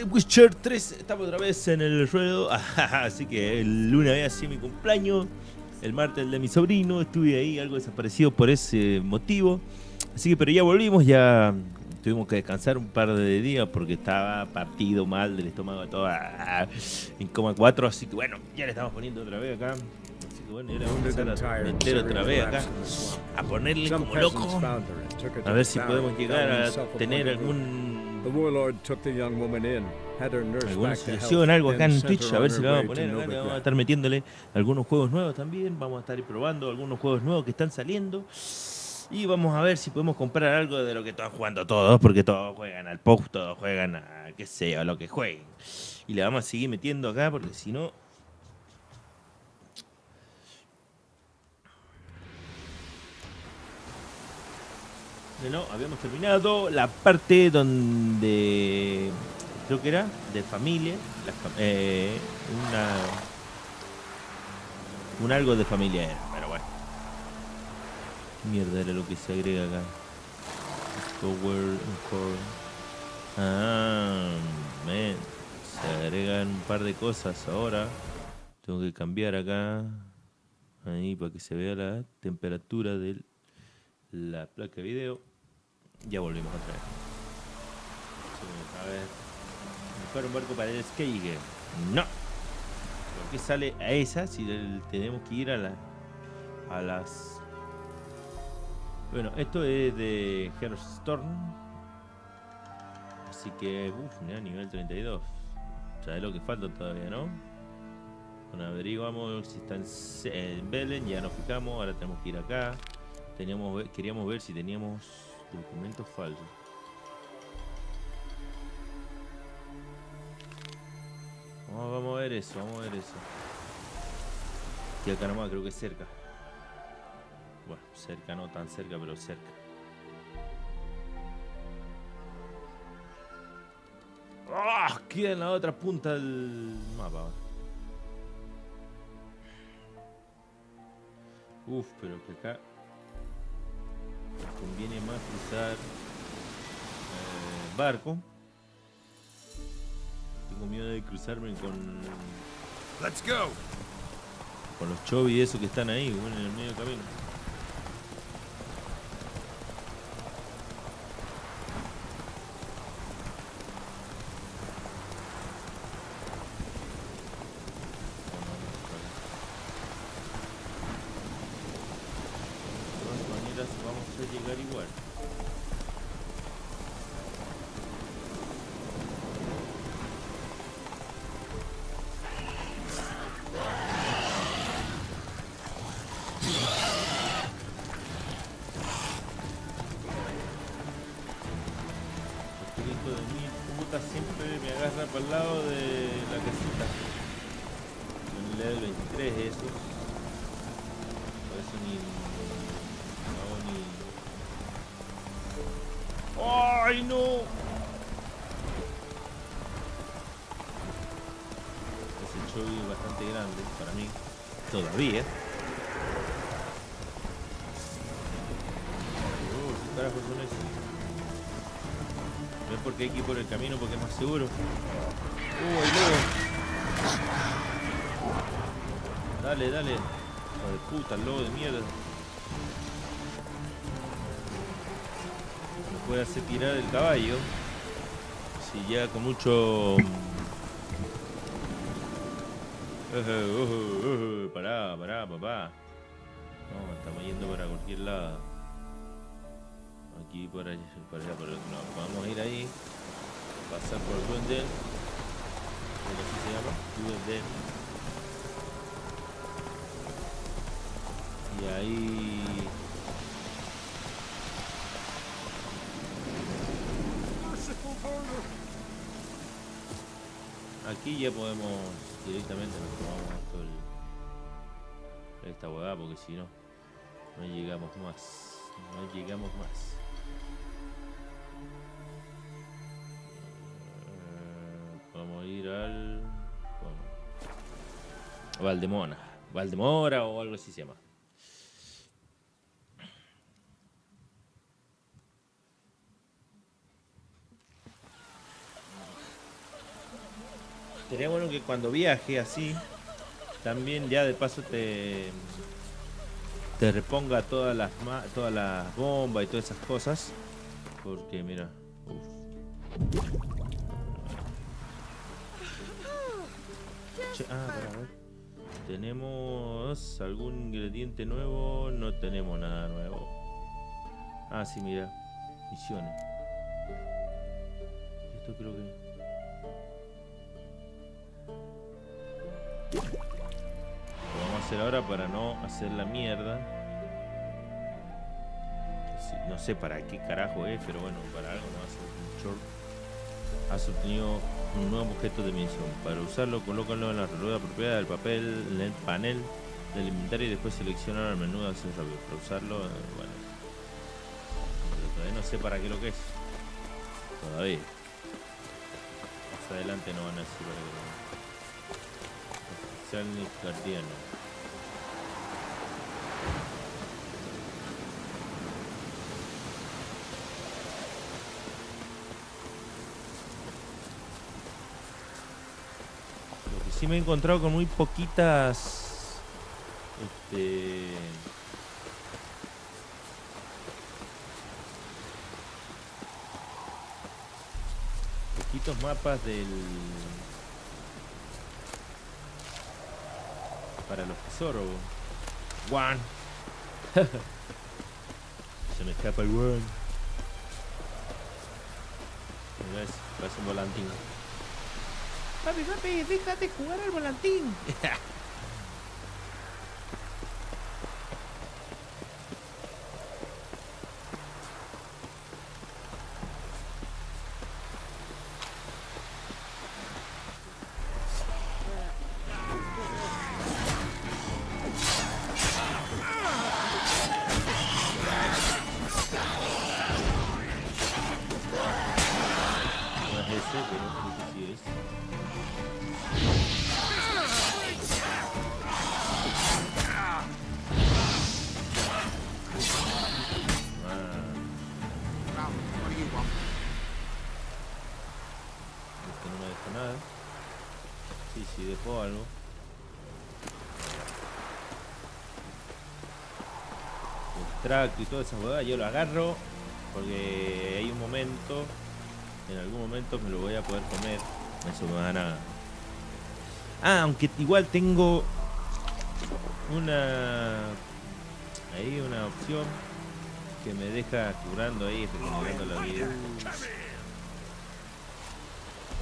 The Witcher 3, estamos otra vez en el ruedo. Así que el lunes había sido mi cumpleaños, el martes el de mi sobrino. Estuve ahí algo desaparecido por ese motivo. Así que, pero ya volvimos, ya tuvimos que descansar un par de días porque estaba partido mal del estómago, todo en coma 4. Así que bueno, ya le estamos poniendo otra vez acá. Así que bueno, ahora vamos a empezar a meter otra vez acá, a ponerle como loco. A ver si podemos llegar a tener alguna solución, algo acá en Twitch. A ver si lo vamos a poner acá. Vamos a estar metiéndole algunos juegos nuevos también. Vamos a estar probando algunos juegos nuevos que están saliendo. Y vamos a ver si podemos comprar algo de lo que están jugando todos, porque todos juegan al PUBG, todos juegan a qué sé, a lo que jueguen. Y le vamos a seguir metiendo acá, porque si no... No, habíamos terminado la parte donde creo que era de familia, un algo de familia era, pero bueno. Mierda era lo que se agrega acá. Man, se agregan un par de cosas ahora. Tengo que cambiar acá, ahí para que se vea la temperatura de la placa de video. Ya volvimos otra vez. A ver. Buscar un barco para el skate. No. ¿Por qué sale a esa si tenemos que ir a las... Bueno, esto es de Hearthstone. Así que, mira, nivel 32. ¿Sabes lo que falta todavía, no? Bueno, averiguamos si está en Belén. Ya nos fijamos. Ahora tenemos que ir acá. Queríamos ver si teníamos documentos falsos. Vamos a ver eso, Y acá nomás, creo que es cerca. Bueno, cerca, no tan cerca, pero cerca. ¡Ah! Queda en la otra punta del mapa. Pero que acá nos conviene más cruzar barco. Tengo miedo de cruzarme Let's go. Con los chovis y eso que están ahí, bueno, en el medio del camino. De todas maneras vamos a llegar igual. Siempre me agarra para el lado de la casita. En el level 23 eso. Por eso no ¡ay, no! Ese chovi es bastante grande para mí. Todavía. ¿Qué carajo son esos? No es porque hay que ir por el camino porque es más seguro. ¡Hay lobo! Dale. Hijo de puta, el lobo de mierda. Me puede hacer tirar el caballo. Si llega con mucho... Pará, papá. No, estamos yendo para cualquier lado. Aquí, por allá, por otro lado. Podemos ir ahí, pasar por Duendel, ¿cómo así se llama? Duendel. Y ahí... Aquí ya podemos directamente nos tomamos esta huevada porque si no, no llegamos más. Vamos a ir al... Valdemora o algo así se llama. Sería bueno que cuando viaje así, también ya de paso te reponga todas las bombas y todas esas cosas. Porque mira, che, para ver. ¿Tenemos algún ingrediente nuevo? No tenemos nada nuevo. Ah, sí, mira. Misiones. Esto creo que... Lo vamos a hacer ahora para no hacer la mierda. No sé para qué carajo es, pero bueno, para algo no va a ser un short. Has obtenido un nuevo objeto de misión. Para usarlo, colócalo en la rueda apropiada del papel, en el panel del inventario y después seleccionar el menú de acceso rápido. Para usarlo, bueno. Pero todavía no sé para qué lo que es. Todavía. Más adelante no van a decir para qué lo es. Oficial guardiano. Sí me he encontrado con muy poquitas poquitos mapas para los tesoros. One. Se me escapa el one. Mira, parece un volantín. Papi, déjate jugar al volantín. No es ese, pero creo que sí es. Nada. Sí, dejó algo. El tracto y toda esa huevada yo lo agarro porque hay un momento, en algún momento me lo voy a poder comer. Eso me van a... Ah, aunque igual tengo una opción que me deja curando ahí, regenerando la vida.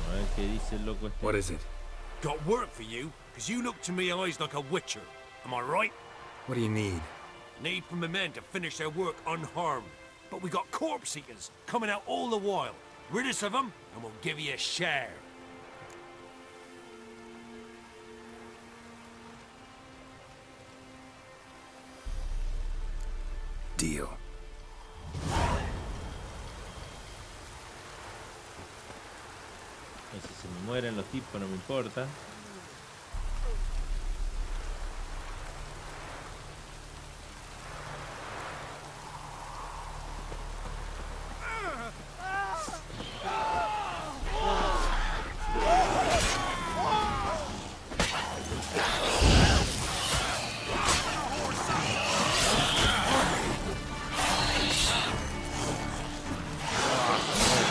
A ver qué dice el loco este. What is it? Got work for you, because you look to me eyes like a witcher. Am I right? What do you need? Need for my men to finish their work unharmed. But we got corpse eaters coming out all the while. Rid us of them, and we'll give you a share. Deal. Si se me mueren los tipos no me importa.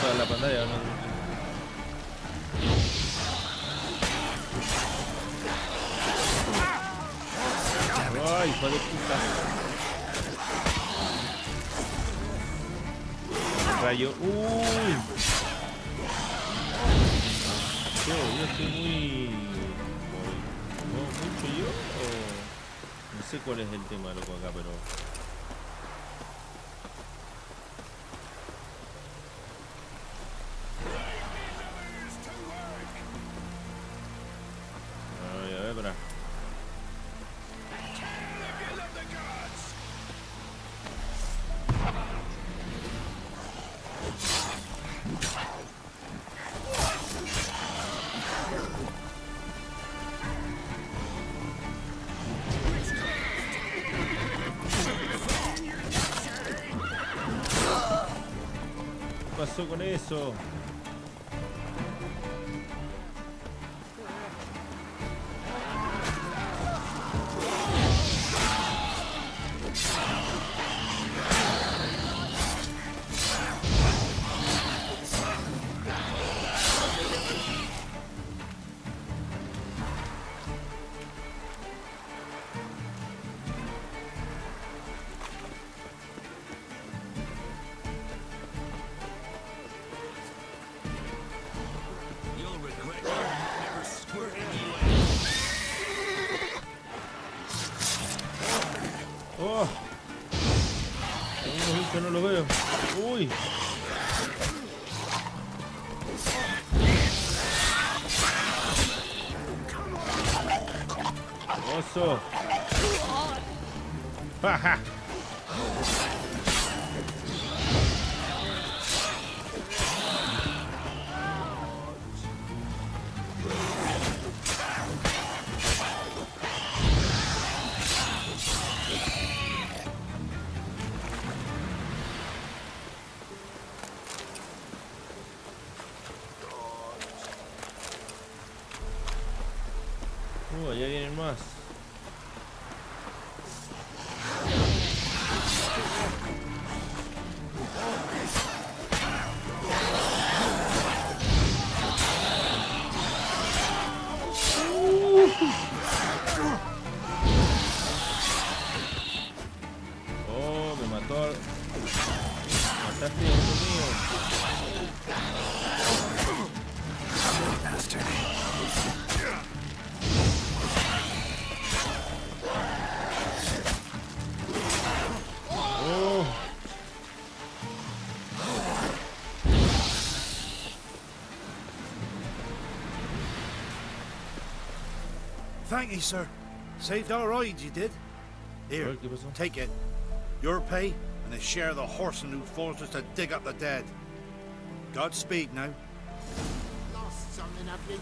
Toda la pantalla, ¿no? Ay, hijo de puta. Rayo. Uy. Yo estoy muy... ¿No mucho yo? O... No sé cuál es el tema, loco, acá, pero... Ay, a ver, para... ¿Qué pasó con eso? no lo veo. Uy. Oso. ¡Jaja! Allá vienen más. Oh, me mató. Mataste a uno mío. Thank you, sir. Saved our rides, you did. Here, take it. Your pay and a share of the horsing who forced us to dig up the dead. Godspeed now. Lost something, have you?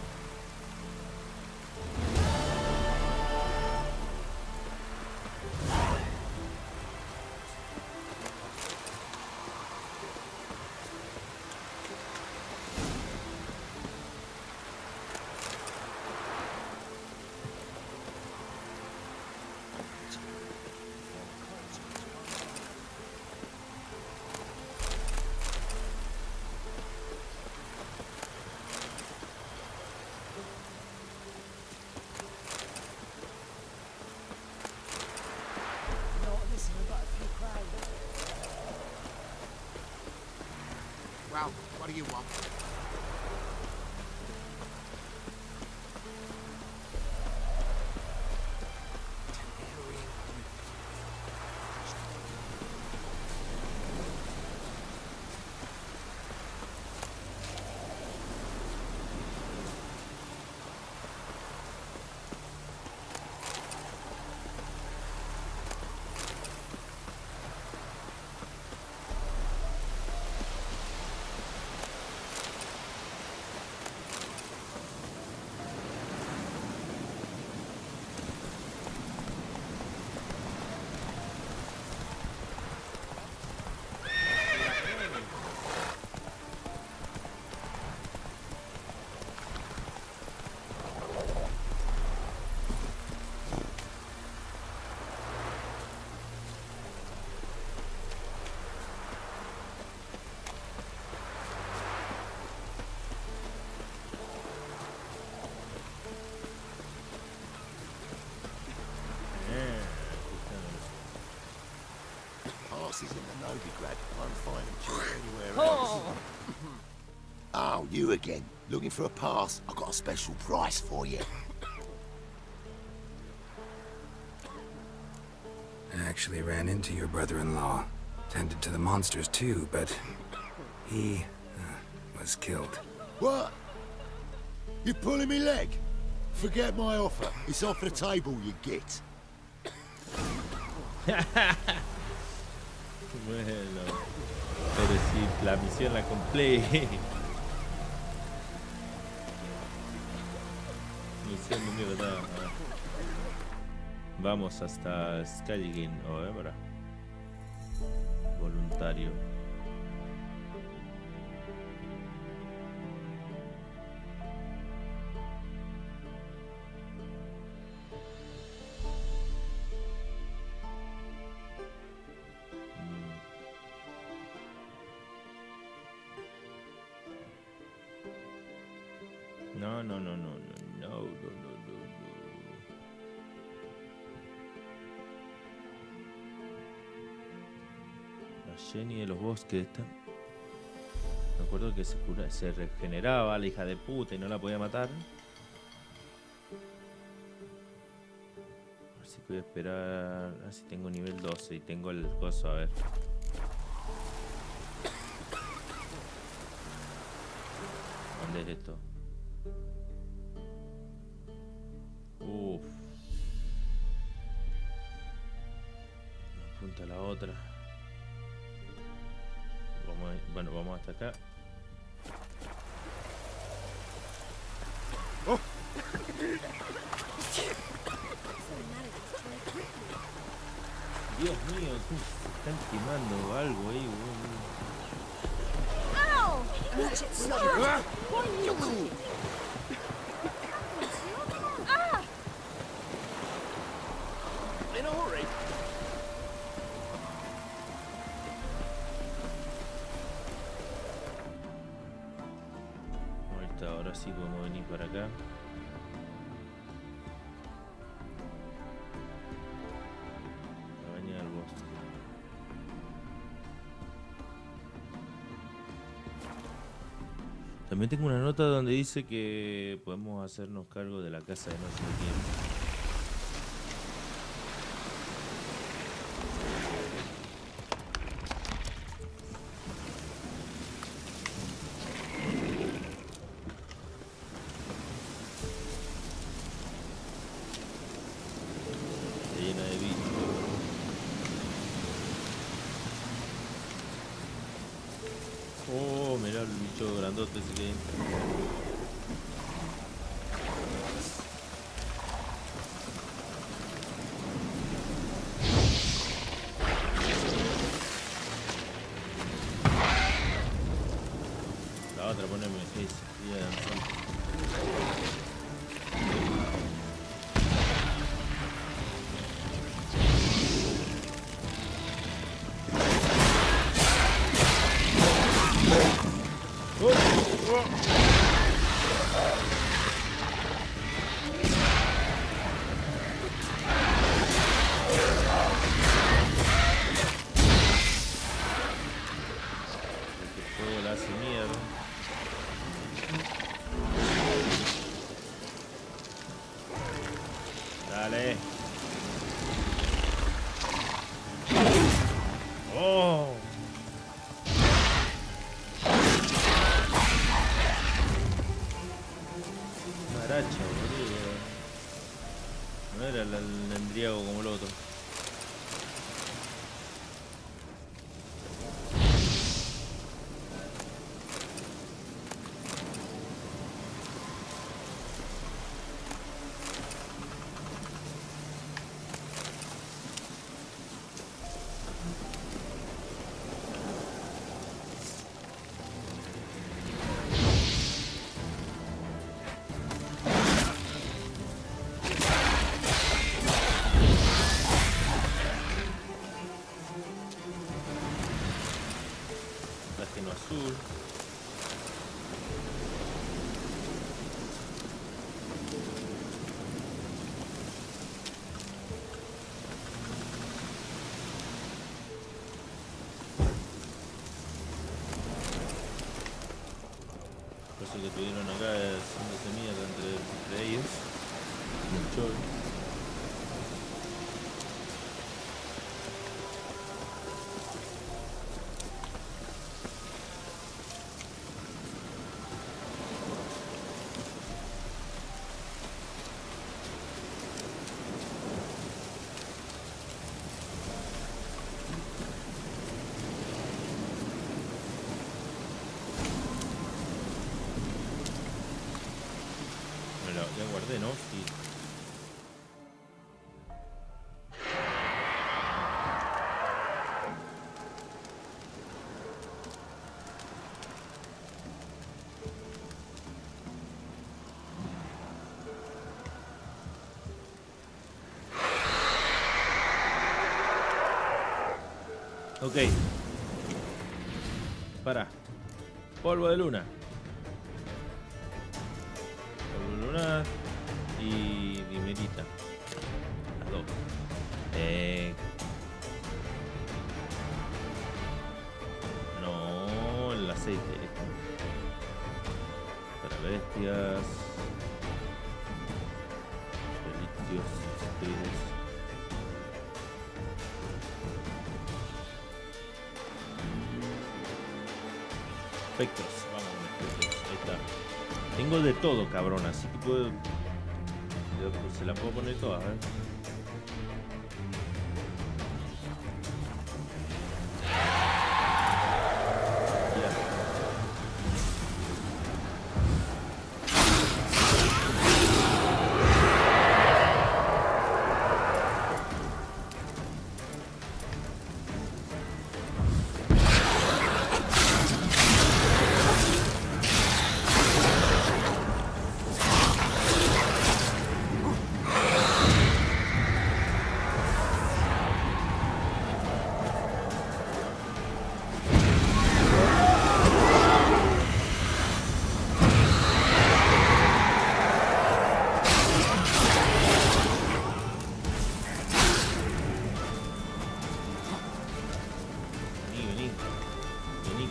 Well, what do you want? Passes in the Novigrad. Won't find them cheap anywhere else. Oh, you again. Looking for a pass? I've got a special price for you. I actually ran into your brother-in-law. Tended to the monsters too, but he was killed. What? You pulling me leg? Forget my offer. It's off the table, you git. Bueno, pero si la misión la cumplí. Misión número 2. Vamos hasta Skyligin o Ebra. Voluntario. No. La Jenny de los bosques está. Me acuerdo que se regeneraba la hija de puta y no la podía matar. Así que voy a esperar. Así tengo nivel 12 y tengo el coso, a ver. grande es esto. Uff. Una punta a la otra. Bueno, vamos hasta acá. Oh. Dios mío, se están quemando algo ahí, ahorita, ahora sí podemos venir para acá. También tengo una nota donde dice que podemos hacernos cargo de la casa de no sé quién. Está llena de bichos. Oh, mirá el bicho grandote ese que hay. La otra poneme esa. Dale. Oh. Maracha, boludo. No era el embriago como el otro. Azul. Por eso que tuvieron acá haciéndose mierda entre ellos. Mucho. Ya guardé, ¿no? Sí. Ok. Para. Polvo de luna. Polvo lunar. Y dimerita. Las dos. No, el aceite. Para bestias. Pelitios. Triss. Aspectos. Vamos con aspectos. Ahí está. Tengo de todo, cabrón, así que puedo... Se la puedo poner todas, ¿eh?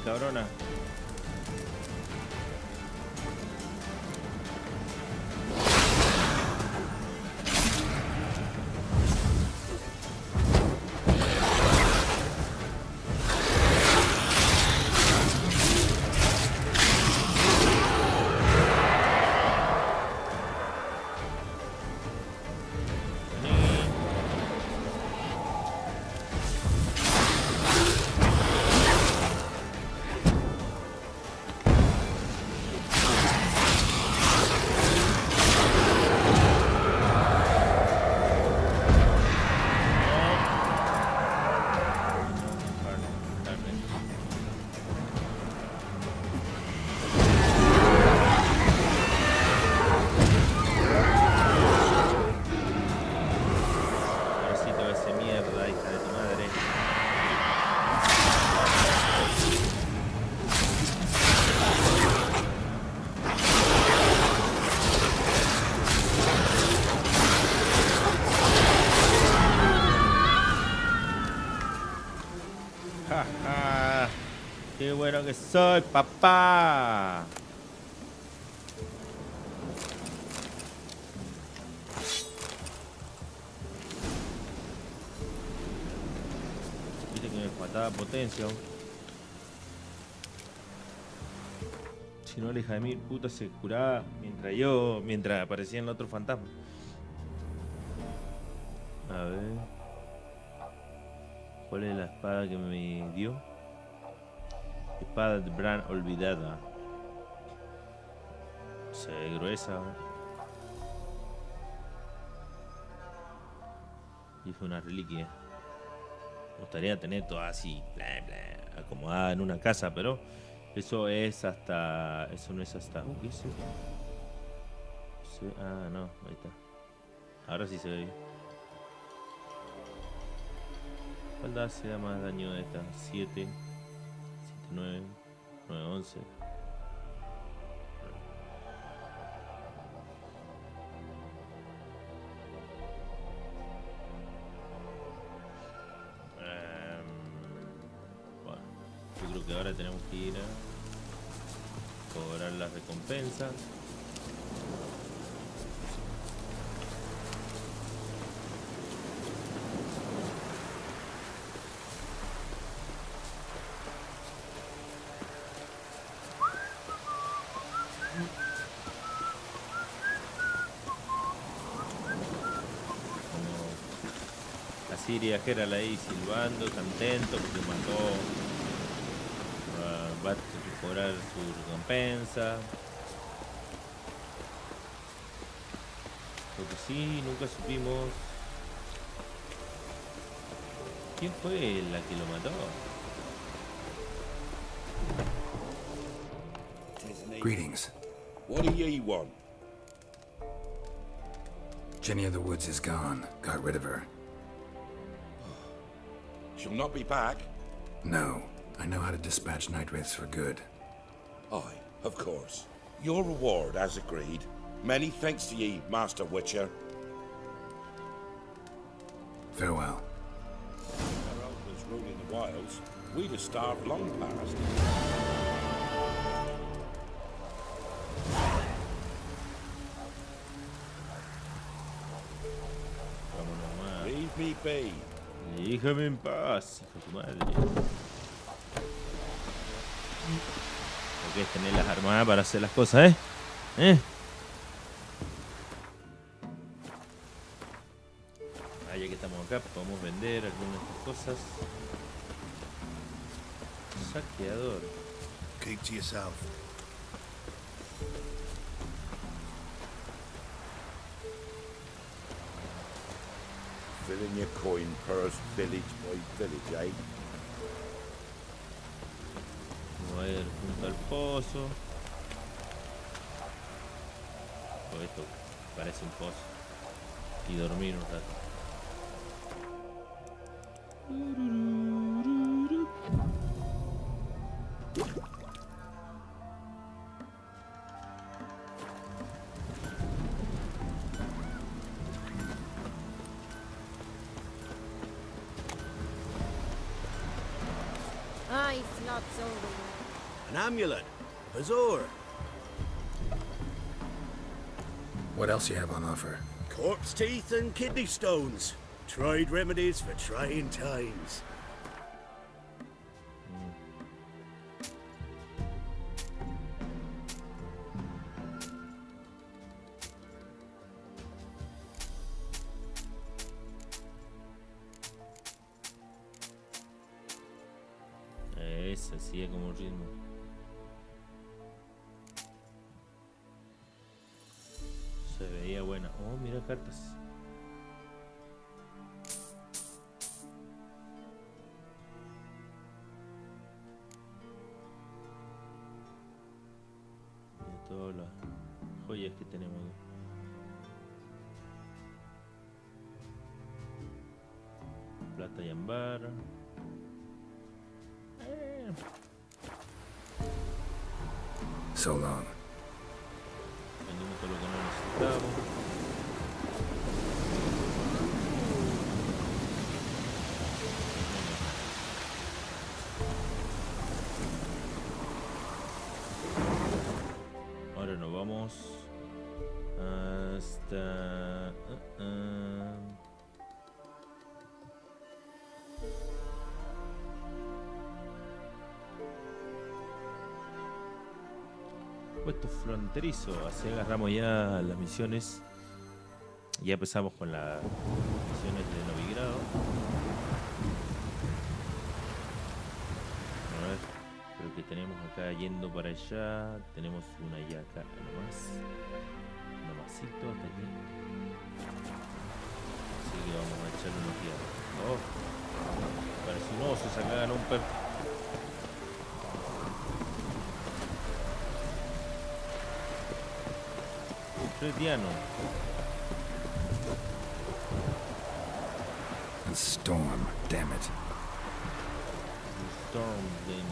Cabrona. Qué bueno que soy, papá. Viste que me faltaba potencia. Si no, la hija de mil puta se curaba mientras aparecían otros fantasmas. A ver. ¿Cuál es la espada que me dio? Espada de Bran olvidada. Se ve gruesa. Y fue una reliquia. Me gustaría tener todo así, bla, bla, acomodada en una casa, pero eso es hasta... Eso no es hasta... ¿Qué es eso? Ah, no, ahí está. Ahora sí se ve bien. ¿Cuál se da más daño de esta? 7, 9, 11. Bueno, yo creo que ahora tenemos que ir a cobrar las recompensas. Siria Geral ahí silbando, contento porque mató, va a cobrar su recompensa. Lo que sí, nunca supimos quién fue la que lo mató. Greetings. What do ye want? Jenny of the Woods is gone. Got rid of her. She'll not be back. No. I know how to dispatch night wraiths for good. Aye, of course. Your reward, as agreed. Many thanks to ye, Master Witcher. Farewell. If our elk was ruling the wilds, we'd have starved long past. Leave me be. Déjame en paz, hijo de tu madre. Lo que es tener las armadas para hacer las cosas, ¿eh? Ah, ya que estamos acá, podemos vender algunas de estas cosas. Saqueador. Keep to yourself. Filling your coin purse village by village, eh? Vamos a ir junto al pozo. Oh, esto parece un pozo. Y dormir un rato. Aye, slots over. An amulet. Bazaar. What else you have on offer? Corpse teeth and kidney stones. Tried remedies for trying times. Esa sigue como un ritmo. Se veía buena. Oh, mira cartas. Mira todas las joyas que tenemos. Plata y ámbar. So long. Vendimos todo lo que no necesitamos. Ahora nos vamos hasta... puesto fronterizo, así agarramos ya las misiones. Ya empezamos con las misiones de novigrado. A ver, creo que tenemos acá yendo para allá. Tenemos una ya acá nomás. Nomasito hasta aquí. Así que vamos a echarle unos días. Oh, parece un oso sacaban un perro. Frediano. A storm, damn it. Storm then.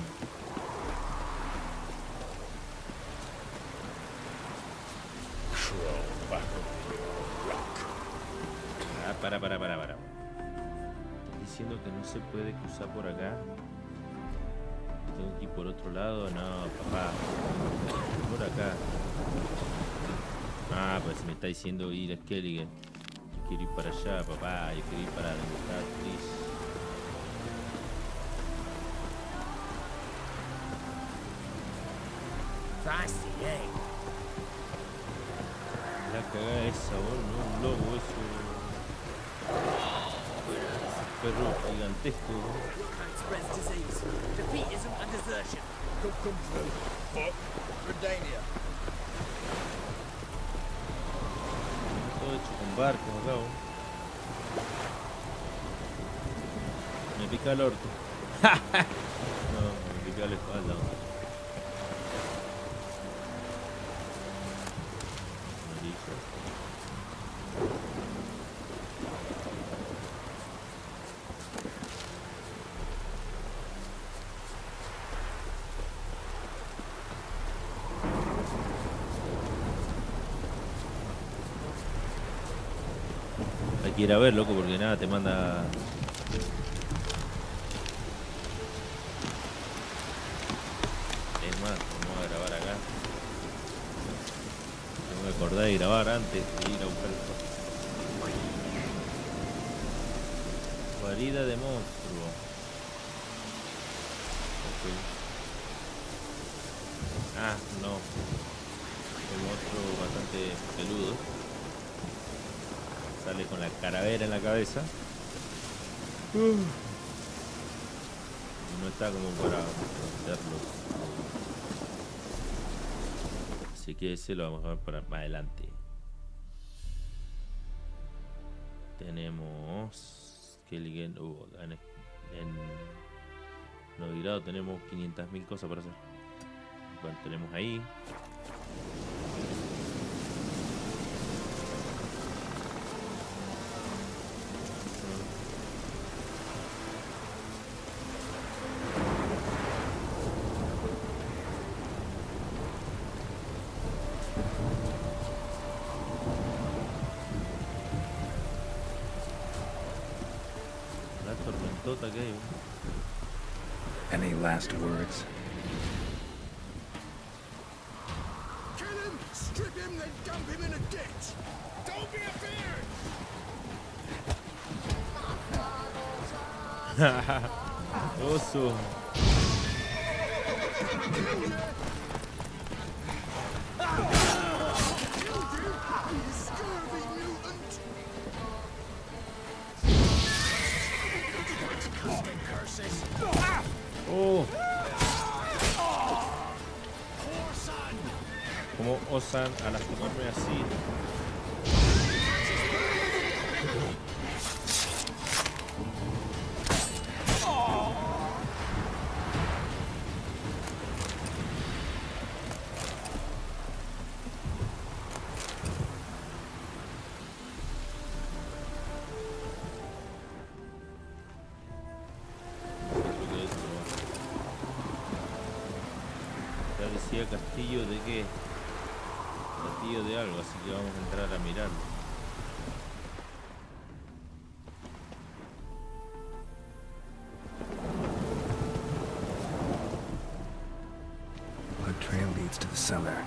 Crawl back over your rock. Ah, para. ¿Estás diciendo que no se puede cruzar por acá? Tengo que ir por otro lado. No, papá. Por acá. Ah, pues me está diciendo ir a Skellige. Yo quiero ir para allá, papá. Yo quiero ir para donde está Triss. Feisty, eh? La cagada esa, ¿no? Un lobo, eso. Ese perro gigantesco. Spreads disease. Defeat isn't a desertion. Come through. Redania. Todo hecho con barcos acá, ¿no? Me pica el orto. No, me pica la espalda, ¿no? Hay que ir a ver, loco, porque nada, te manda... Es más, vamos a grabar acá. Tengo que acordar de grabar antes de ir a buscar el coche. Guarida de monstruo. Ok. Ah, no. monstruos bastante peludos. Sale con la calavera en la cabeza. No está como para venderlos. Así que ese lo vamos a ver para más adelante. Tenemos que en Novigrado tenemos 500.000 cosas para hacer. Bueno, tenemos ahí. La tormentota que hay. Any last words? Kill him, strip him, then dump him in a ditch. Don't be afeared. Oso. Oh. ¿Cómo osan a lastimarme así? Ya decía castillo de qué, castillo de algo, así que vamos a entrar a mirarlo. Blood trail leads to the cellar.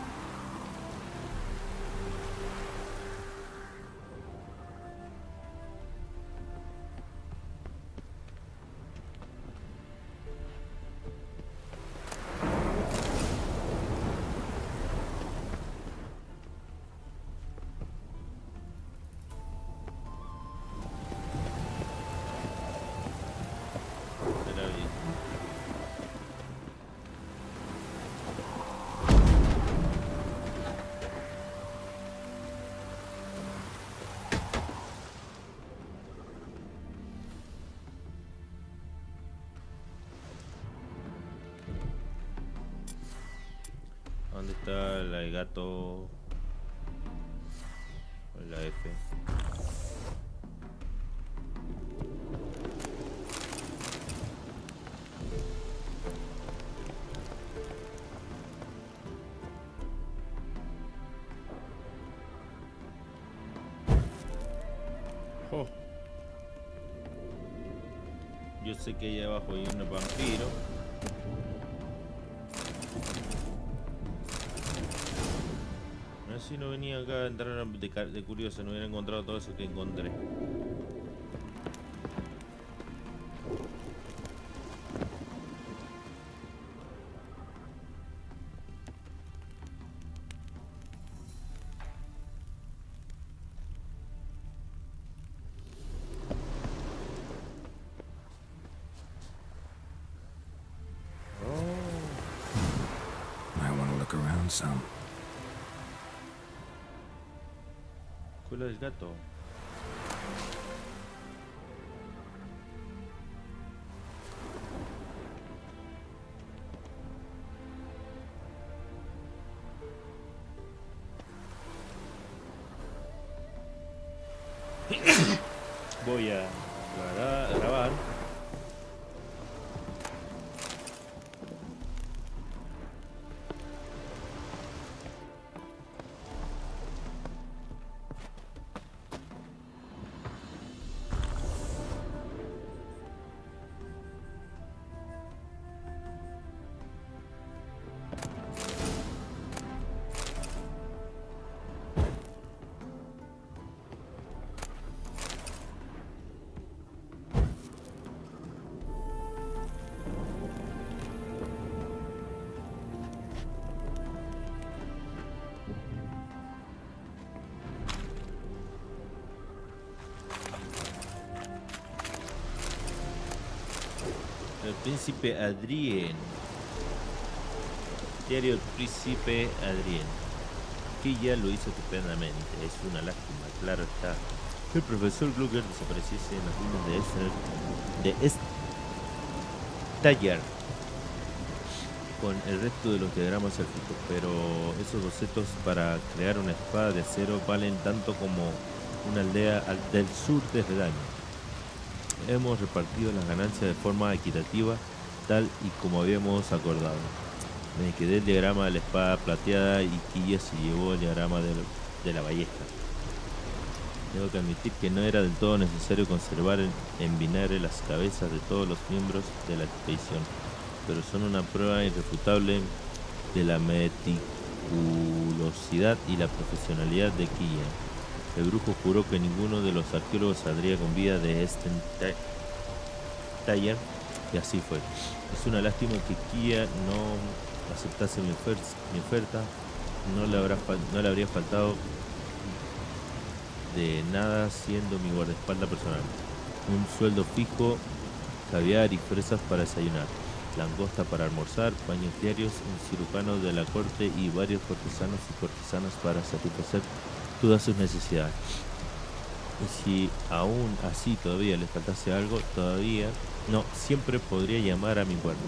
Será bien. ¿Dónde está el gato? La F. Oh. Yo sé que allá abajo hay un vampiro. Si no venía acá a entrar de curioso, no hubiera encontrado todo eso que encontré. Might want to look around some. Culo del gato. Voy a grabar. El príncipe Adrien. Diario del príncipe Adrien. Que ya lo hizo estupendamente. Es una lástima, claro está. El profesor Glugger desapareciese en las ruinas de Estallar con el resto de los diagramas élficos, pero esos bocetos para crear una espada de acero valen tanto como una aldea del sur de Redaño. Hemos repartido las ganancias de forma equitativa, tal y como habíamos acordado. Me quedé el diagrama de la espada plateada y Quilla se llevó el diagrama de la ballesta. Tengo que admitir que no era del todo necesario conservar en vinagre las cabezas de todos los miembros de la expedición, pero son una prueba irrefutable de la meticulosidad y la profesionalidad de Quilla. El brujo juró que ninguno de los arqueólogos saldría con vida de este taller, y así fue. Es una lástima que Quilla no aceptase mi oferta. No le habría faltado de nada siendo mi guardaespaldas personal. Un sueldo fijo, caviar y fresas para desayunar, langosta para almorzar, baños diarios, un cirujano de la corte y varios cortesanos y cortesanas para satisfacer todas sus necesidades. Y si aún así todavía le faltase algo, siempre podría llamar a mi puerta.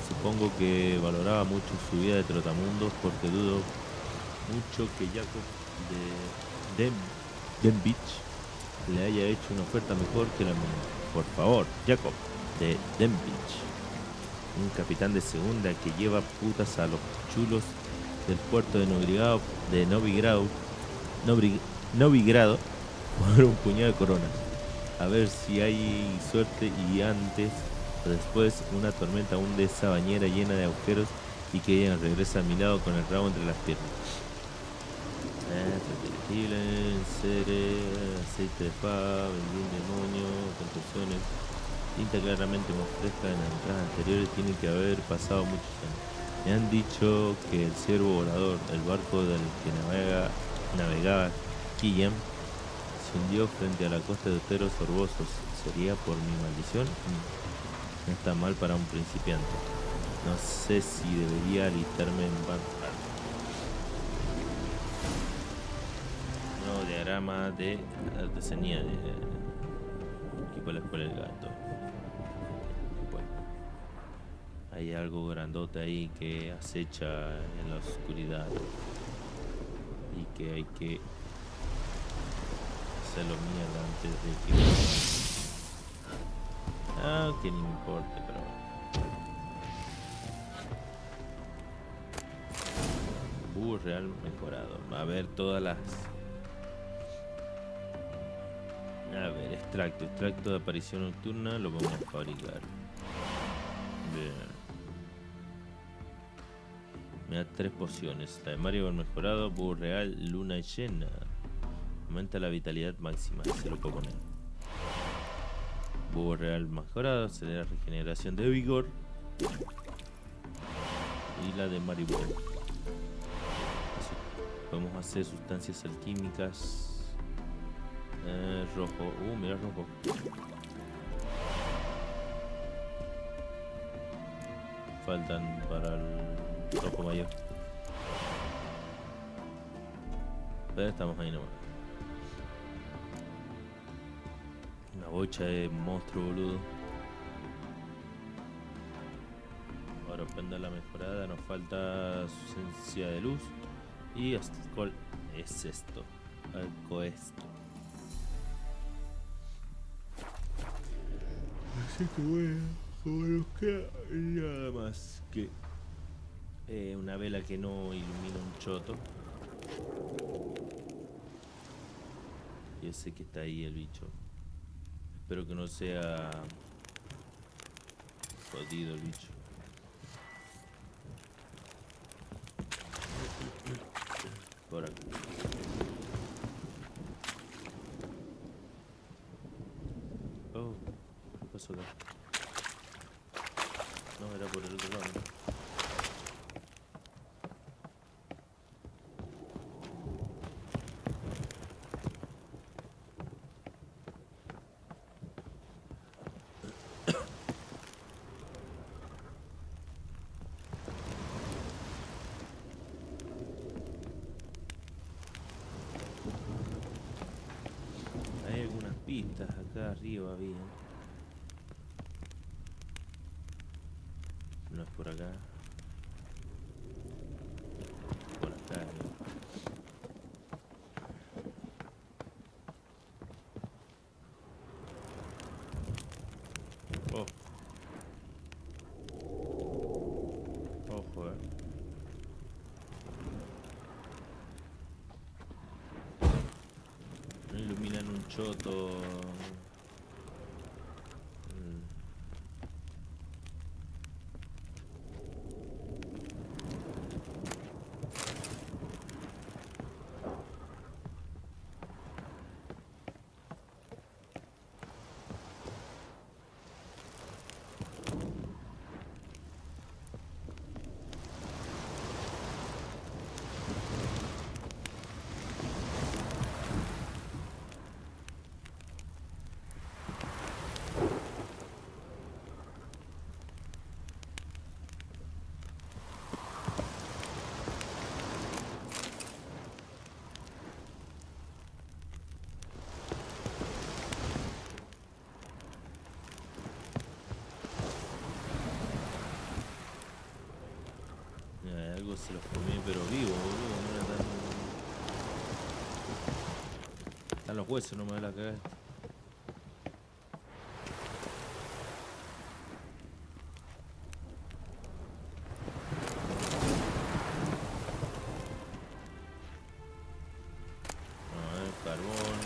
Supongo que valoraba mucho su vida de trotamundos, porque dudo mucho que Jacob de Denbich le haya hecho una oferta mejor que la mía. Por favor, Jacob de Denbich, un capitán de segunda que lleva putas a los chulos del puerto de Novigrado por un puñado de coronas. A ver si hay suerte y antes o después una tormenta hunde esa bañera llena de agujeros y que ella regresa a mi lado con el rabo entre las piernas. Aceite de fava, benzín, demonio, contusiones. Tinta claramente más fresca en las entradas anteriores. Tiene que haber pasado muchos años. Me han dicho que el ciervo volador, el barco del que navegaba Quillam, se hundió frente a la costa de Oteros Sorbosos. ¿Sería por mi maldición? No está mal para un principiante. No sé si debería alistarme en Vanguard. No, diagrama de artesanía de equipo de la escuela del gato. Bueno, hay algo grandote ahí que acecha en la oscuridad y que hay que hacerlo mierda antes de que... que no importa, pero bueno. Real mejorado. A ver todas las... A ver, extracto de aparición nocturna, lo vamos a fabricar. Bien. Me da 3 pociones. La de Mario mejorado, búho real, luna llena. Aumenta la vitalidad máxima, se lo puedo poner. Búho real mejorado, acelera la regeneración de vigor. Y la de Maribor. Podemos hacer sustancias alquímicas. Rojo. Mira, rojo. Faltan para el rojo mayor. Pero estamos ahí nomás. Una bocha de monstruo, boludo. Ahora prenda la mejorada. Nos falta sustancia de luz. Y alcohol es esto. Alcohol esto. Así que bueno, como nos queda nada más que una vela que no ilumina un choto. Yo sé que está ahí el bicho. Espero que no sea jodido el bicho. Por aquí. Oh, ¿qué pasó acá? No, era por el otro lado. pistas acá arriba bien. No es por acá. Por acá. Oh. Ojo, No iluminan un choto. Algo se los comí, pero vivo, boludo. No era tan... Están los huesos, no me da la cagada. A ver, carbón.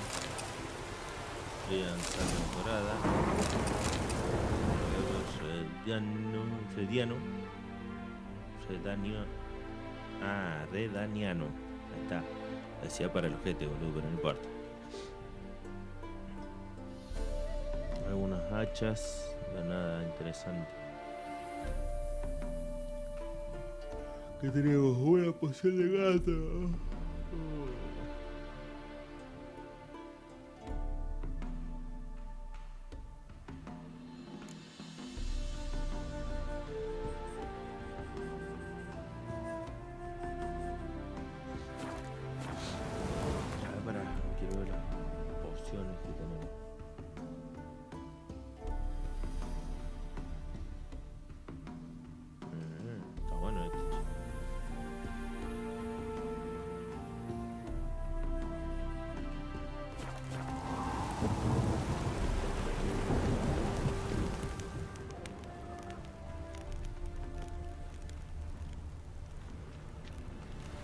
Sangre dorada. Redaniano. Ahí está. Decía para el ojete, boludo, pero no importa. Algunas hachas. No, nada interesante. ¿Qué tenemos? Una poción de gato.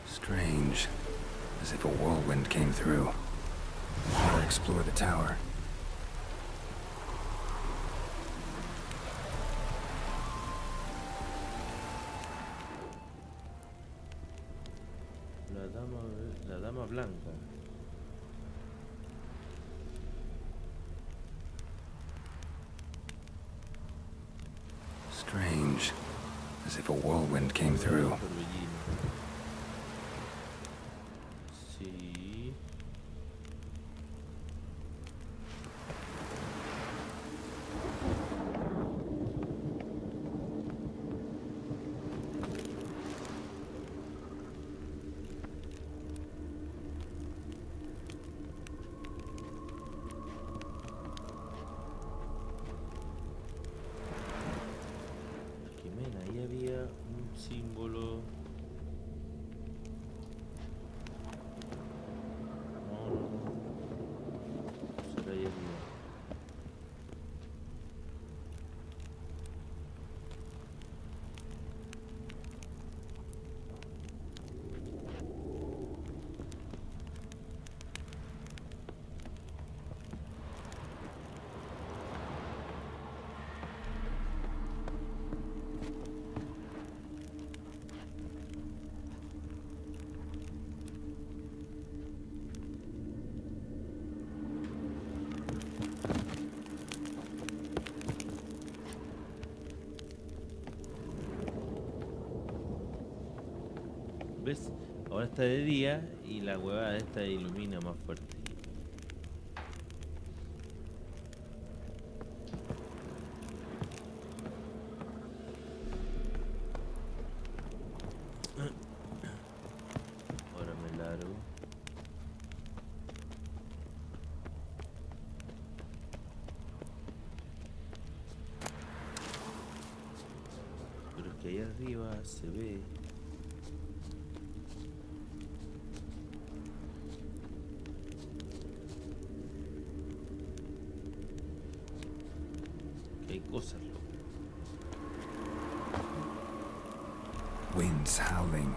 Strange. As if a whirlwind came through. I'll explore the tower. La dama blanca. Strange. As if a whirlwind came through. Sí. Ahí había un símbolo. Será ahí arriba. ¿Ves? Ahora está de día y la huevada esta ilumina más fuerte. Ahora me largo. que ahí arriba se ve. Que hay cosas, loco. Winds howling.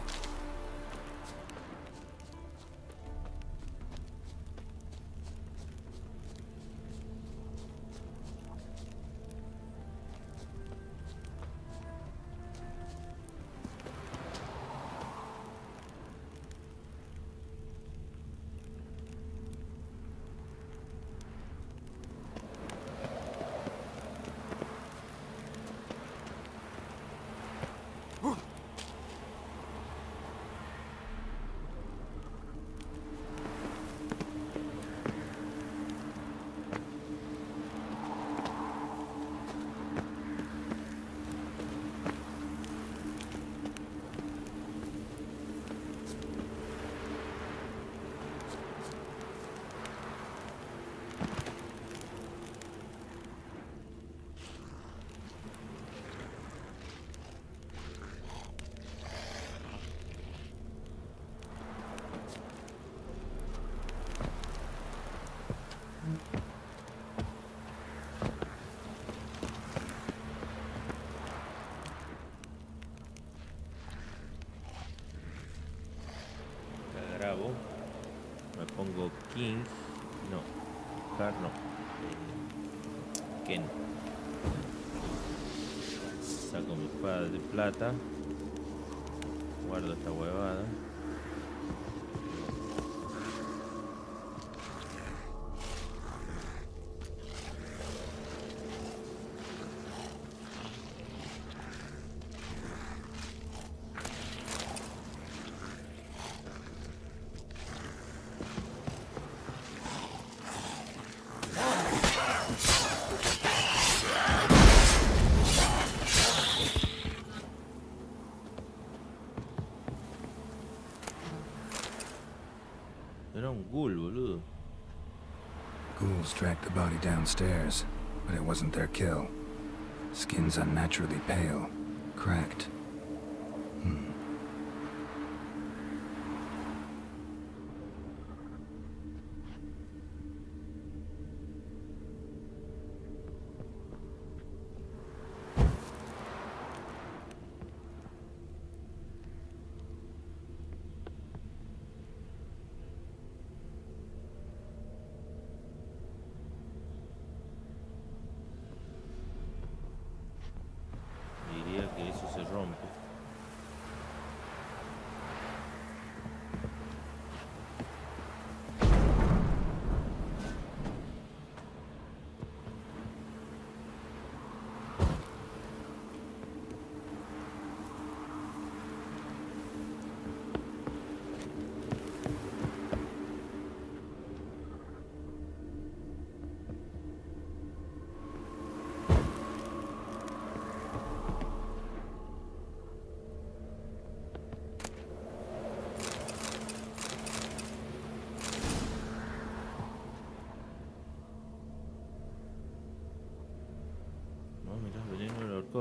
Grabo, me pongo King, no, Car no, Ken, saco mi espada de plata, guardo esta huevada. Era un ghoul, boludo. Ghouls tracked the body downstairs, but it wasn't their kill. Skin's unnaturally pale, cracked. Diría que eso se rompe.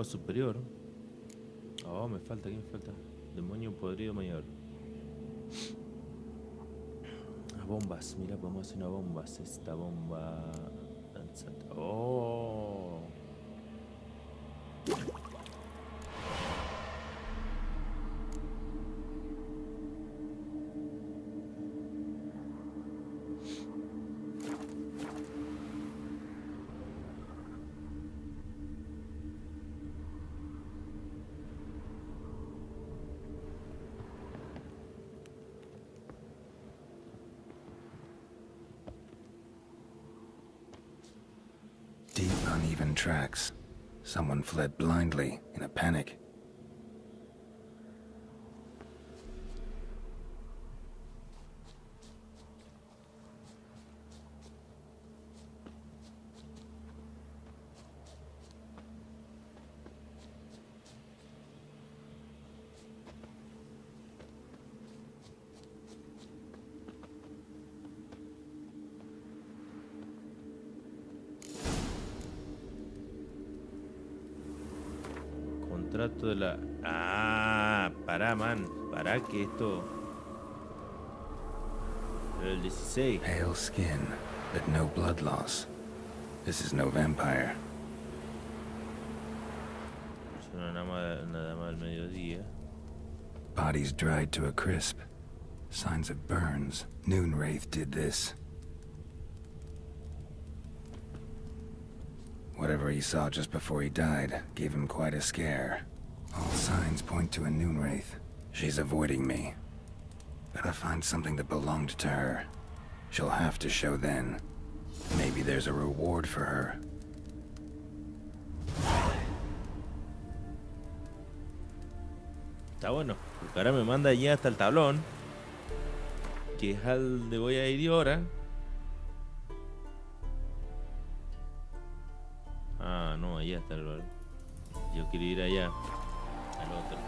Superior. Oh, me falta, ¿qué me falta? Demonio podrido mayor. Bombas, mira, podemos hacer una bomba. Esta bomba. Oh. Deep, uneven tracks. Someone fled blindly, in a panic. Contrato de la Ah, pará, man. Pará que esto... Pero el 16. Pale skin, but no blood loss. This is no vampire. Es una dama del mediodía. Bodies dried to a crisp. Signs of burns. Noonwraith did this. Whatever he saw just before he died gave him quite a scare. All signs point to a Noonwraith. She's avoiding me. Gotta find something that belonged to her. She'll have to show then. Maybe there's a reward for her. Está bueno, porque ahora me manda ya hasta el tablón, que es al donde voy a ir ahora. Ah, no, allá está el valor. Yo quiero ir allá, al otro.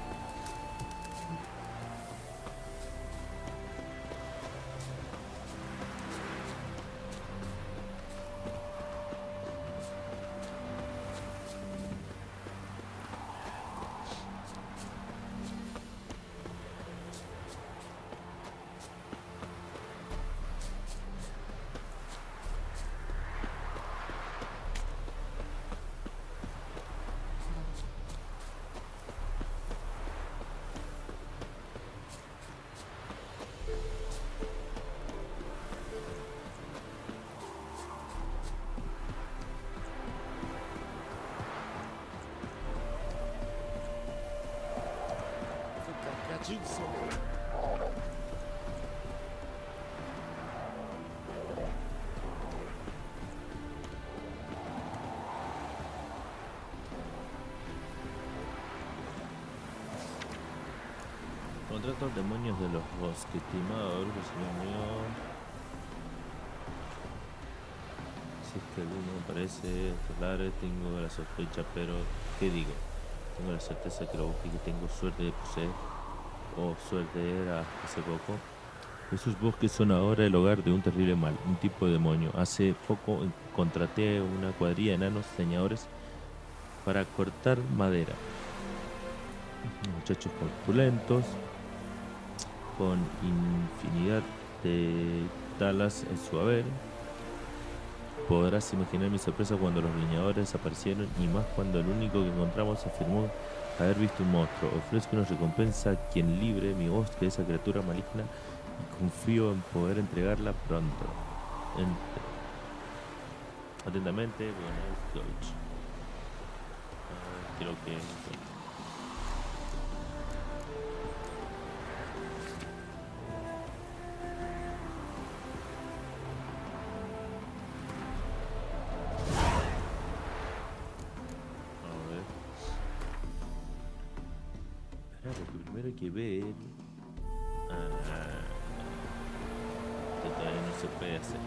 Contrato demonios de los bosques, estimado grupo, señor mío. Si es que alguno aparece estelar, tengo la sospecha, pero ¿qué digo? Tengo la certeza que lo busqué, que tengo suerte de poseer, o suerte era hace poco. Esos bosques son ahora el hogar de un terrible mal, un tipo de demonio. Hace poco contraté una cuadrilla de enanos leñadores para cortar madera. Muchachos corpulentos, con infinidad de talas en su haber. Podrás imaginar mi sorpresa cuando los leñadores aparecieron, y más cuando el único que encontramos afirmó haber visto un monstruo. Ofrezco una recompensa a quien libre mi bosque de esa criatura maligna, y confío en poder entregarla pronto. Atentamente, bueno, George. Creo que... Primero hay que ver. Esto todavía no se puede hacer.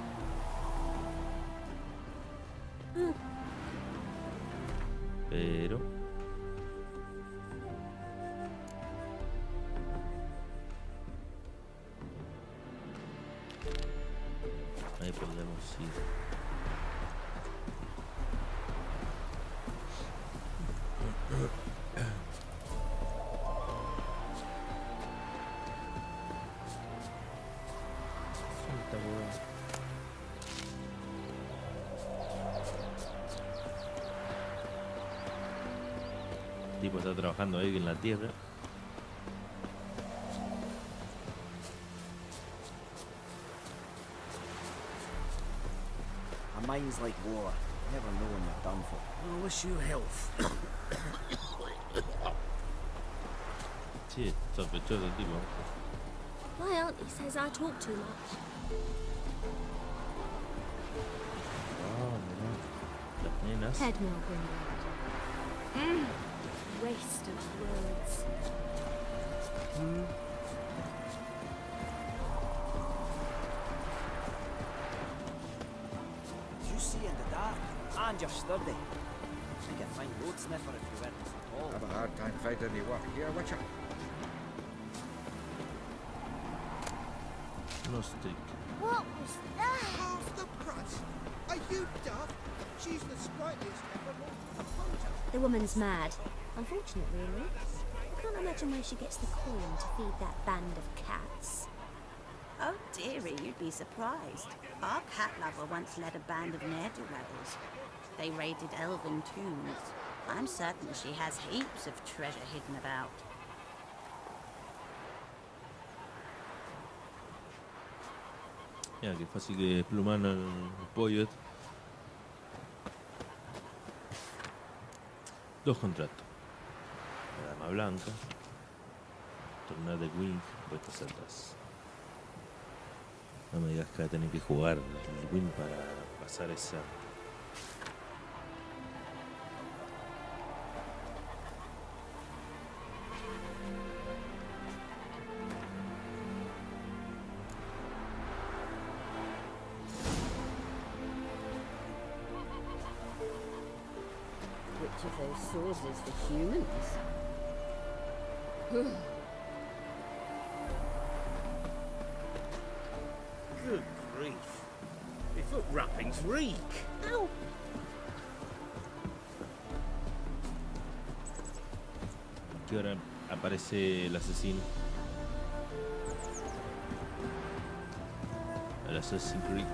Pero ahí podemos ir. El tipo está trabajando ahí en la tierra. A mine's like war. Never know when you're done for. I wish you health. Sí, sospechoso el tipo. My auntie says I talk too much. Oh, mira. Las nenas. Head mill Grimwood. Waste of words. You see in the dark, and you're sturdy. You can find road sniffer if you weren't so tall. Have a hard time finding any work here, Witcher. No stick. What was that? Half the price. Are you daft? She's the sprightliest ever. The woman's mad. Unfortunately, really. can't imagine where she gets the coin to feed that band of cats. Oh dearie, you'd be surprised. Our cat lover once led a band of ne'er-do-wells. They raided elven tombs. I'm certain she has heaps of treasure hidden about. Ya, qué fácil que despluman al pollo. 2 contratos. La dama blanca. Tornar de wing. Puestos atrás. No me digas que va a tener que jugar el win para pasar esa. Which of those swords is for humans? Good grief. My foot wrappings reek. Ow! ¿Qué hora aparece el asesino? El Assassin's Creed.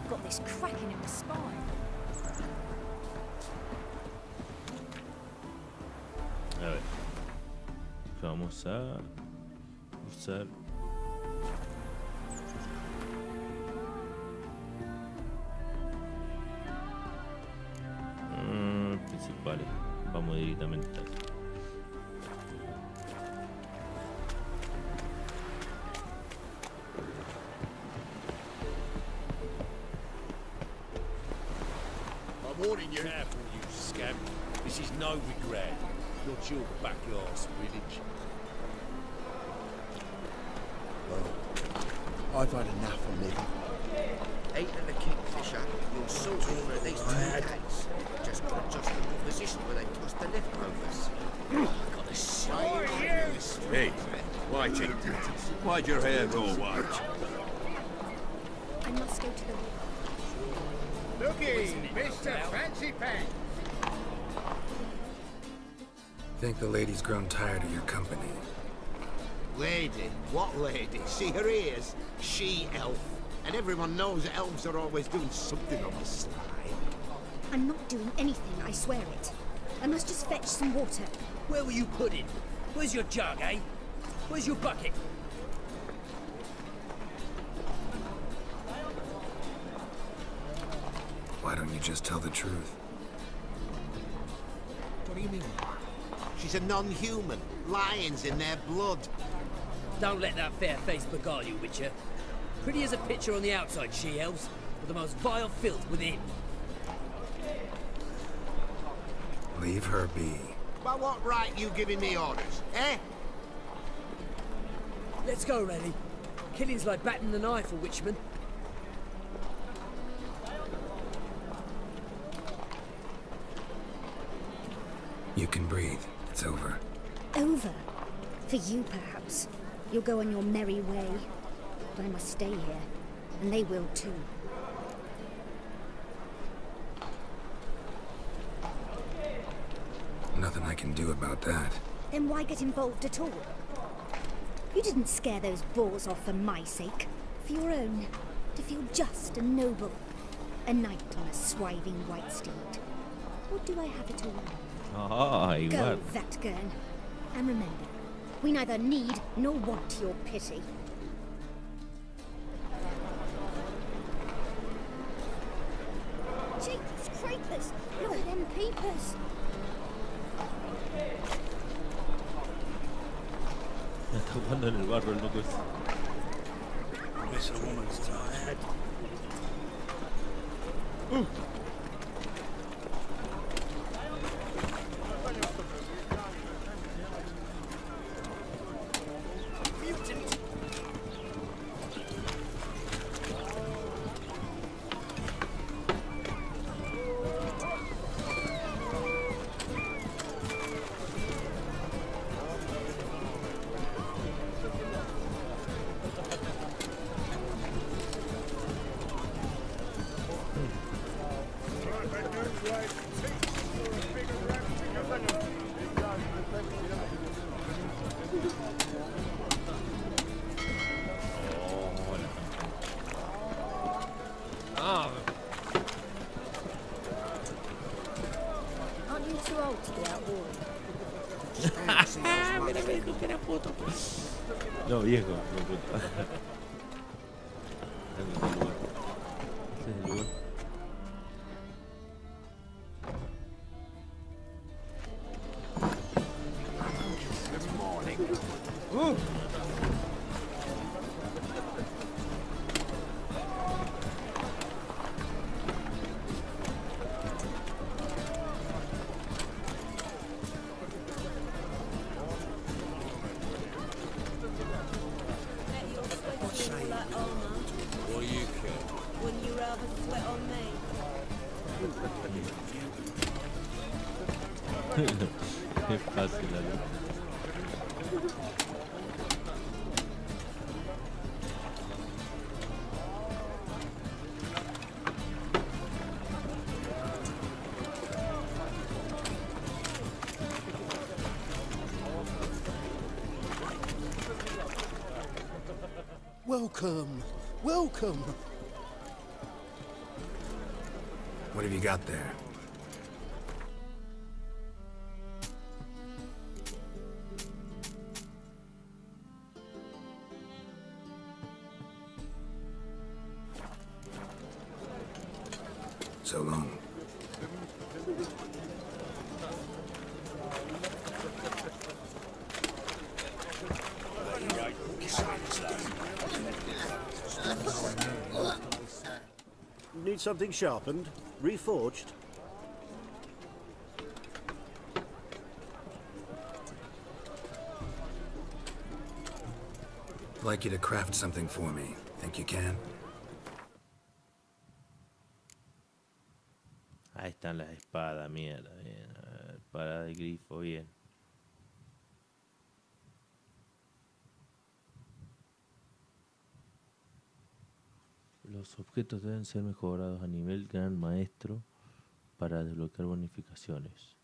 Got this cracking in the spine. A ver. Vamos a usar. Principales. Vamos directamente ahí. I'm warning you. Careful, you scamp. This is no regret. Not your backyard spillage. Well, I've had enough of living. Eating the kingfisher, you'll sort it for at least 2 days. Just got just in the position where they tossed the leftovers. Got the shame. Hey, watch it. Why'd your hair go white? I must go to the... Looky, Mr. Fancy Pants. Think the lady's grown tired of your company. Lady? What lady? See her ears? She-elf. And everyone knows elves are always doing something on the sly. I'm not doing anything, I swear it. I must just fetch some water. Where were you putting? Where's your jug, eh? Where's your bucket? Why don't you just tell the truth? What do you mean? She's a non-human. Lions in their blood. Don't let that fair face beguile you, Witcher. Pretty as a picture on the outside, she-elves, but the most vile filth within. Leave her be. By what right you giving me orders, eh? Let's go, Rennie. Killing's like batting an eye for Witchman. You can breathe. It's over. Over? For you, perhaps. You'll go on your merry way. But I must stay here, and they will too. Nothing I can do about that. Then why get involved at all? You didn't scare those boars off for my sake. For your own. To feel just and noble. A knight on a swiving white steed. Or do I have it all? Ah, igual. Go, Vatgern. And remember, we neither need nor want your pity. Jeepers creepers! Look at them peepers! Está jugando en el barro el loco ese. Miss a woman's tired. Mira que dijo que era puto. No, viejo, no puto. Este es el lugar. Qué fácil, ¿no? Welcome, welcome. What have you got there? So long. Need something sharpened? Reforged? I'd like you to craft something for me. Think you can? Ahí están las espadas, mierda, bien. A ver, espada de grifo, bien. Los objetos deben ser mejorados a nivel gran maestro para desbloquear bonificaciones.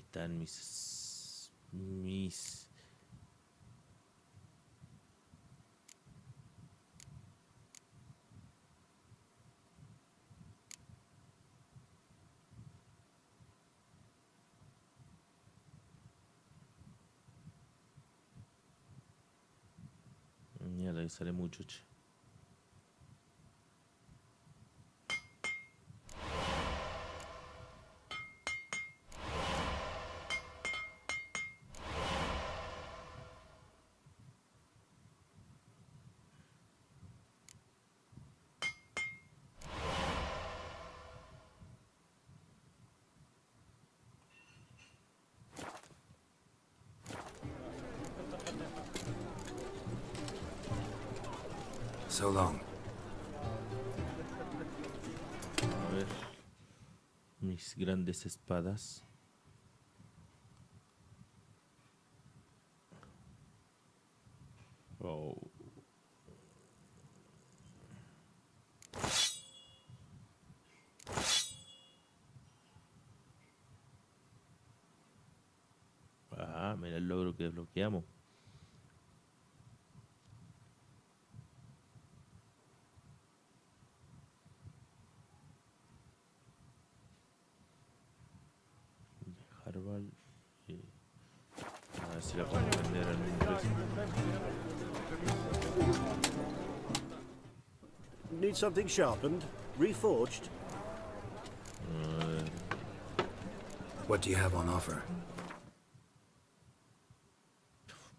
Están mis mierda, ahí sale mucho, che. So long. A ver, mis grandes espadas. Oh. Ah, mira el logro que desbloqueamos. Harbal. Sí. A ver si la podemos vender al mismo precio. Need something sharpened? Reforged? What do you have on offer?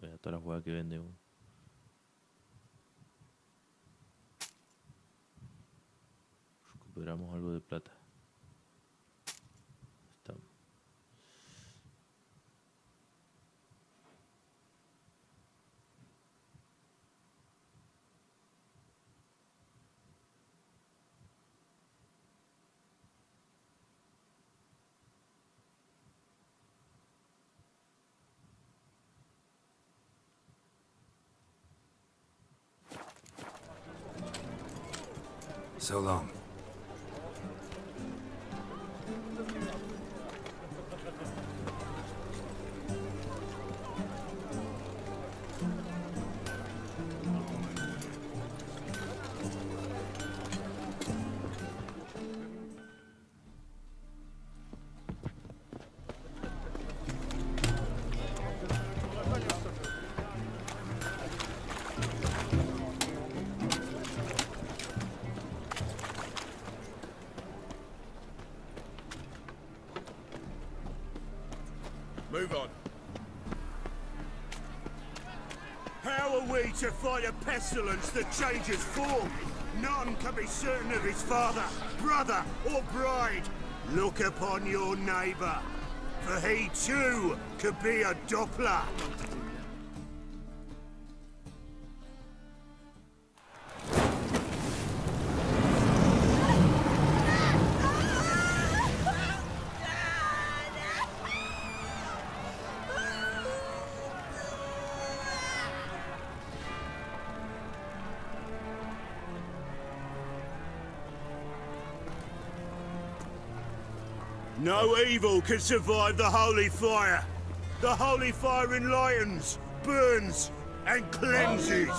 Mira todas las huevas que vende uno. recuperamos algo de plata. Estamos. So long. Move on. How are we to fight a pestilence that changes form? None can be certain of his father, brother, or bride. Look upon your neighbour, for he too could be a Doppler. No evil can survive the holy fire. The holy fire enlightens, burns, and cleanses.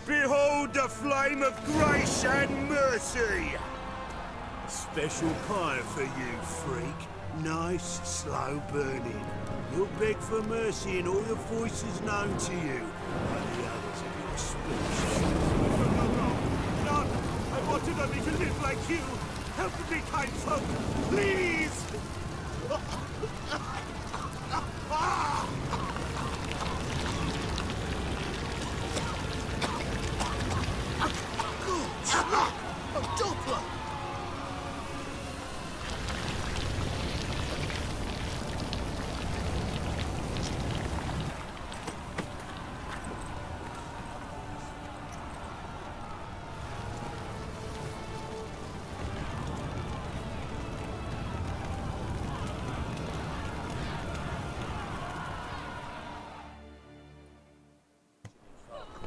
Behold the flame of grace and mercy. Special pie for you, freak. Nice, slow burning. You'll beg for mercy in all the voices known to you. And the others of your speech. None! I wanted only to live like you. Help me, kind folk, please! A Doppler!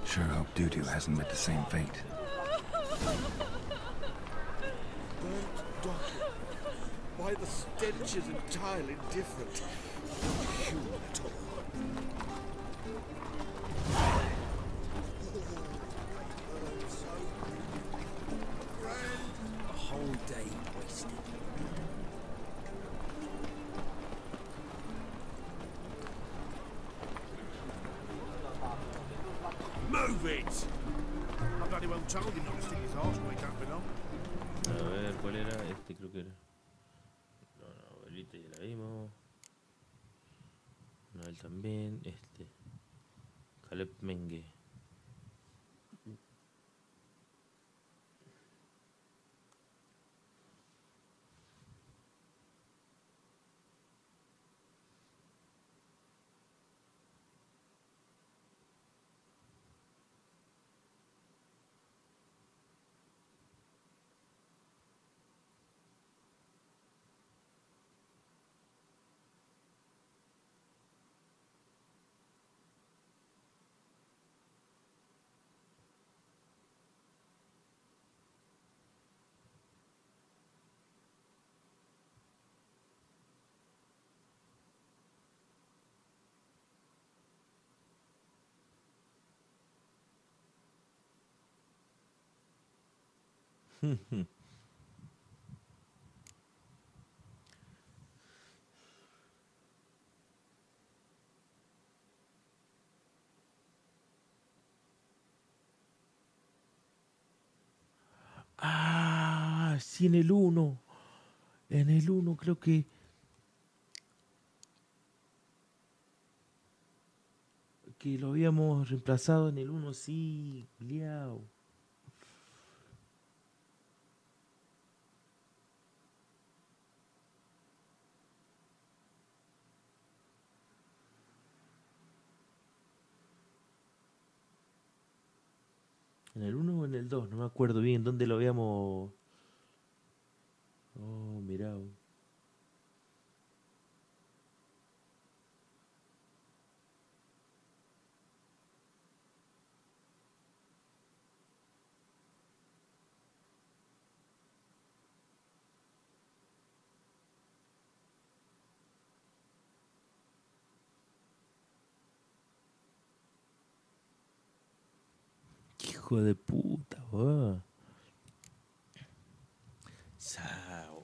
Sure hope Doo-Doo hasn't met the same fate. Burnt Doppler. Why, the stench is entirely different. Not human at all. A whole day wasted. Move it! I bloody well told him not to stick his arse quick up and on. A ver, ¿cuál era? Este creo que era. No, abuelita ya la vimos. No, él también. Este. Caleb Menge. Ah, sí, en el 1. En el 1 creo que lo habíamos reemplazado en el 1, sí, liao. En el 1 o en el 2, no me acuerdo bien dónde lo habíamos. Oh, mirá. Hijo de puta, weón. Sao.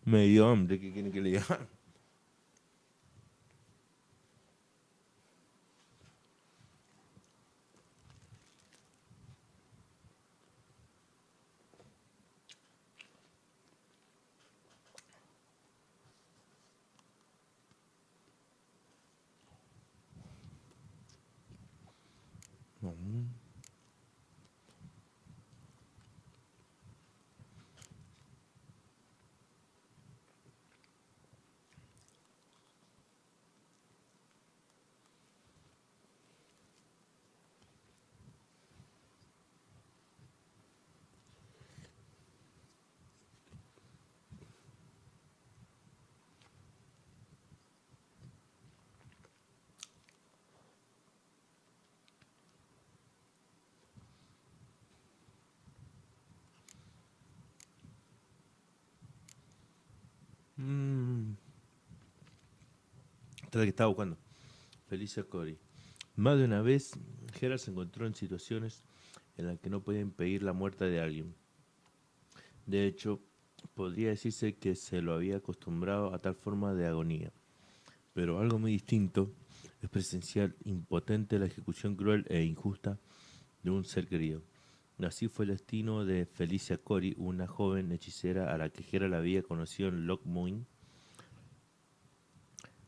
Me dio hambre, ¿qué quieren que le diga? Esta es la que estaba buscando. Felicia Cory. Más de una vez, Geralt se encontró en situaciones en las que no podía impedir la muerte de alguien. De hecho, podría decirse que se lo había acostumbrado a tal forma de agonía. Pero algo muy distinto es presenciar impotente la ejecución cruel e injusta de un ser querido. Así fue el destino de Felicia Cory, una joven hechicera a la que Geralt había conocido en Lochmoin.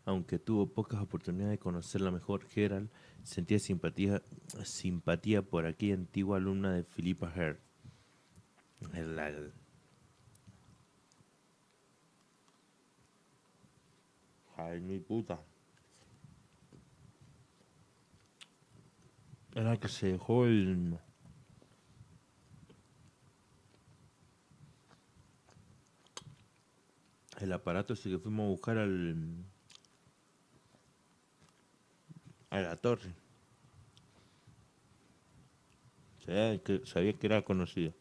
Aunque tuvo pocas oportunidades de conocerla mejor, Geralt sentía simpatía por aquella antigua alumna de Philippa Hare. Ay, mi puta. Era que se dejó el aparato, así que fuimos a buscar a la torre. Sabía que era conocido.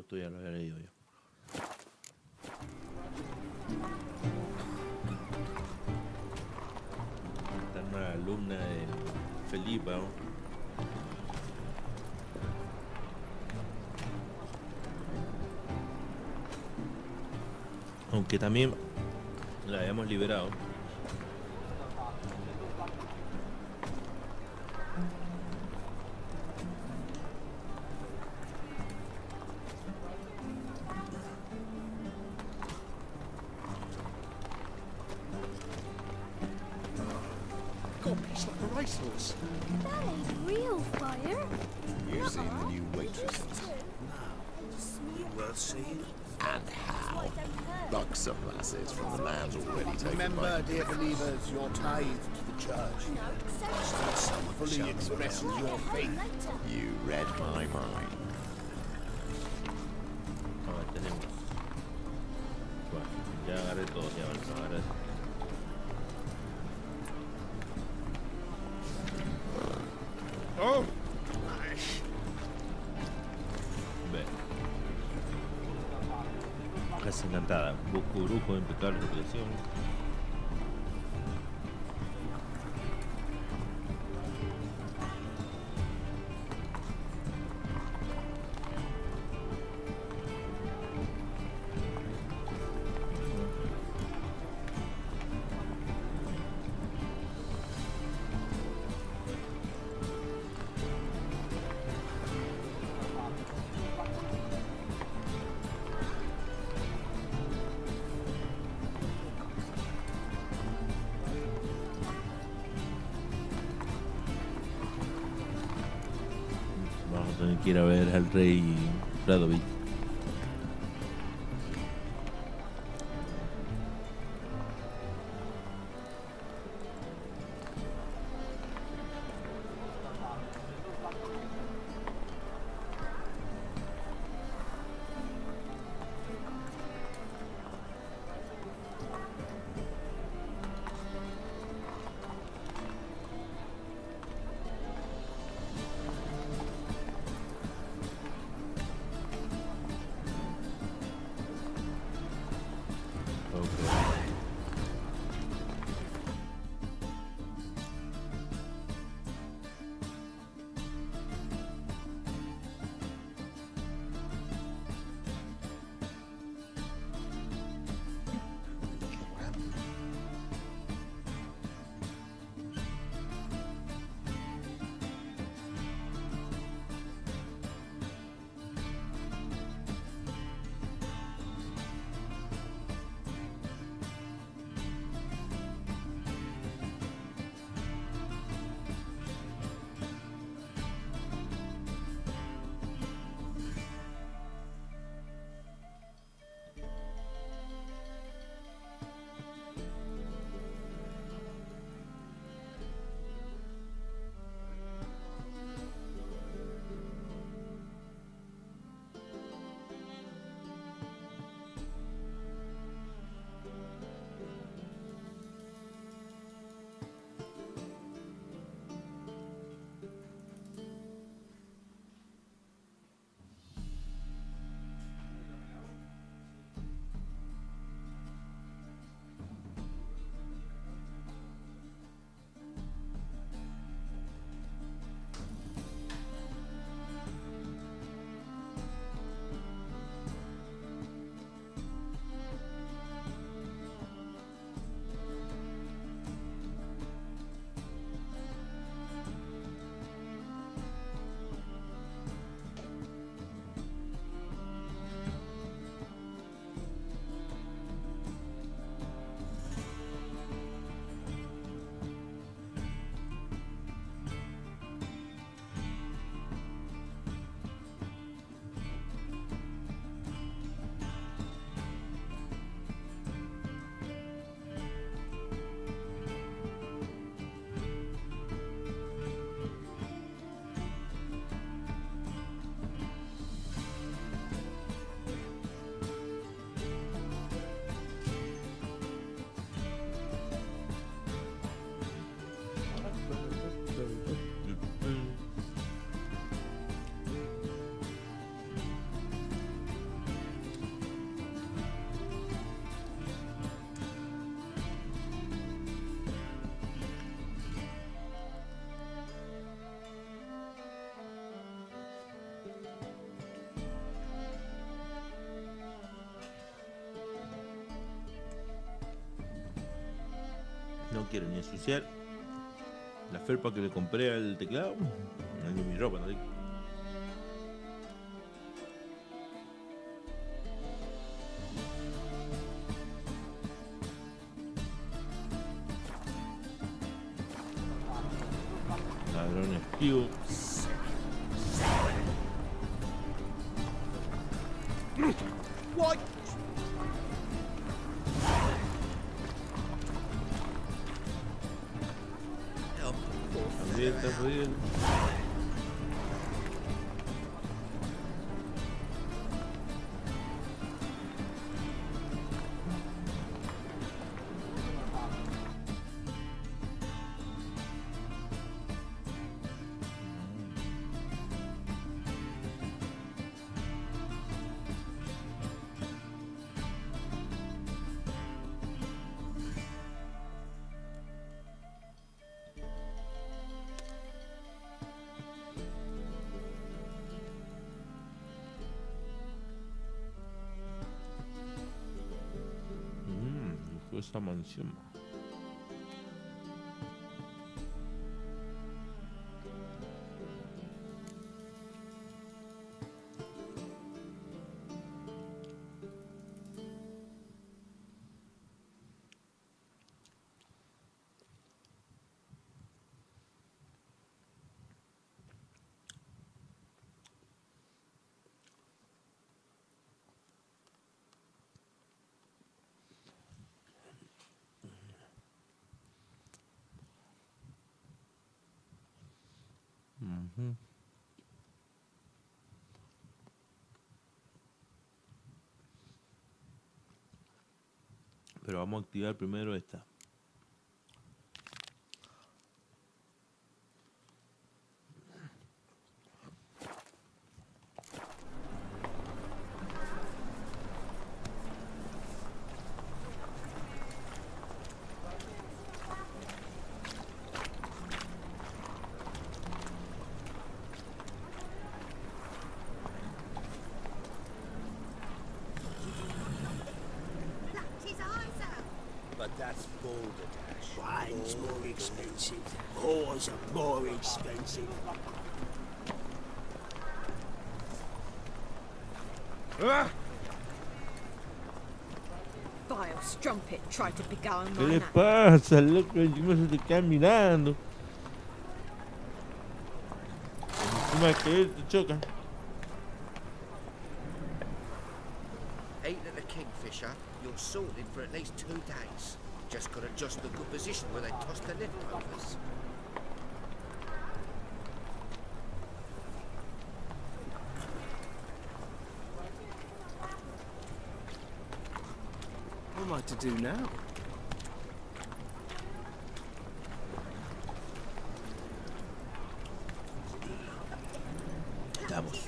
esto ya lo había leído yo. Esta es una alumna de Felipa, ¿no? Aunque también la habíamos liberado. God, he's like a racehorse. That ain't real fire. You seen the new waitresses? Worth seeing. And how? Buxom lasses from the lands already taken Remember, by... dear believers, your tithe to the church. Still someone fully expresses your faith. You read my mind. Ahora tenemos. Bueno, ya agarré todo, ya vamos a agarrar. Oh! Ve. Casa encantada. Busco brujo, impecable reputación. Vamos a tener que ir a ver al rey Radovic. quiero ni ensuciar la felpa que le compré al teclado, ni mi ropa, ¿no? Ladrón espío. What? También está jodido. Esa mansión. Pero vamos a activar primero esta. But that's balderdash. Wine's more expensive. Whores are more expensive. Vile strumpet tried to beguile ¿Qué my le knack. pasa, loco? Encima se te queda mirando. Encima que él te choca. Ain't it a kingfisher? You're sorted for at least 2 days. Just gotta adjust the good position where they toss the leftovers. What am I to do now? Estamos.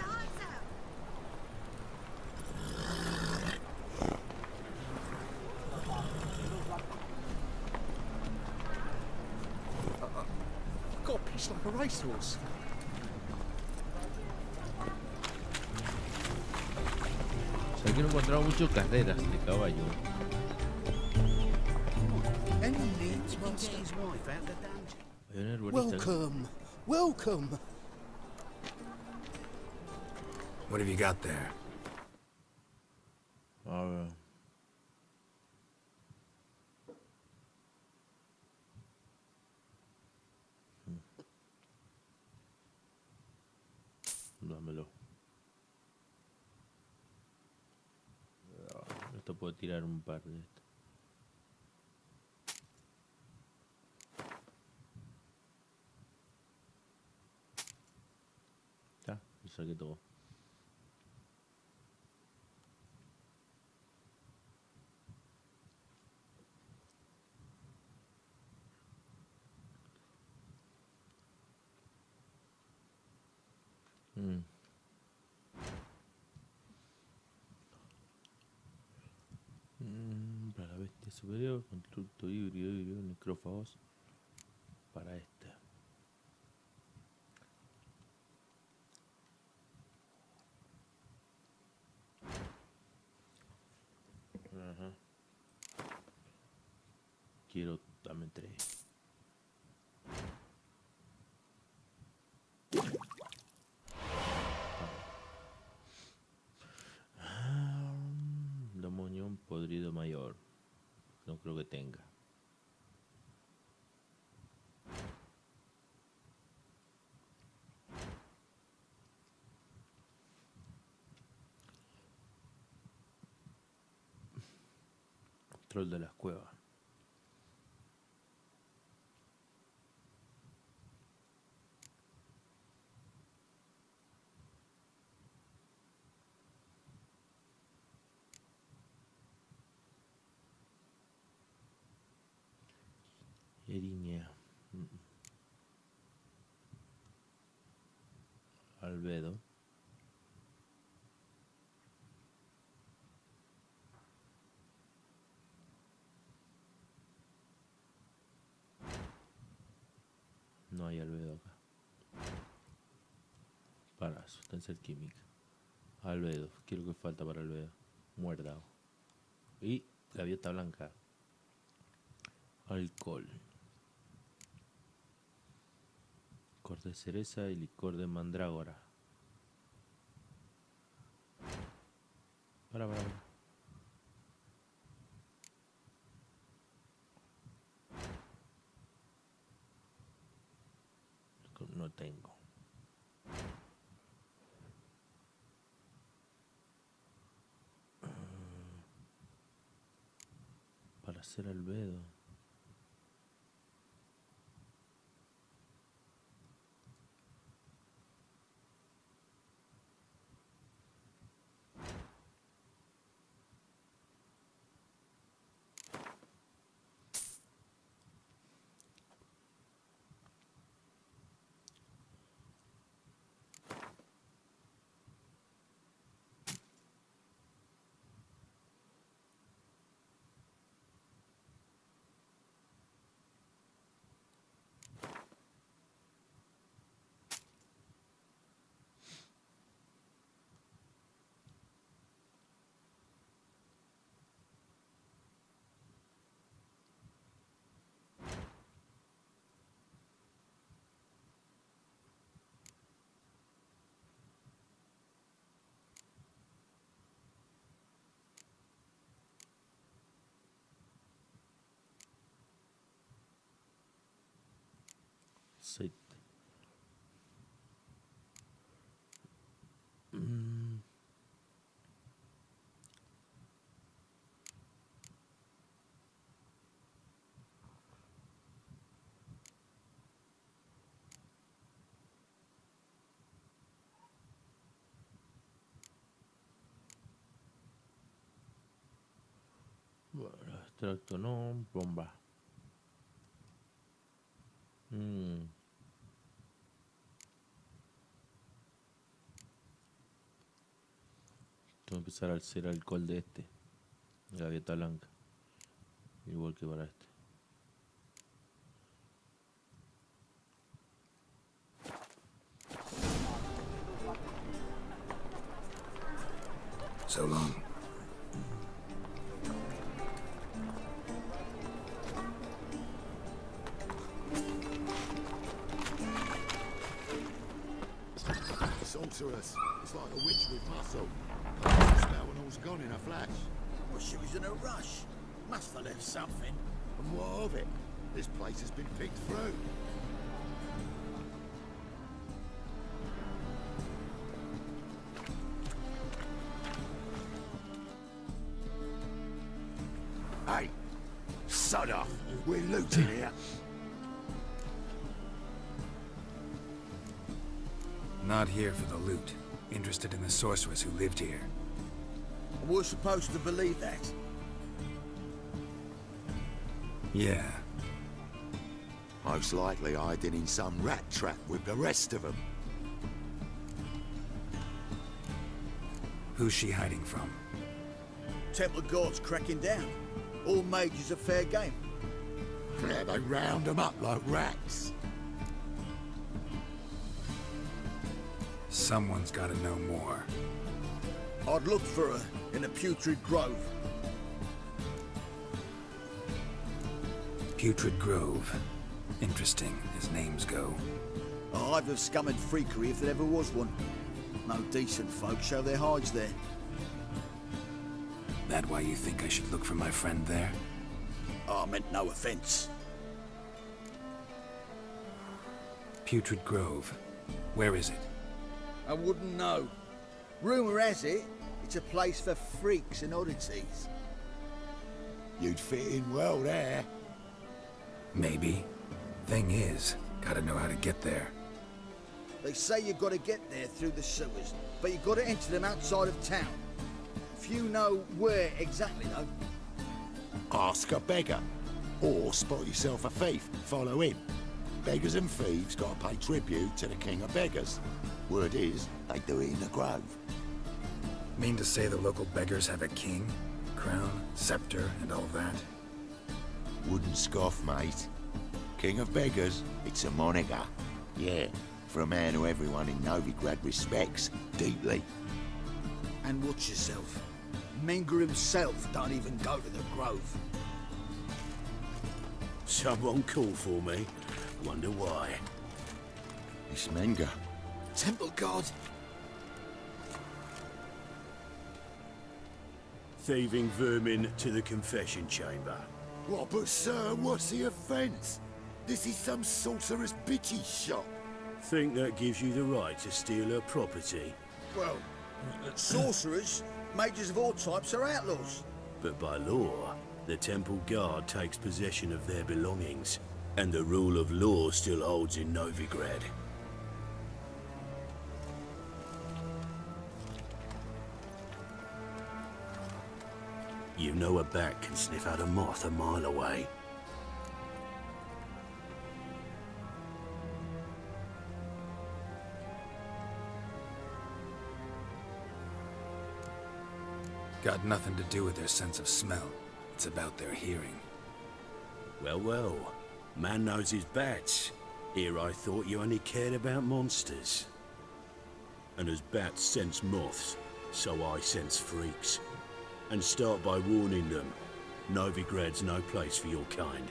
Got a piece like a racehorse. O sea, que no he encontrado muchas carreras de caballo. Any needs must get his wife out the dungeon. Hay un arbolista, ¿no? Welcome, welcome. What have you got there? A ver. Dámelo. Esto puedo tirar un par de estos. Ya, lo saqué todo. Para la bestia superior, constructo híbrido, necrófagos. Para este. Quiero también encontré. Demonio podrido mayor. No creo que tenga. Troll de las cuevas. Eriña. Albedo. No hay albedo acá. Para sustancia química. Albedo. ¿Qué es lo que falta para albedo? Muérdago. Y gaviota blanca. Alcohol. Licor de cereza y licor de mandrágora. Para. No tengo. Para hacer albedo. Aceite. Bueno, extracto no, bomba. Tengo que empezar a hacer alcohol de este. Gaviota blanca. Igual que para este. So long. Sorceress. It's like a witch with muscle. Can't smell when all's gone in a flash. Well, she was in a rush. Must have left something. And what of it? This place has been picked through. Hey, sod off. We're looting here. Not here for the loot. Interested in the sorceress who lived here. We're supposed to believe that. Yeah. Most likely hiding in some rat trap with the rest of them. Who's she hiding from? Temple Guard's cracking down. All mages are fair game. Yeah, they round them up like rats. Someone's gotta know more. I'd look for her in a putrid grove. Putrid Grove. Interesting, as names go. A hive of scum and freakery if there ever was one. No decent folk show their hides there. That why you think I should look for my friend there? Oh, I meant no offense. Putrid Grove. Where is it? I wouldn't know. Rumour has it, it's a place for freaks and oddities. You'd fit in well there. Maybe. Thing is, gotta know how to get there. They say you've got to get there through the sewers, but you've got to enter them outside of town. Few know where exactly, though. Ask a beggar. Or spot yourself a thief, follow him. Beggars and thieves got to pay tribute to the king of beggars. Word is, they do it in the grove. Mean to say the local beggars have a king? Crown, scepter, and all that? Wouldn't scoff, mate. King of beggars, it's a moniker. Yeah, for a man who everyone in Novigrad respects deeply. And watch yourself. Menger himself don't even go to the grove. Someone called for me. Wonder why. It's Menger. Temple guard. Thieving vermin to the confession chamber. What, but sir, what's the offence? This is some sorcerer's bitchy shop. Think that gives you the right to steal her property? Well, sorcerers, mages of all types are outlaws. But by law, the temple guard takes possession of their belongings, and the rule of law still holds in Novigrad. You know a bat can sniff out a moth a mile away. Got nothing to do with their sense of smell. It's about their hearing. Well, well. Man knows his bats. Here I thought you only cared about monsters. And as bats sense moths, so I sense freaks. And start by warning them, Novigrad's no place for your kind.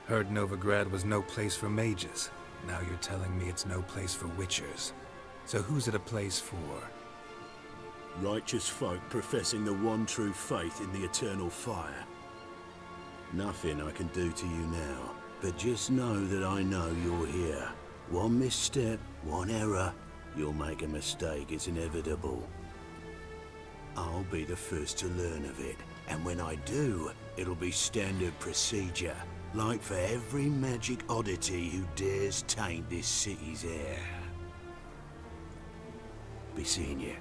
Heard Novigrad was no place for mages. Now you're telling me it's no place for witchers. So who's it a place for? Righteous folk professing the one true faith in the eternal fire. Nothing I can do to you now, but just know that I know you're here. One misstep, one error, you'll make a mistake, it's inevitable. I'll be the first to learn of it, and when I do, it'll be standard procedure. Like for every magic oddity who dares taint this city's air. Be seeing you.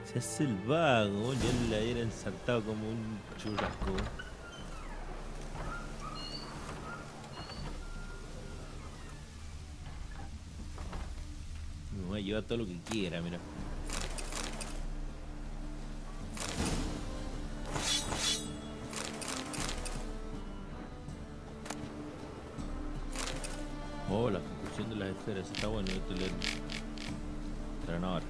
Se hace el vago, ya la era ensartado como un churrasco. Me voy a llevar todo lo que quiera, mira. Oh, la construcción de las esferas, está bueno, esto leer. Pero no ahora.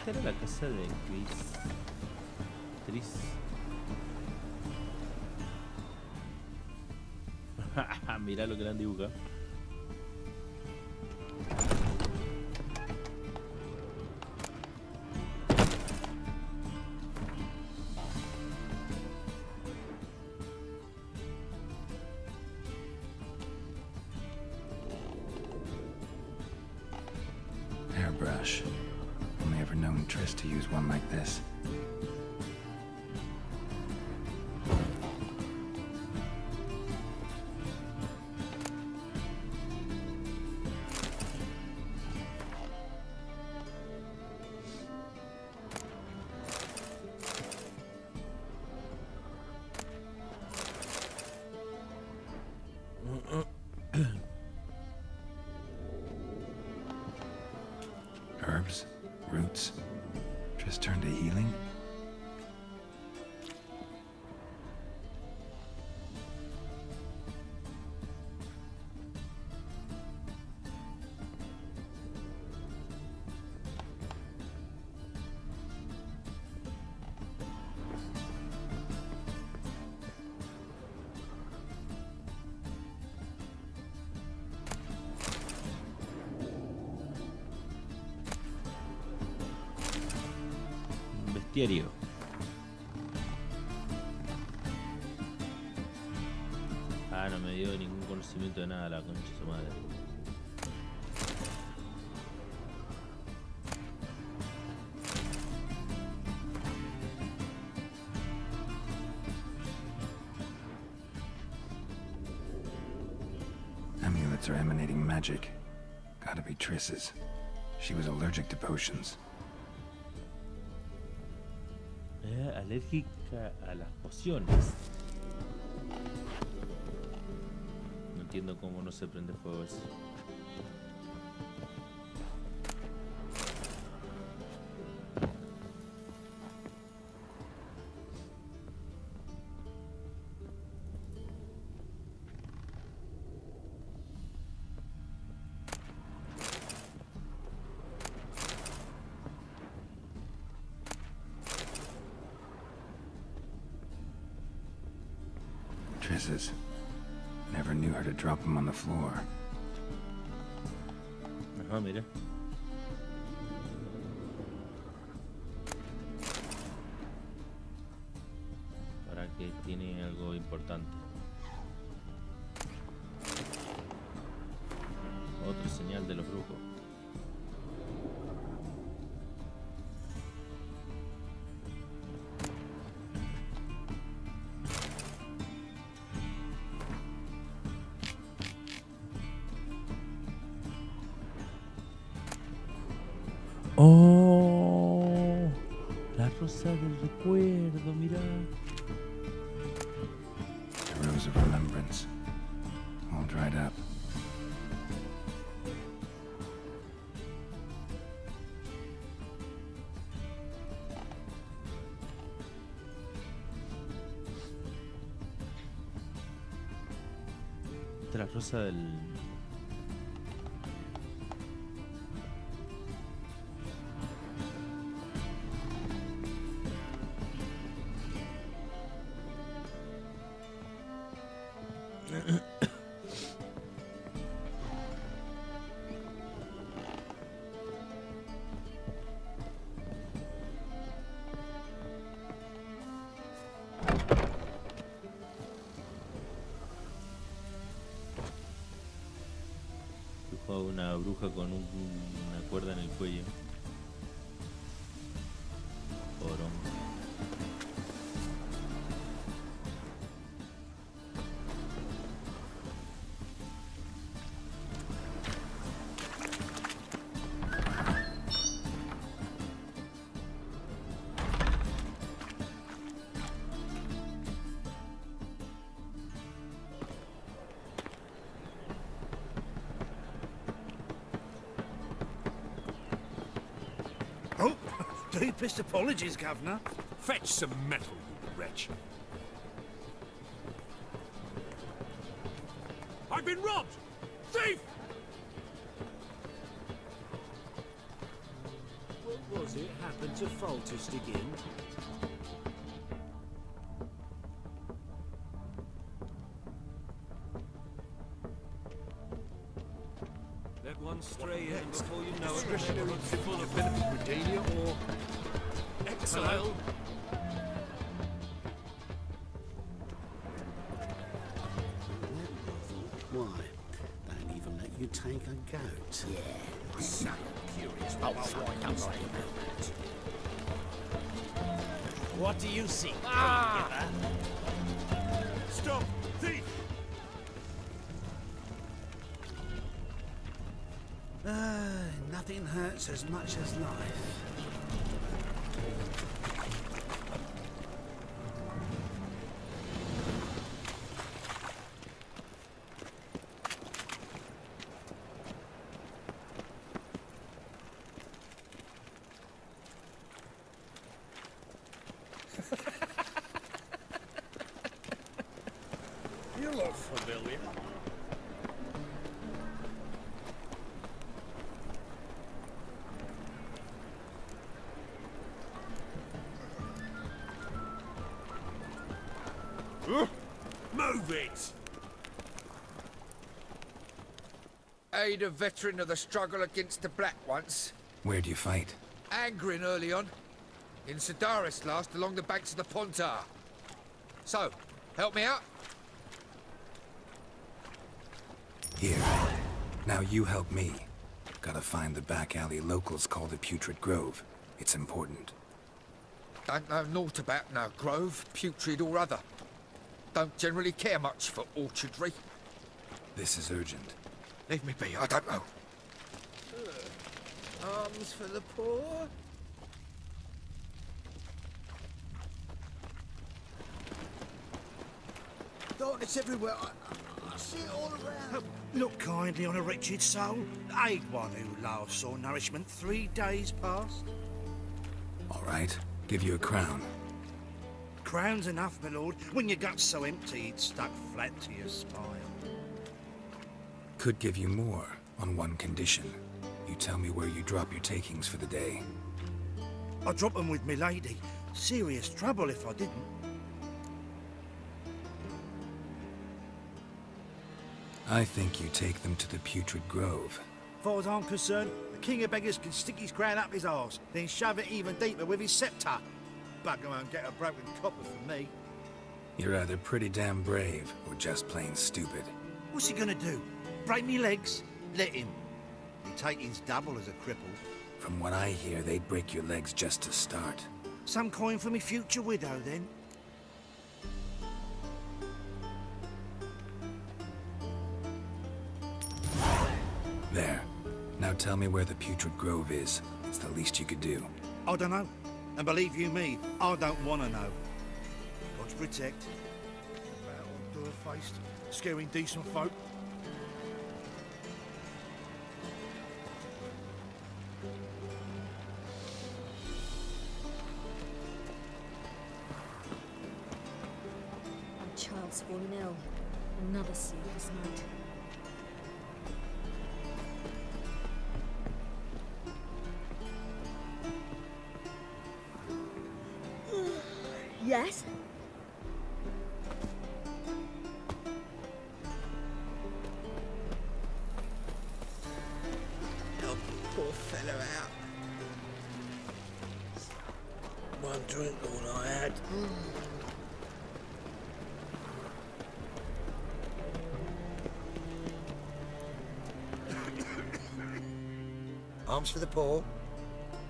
Esta era la casa de Triss. Mirá lo que le han dibujado. Hairbrush. Only ever known Triss to use one like this. bestiario. Ah, no me dio ningún conocimiento de nada la concha de su madre. Amulets are emanating magic. Gotta be Triss's. She was allergic to potions. Alérgica a las pociones. No entiendo cómo no se prende fuego eso. Triss's. Never knew her to drop them on the floor. Ajá, mira. Para que tiene algo importante. Otra señal de los brujos. Oh, la rosa del recuerdo, mira. The rose of remembrance. All dried up. Esta es la rosa del... Una bruja con una cuerda en el cuello. Porón. Deepest apologies, Governor. Fetch some metal, you wretch. I've been robbed! Thief! What was it happened to Foltest again? Let one stray in before you know it. Full of Redelia or exile. Why? They don't even let you take a goat. Yeah, so curious. Oh, don't worry about that. What do you see? Stop! Thief! Nothing hurts as much as life. You look familiar. Move it! Aid a veteran of the struggle against the Black once. Where'd you fight? Angering early on. In Sedaris last, along the banks of the Pontar. So, help me out? Here. Now you help me. Gotta find the back alley locals call the Putrid Grove. It's important. Don't know naught about no grove, putrid or other. Don't generally care much for orchardry. This is urgent. Leave me be, I don't know. Alms for the poor? Darkness everywhere. I see it all around. Look kindly on a wretched soul. Aid one who last saw nourishment 3 days past. All right. Give you a crown. Crown's enough, my lord. When your gut's so empty, it's stuck flat to your spine. Could give you more, on one condition. You tell me where you drop your takings for the day. I drop them with me lady. Serious trouble if I didn't. I think you take them to the Putrid Grove. As far as I'm concerned, the king of beggars can stick his crown up his arse, then shove it even deeper with his sceptre. Bugger won't get a broken copper from me. You're either pretty damn brave, or just plain stupid. What's he gonna do? Break me legs? Let him. He taking's double as a cripple. From what I hear, they'd break your legs just to start. Some coin for me future widow, then. There. Now tell me where the Putrid Grove is. It's the least you could do. I don't know. And believe you me, I don't want to know. God to protect. Door-faced, scaring decent folk. Our child's fallen ill. Another sleepless night. Yes? Help the poor fellow out. One drink all I had. Arms for the poor?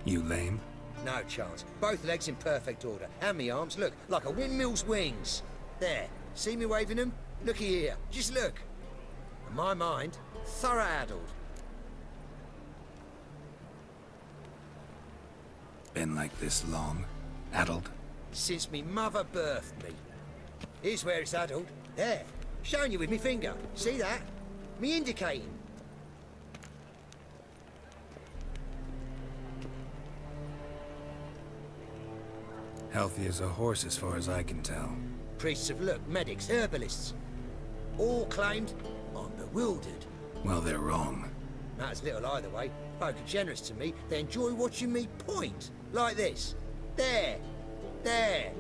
You lame? No chance. Both legs in perfect order. And me arms, look, like a windmill's wings. There. See me waving them? Looky here. Just look. And my mind, thorough addled. Been like this long? Addled? Since me mother birthed me. Here's where it's addled. There. Showing you with me finger. See that? Me indicating. Healthy as a horse as far as I can tell. Priests of look, medics, herbalists. All claimed I'm bewildered. Well, they're wrong. Matters little either way. Folk are generous to me. They enjoy watching me point. Like this. There. There.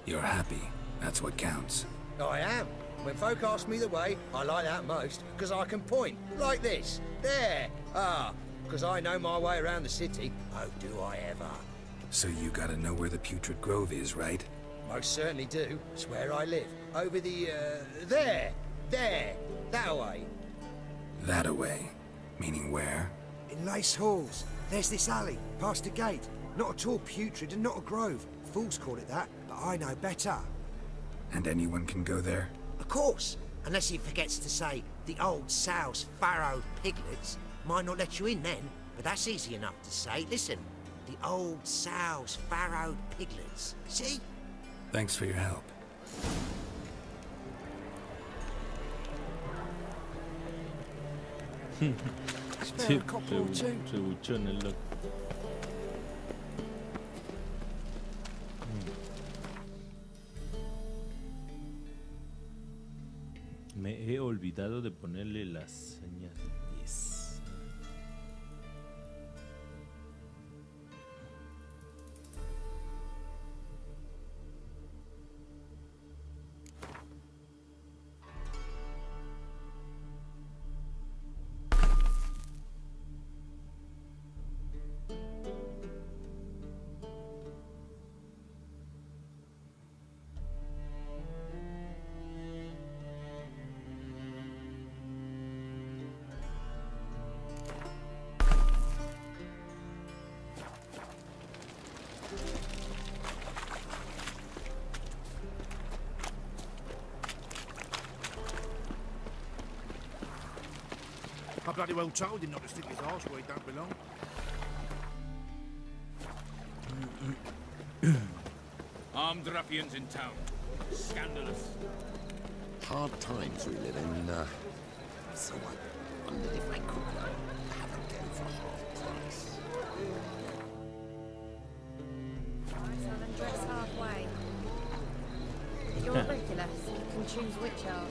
You're happy. That's what counts. I am. When folk ask me the way, I like that most, because I can point. Like this. There. Ah. Because I know my way around the city. Oh, do I ever. So you gotta know where the Putrid Grove is, right? Most certainly do. It's where I live. Over the, there. There. That way. That away. Meaning where? In Lace Halls. There's this alley, past the gate. Not at all putrid and not a grove. Fools call it that, but I know better. And anyone can go there? Of course. Unless he forgets to say, the old sow's farrowed piglets. Might not let you in then, but that's easy enough to say. Listen, the old sow's farrowed piglets. See? Thanks for your help. Spare a couple or two. Me he olvidado de ponerle las señas. Yes. bloody well told him not to stick his arse where he don't belong. Armed ruffians in town. Scandalous. Hard times we live in, so I wondered if I could have a go for half price. Nice, I'll undress halfway. You're a regular, so you can choose which half.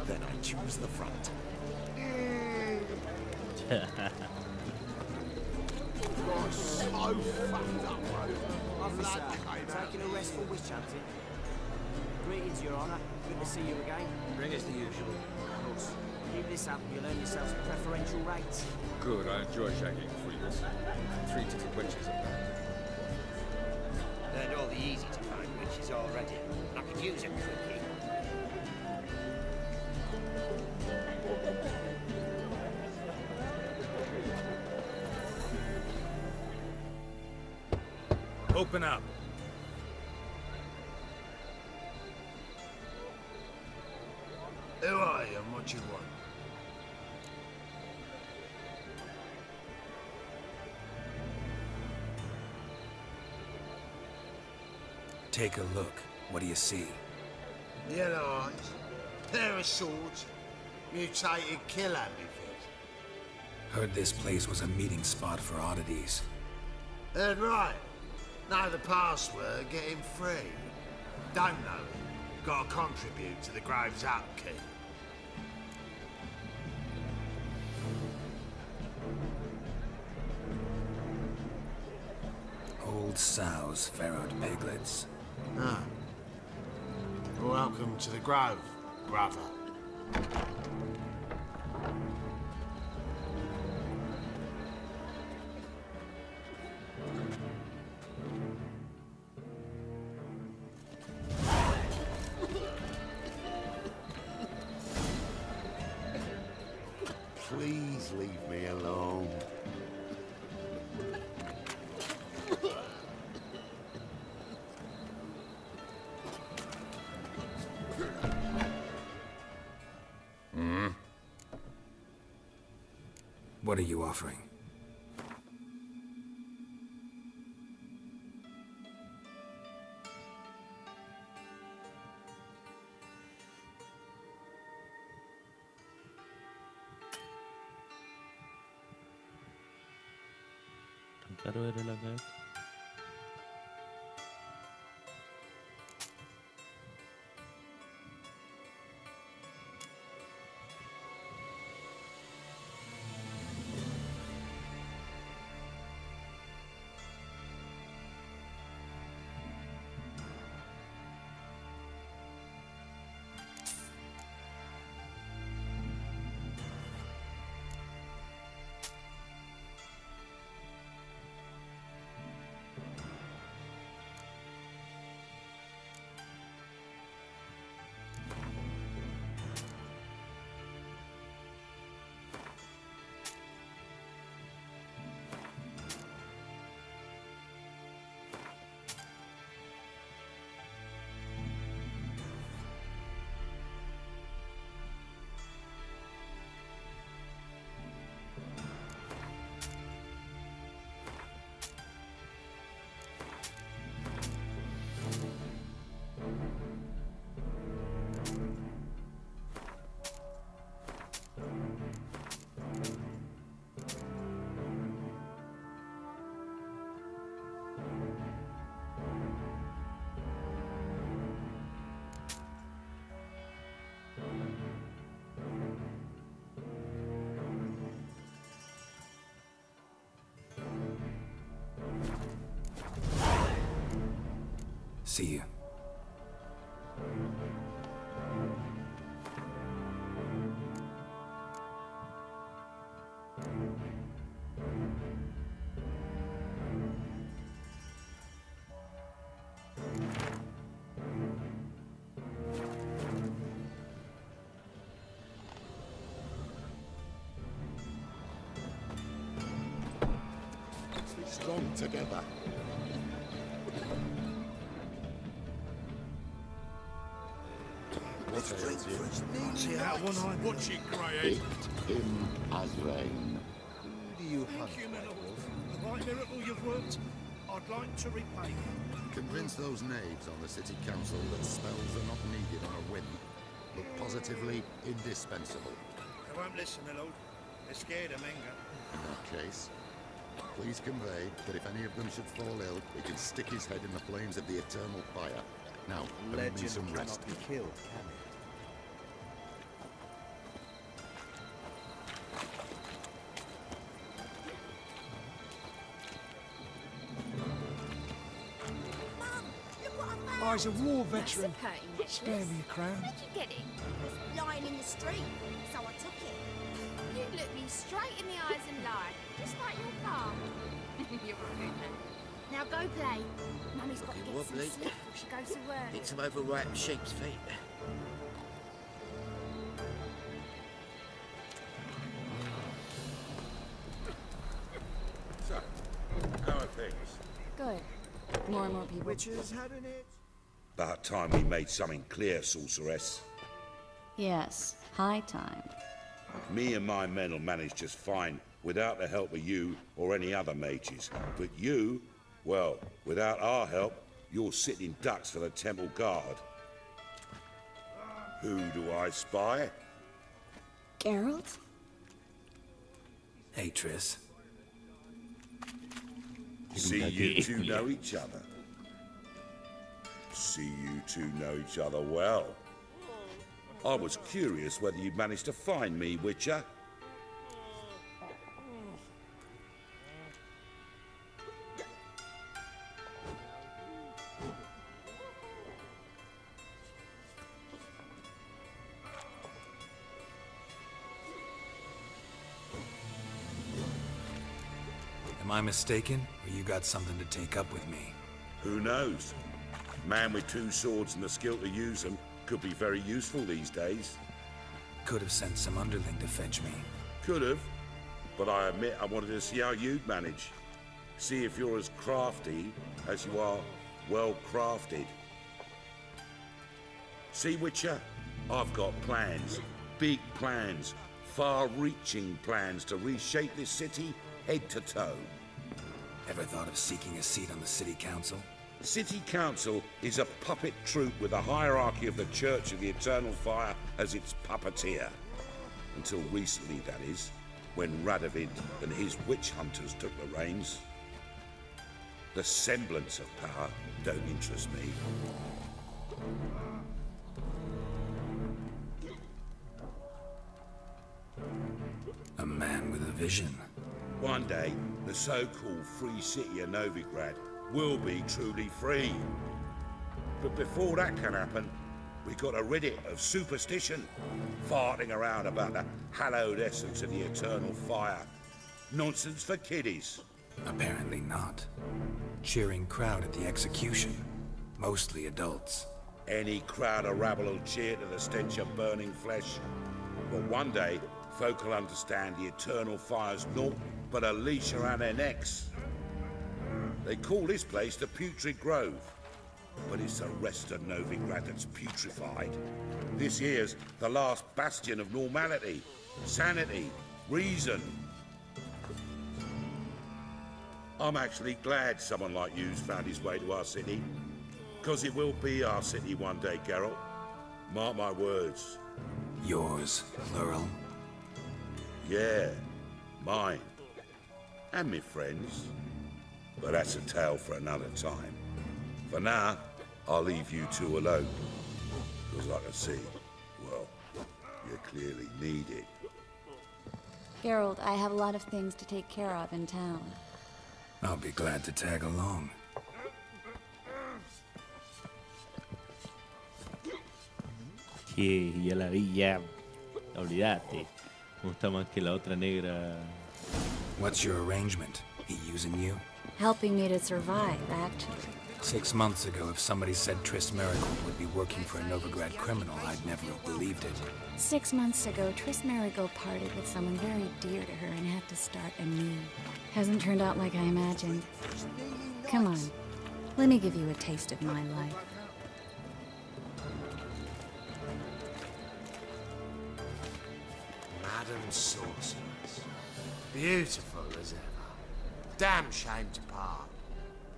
Then I choose the front. You're so fucked up, Officer, taking a rest for witch hunting. Greetings, Your Honour. Good to see you again. Ring as the usual. Of course. Keep this up and you'll earn yourselves preferential rates. Good, I enjoy shagging freaks. 3-titted witches, apparently. Learned all the easy-to-find witches already. I could use a quickie. Open up. Who are you and what you want? Take a look. What do you see? Yellow eyes, pair of swords, mutated killer methods. Heard this place was a meeting spot for oddities. Heard right. Know the password, get him free. Don't know it. Gotta contribute to the Grove's upkeep. Old sows, farrowed piglets. Ah. Welcome to the Grove, brother. Please leave me alone. What are you offering? Tan caro era la cabeza. See you. Be strong together. See that one-eyed? Watch it, grey. Him as rain. Who do you hunt? Thank you, my lord. The right miracle you've worked, I'd like to repay you. Convince those knaves on the city council that spells are not needed on a whim, but positively indispensable. They won't listen, my lord. They're scared of Menga. In that case, please convey that if any of them should fall ill, he can stick his head in the flames of the eternal fire. Now, let me some rest. Be killed, can it? I was a war veteran. Spare me a crown. Where'd you get it? It was lying in the street, so I took it. You look me straight in the eyes and lied, just like your pa. You're a good man. Now go play. Mummy's got to get some sleep before she goes to work. Get some overripe sheep's feet. So, how are things? Good. More and more people. Witches having it? About time we made something clear, sorceress. Yes, high time. Me and my men will manage just fine without the help of you or any other mages. But you, well, without our help, you're sitting ducks for the temple guard. Who do I spy? Geralt? Hey, Triss. See you two know each other. See you two know each other well. I was curious whether you'd managed to find me, Witcher. Am I mistaken, or you got something to take up with me? Who knows? Man with two swords and the skill to use them could be very useful these days. Could have sent some underling to fetch me. Could have, but I admit I wanted to see how you'd manage. See if you're as crafty as you are well crafted. See, Witcher, I've got plans, big plans, far-reaching plans to reshape this city head to toe. Ever thought of seeking a seat on the city council? City Council is a puppet troupe with a hierarchy of the Church of the Eternal Fire as its puppeteer. Until recently, that is, when Radovid and his witch hunters took the reins. The semblance of power don't interest me. A man with a vision. One day, the so-called free city of Novigrad will be truly free. But before that can happen, we got to rid it of superstition, farting around about the hallowed essence of the eternal fire. Nonsense for kiddies. Apparently not. Cheering crowd at the execution. Mostly adults. Any crowd of rabble will cheer to the stench of burning flesh. But one day, folk will understand the eternal fire's naught but a leash around their necks. They call this place the Putrid Grove, but it's the rest of Novigrad that's putrefied. This here's the last bastion of normality, sanity, reason. I'm actually glad someone like you's found his way to our city, because it will be our city one day, Geralt. Mark my words. Yours, plural? Yeah, mine. And me friends. But that's a tale for another time. For now, I'll leave you two alone. Because I can see, well, you clearly need it. Geralt, I have a lot of things to take care of in town. I'll be glad to tag along. Que ya la vi ya. Olvídate. Me gusta más que la otra negra. What's your arrangement? He using you? Helping me to survive, actually. 6 months ago, if somebody said Triss Marigold would be working for a Novigrad criminal, I'd never have believed it. 6 months ago, Triss Marigold parted with someone very dear to her and had to start anew. Hasn't turned out like I imagined. Come on, let me give you a taste of my life. Madam Sorceress. Beautiful as ever. Damn shame to part.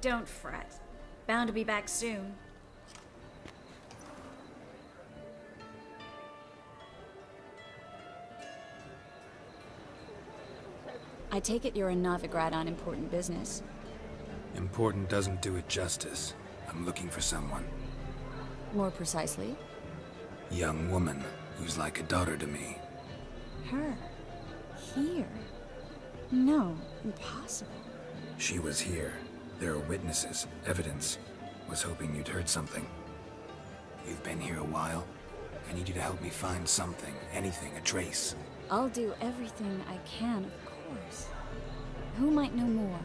Don't fret. Bound to be back soon. I take it you're a Novigrad on important business. Important doesn't do it justice. I'm looking for someone. More precisely? Young woman who's like a daughter to me. Her? Here? No, impossible. She was here. There are witnesses, evidence. Was hoping you'd heard something. You've been here a while. I need you to help me find something, anything, a trace. I'll do everything I can, of course. Who might know more?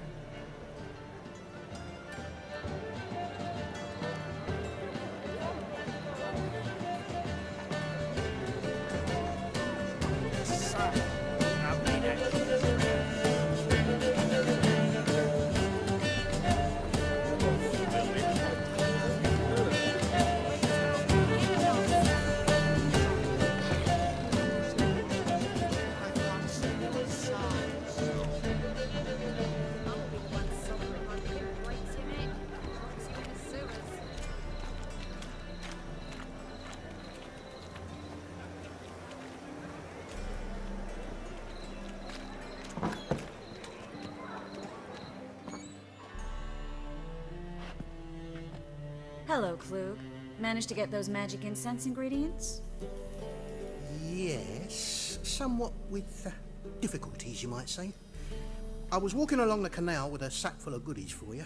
Hello, Klug. Managed to get those magic incense ingredients? Yes, somewhat with difficulties, you might say. I was walking along the canal with a sack full of goodies for you.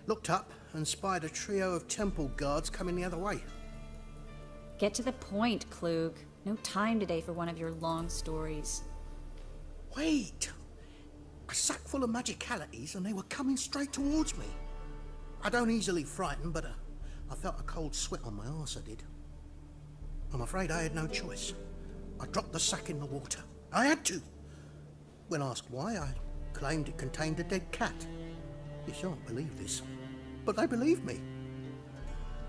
Looked up and spied a trio of temple guards coming the other way. Get to the point, Klug. No time today for one of your long stories. Wait! A sack full of magicalities and they were coming straight towards me. I don't easily frighten, but I felt a cold sweat on my arse, I did. I'm afraid I had no choice. I dropped the sack in the water. I had to. When asked why, I claimed it contained a dead cat. You shan't believe this, but they believed me.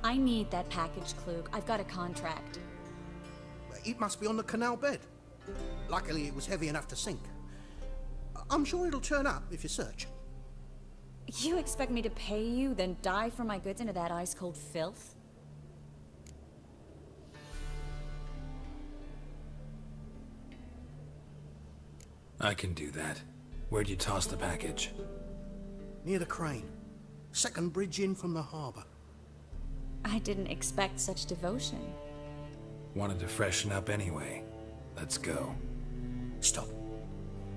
I need that package, Klug. I've got a contract. It must be on the canal bed. Luckily, it was heavy enough to sink. I'm sure it'll turn up if you search. You expect me to pay you, then dive for my goods into that ice-cold filth? I can do that. Where'd you toss the package? Near the crane. Second bridge in from the harbour. I didn't expect such devotion. Wanted to freshen up anyway. Let's go. Stop.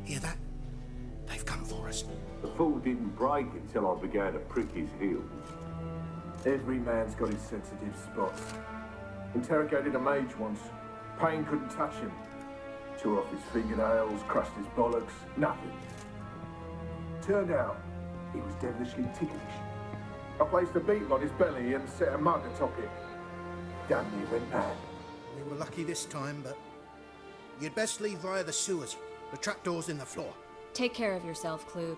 Hear that? They've come for us. The fall didn't break until I began to prick his heels. Every man's got his sensitive spots. Interrogated a mage once. Pain couldn't touch him. Tore off his fingernails, crushed his bollocks, nothing. Turned out, he was devilishly ticklish. I placed a beetle on his belly and set a mug atop it. Damn near went mad. We were lucky this time, but you'd best leave via the sewers. The trapdoor's in the floor. Take care of yourself, Klug.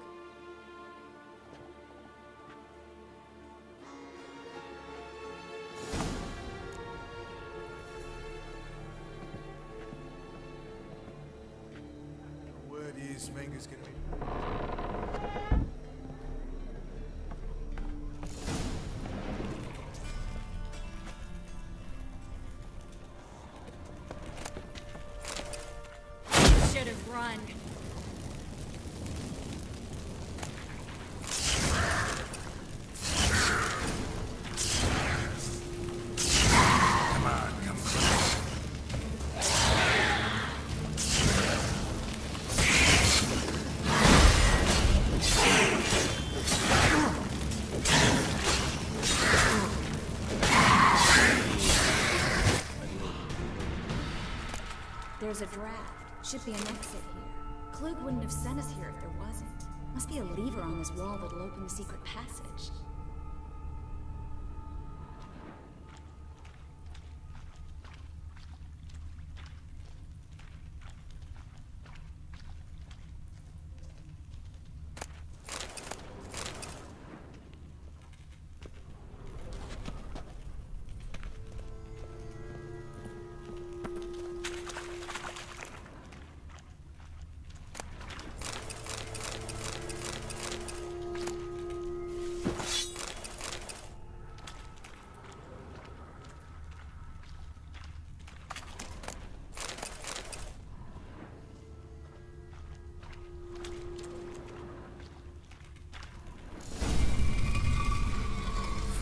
Word is Menger's gonna be... Should have run. There's a draft. Should be an exit here. Klug wouldn't have sent us here if there wasn't. Must be a lever on this wall that'll open the secret passage.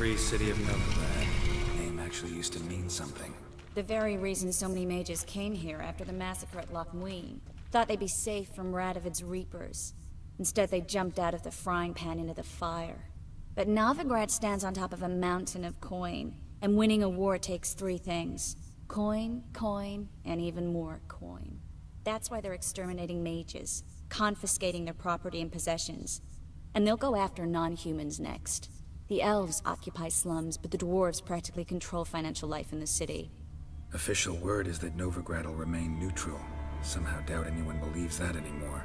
free city of Novigrad. Name actually used to mean something. The very reason so many mages came here after the massacre at Loch Muin. Thought they'd be safe from Radovid's reapers. Instead, they jumped out of the frying pan into the fire. But Novigrad stands on top of a mountain of coin, and winning a war takes 3 things. Coin, coin, and even more coin. That's why they're exterminating mages, confiscating their property and possessions. And they'll go after non-humans next. The elves occupy slums, but the dwarves practically control financial life in the city. Official word is that Novigrad will remain neutral. Somehow doubt anyone believes that anymore.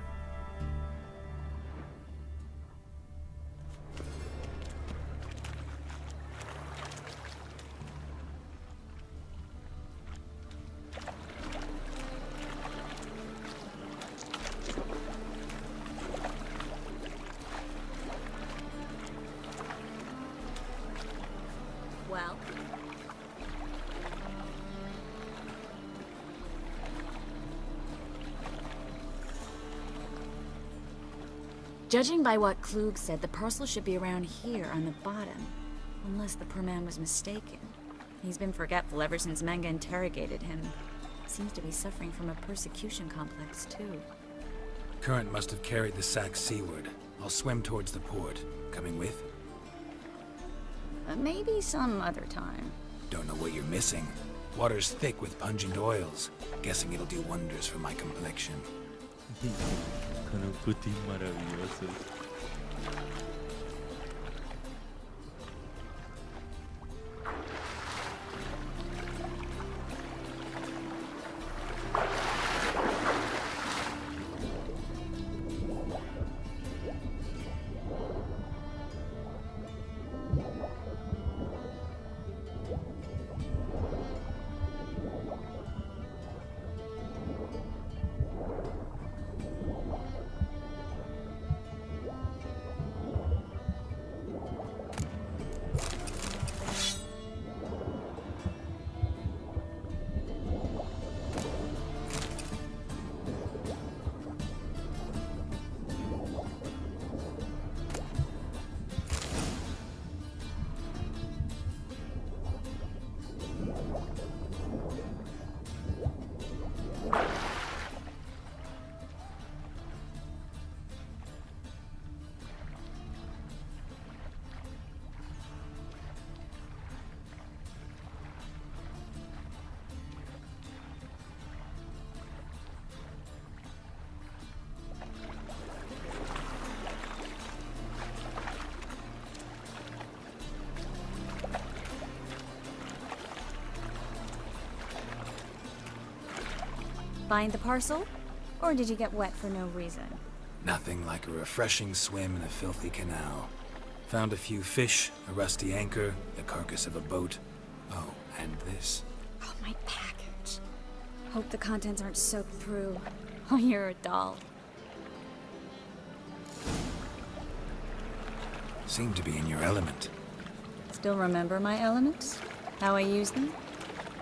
Well? Judging by what Klug said, the parcel should be around here on the bottom. Unless the poor man was mistaken. He's been forgetful ever since Manga interrogated him. Seems to be suffering from a persecution complex, too. Current must have carried the sack seaward. I'll swim towards the port. Coming with? Maybe some other time. Don't know what you're missing. Water's thick with pungent oils. Guessing it'll do wonders for my complexion. Con un cutis maravilloso. Find the parcel? Or did you get wet for no reason? Nothing like a refreshing swim in a filthy canal. Found a few fish, a rusty anchor, the carcass of a boat. Oh, and this. Oh, my package. Hope the contents aren't soaked through. Oh, you're a doll. Seem to be in your element. Still remember my elements? How I use them?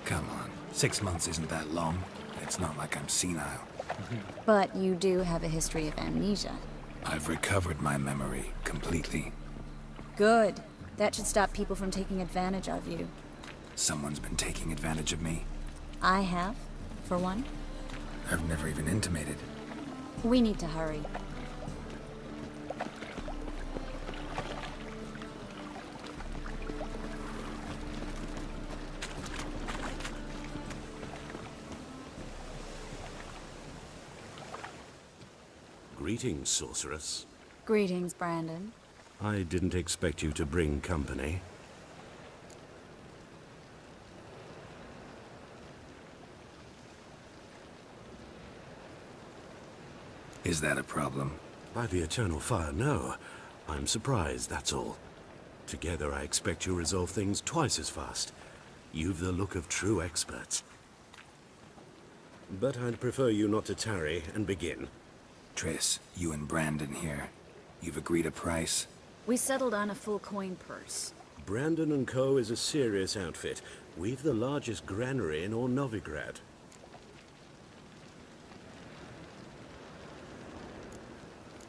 Come on, 6 months isn't that long. It's not like I'm senile. But you do have a history of amnesia. I've recovered my memory completely. Good. That should stop people from taking advantage of you. Someone's been taking advantage of me. I have, for one. I've never even intimated. We need to hurry. Greetings, sorceress. Greetings, Brandon. I didn't expect you to bring company. Is that a problem? By the eternal fire, no. I'm surprised, that's all. Together, I expect you resolve things twice as fast. You've the look of true experts. But I'd prefer you not to tarry and begin. Triss, you and Brandon here. You've agreed a price? We settled on a full coin purse. Brandon & Co. is a serious outfit. We've the largest granary in all Novigrad.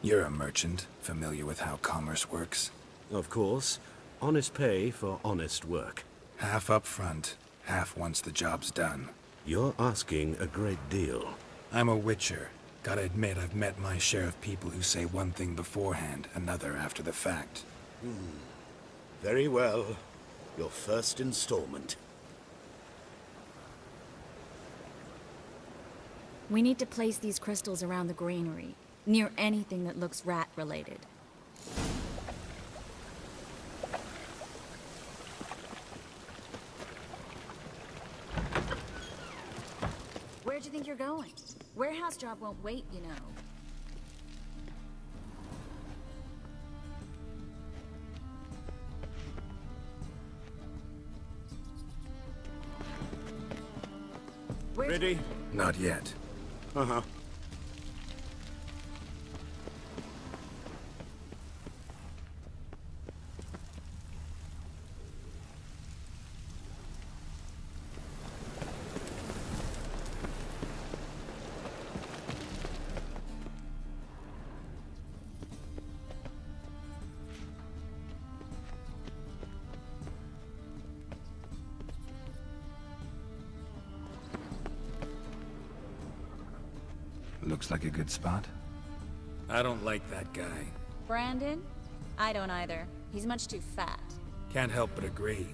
You're a merchant, familiar with how commerce works? Of course. Honest pay for honest work. Half up front, half once the job's done. You're asking a great deal. I'm a witcher. Gotta admit, I've met my share of people who say one thing beforehand, another after the fact. Very well. Your first installment. We need to place these crystals around the granary, near anything that looks rat-related. Where'd you think you're going? Warehouse job won't wait, you know. Ready? Not yet. Uh-huh. Looks like a good spot. I don't like that guy. Brandon? I don't either. He's much too fat. Can't help but agree.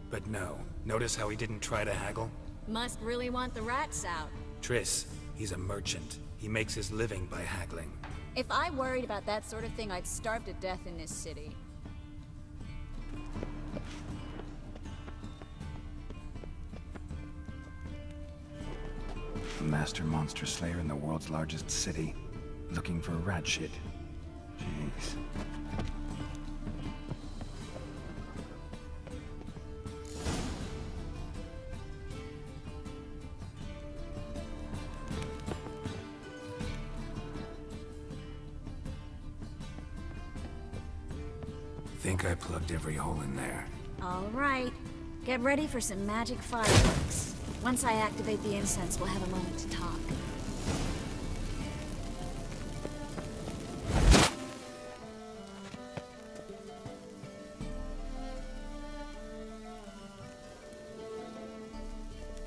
But no, notice how he didn't try to haggle? Must really want the rats out. Triss, he's a merchant. He makes his living by haggling. If I worried about that sort of thing, I'd starve to death in this city. Master monster slayer in the world's largest city, looking for rat shit. Jeez. Think I plugged every hole in there. All right. Get ready for some magic fireworks. Once I activate the incense, we'll have a moment to talk.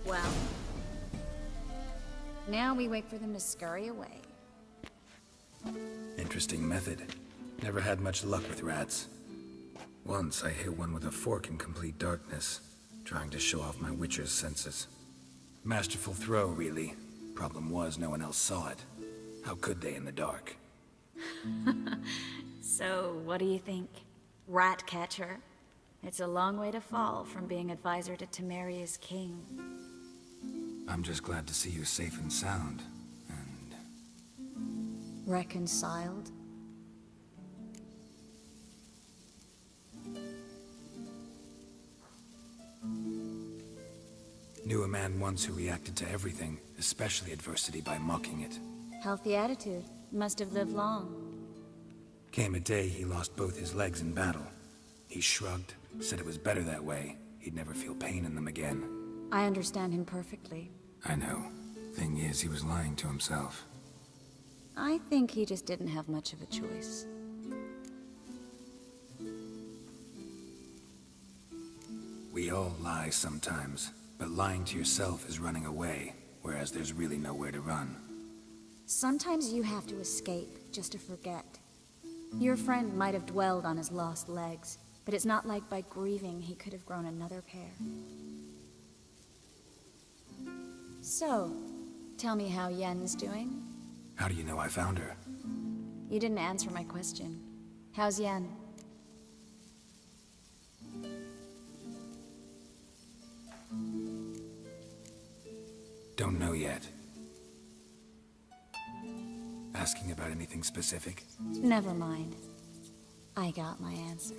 Well, now we wait for them to scurry away. Interesting method. Never had much luck with rats. Once I hit one with a fork in complete darkness, trying to show off my witcher's senses. Masterful throw, really. Problem was, no one else saw it. How could they in the dark? So, what do you think? Rat catcher? It's a long way to fall from being advisor to Temeria's king. I'm just glad to see you safe and sound, and... Reconciled? Knew a man once who reacted to everything, especially adversity, by mocking it. Healthy attitude. Must have lived long. Came a day he lost both his legs in battle. He shrugged, said it was better that way. He'd never feel pain in them again. I understand him perfectly. I know. Thing is, he was lying to himself. I think he just didn't have much of a choice. We all lie sometimes, but lying to yourself is running away, whereas there's really nowhere to run. Sometimes you have to escape just to forget. Your friend might have dwelled on his lost legs, but it's not like by grieving he could have grown another pair. So, tell me how Yen's doing? How do you know I found her? You didn't answer my question. How's Yen? Don't know yet. Asking about anything specific? Never mind. I got my answer.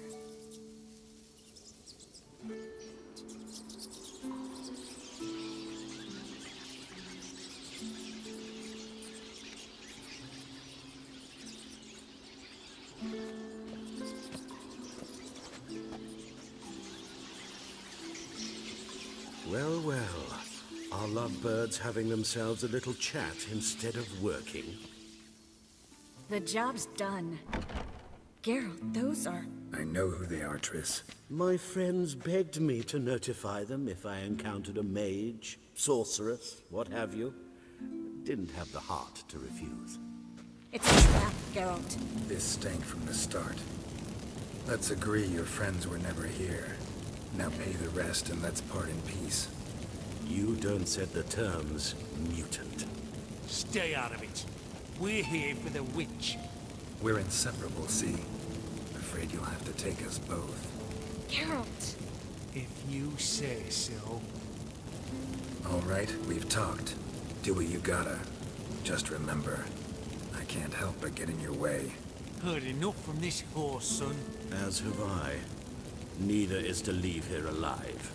Well, well. Are lovebirds having themselves a little chat instead of working? The job's done. Geralt, those are... I know who they are, Triss. My friends begged me to notify them if I encountered a mage, sorceress, what have you. Didn't have the heart to refuse. It's a trap, Geralt. This stank from the start. Let's agree your friends were never here. Now pay the rest and let's part in peace. You don't set the terms, mutant. Stay out of it. We're here for the witch. We're inseparable, see? Afraid you'll have to take us both. Geralt. If you say so. All right, we've talked. Do what you gotta. Just remember, I can't help but get in your way. Heard enough from this horse, son. As have I. Neither is to leave here alive.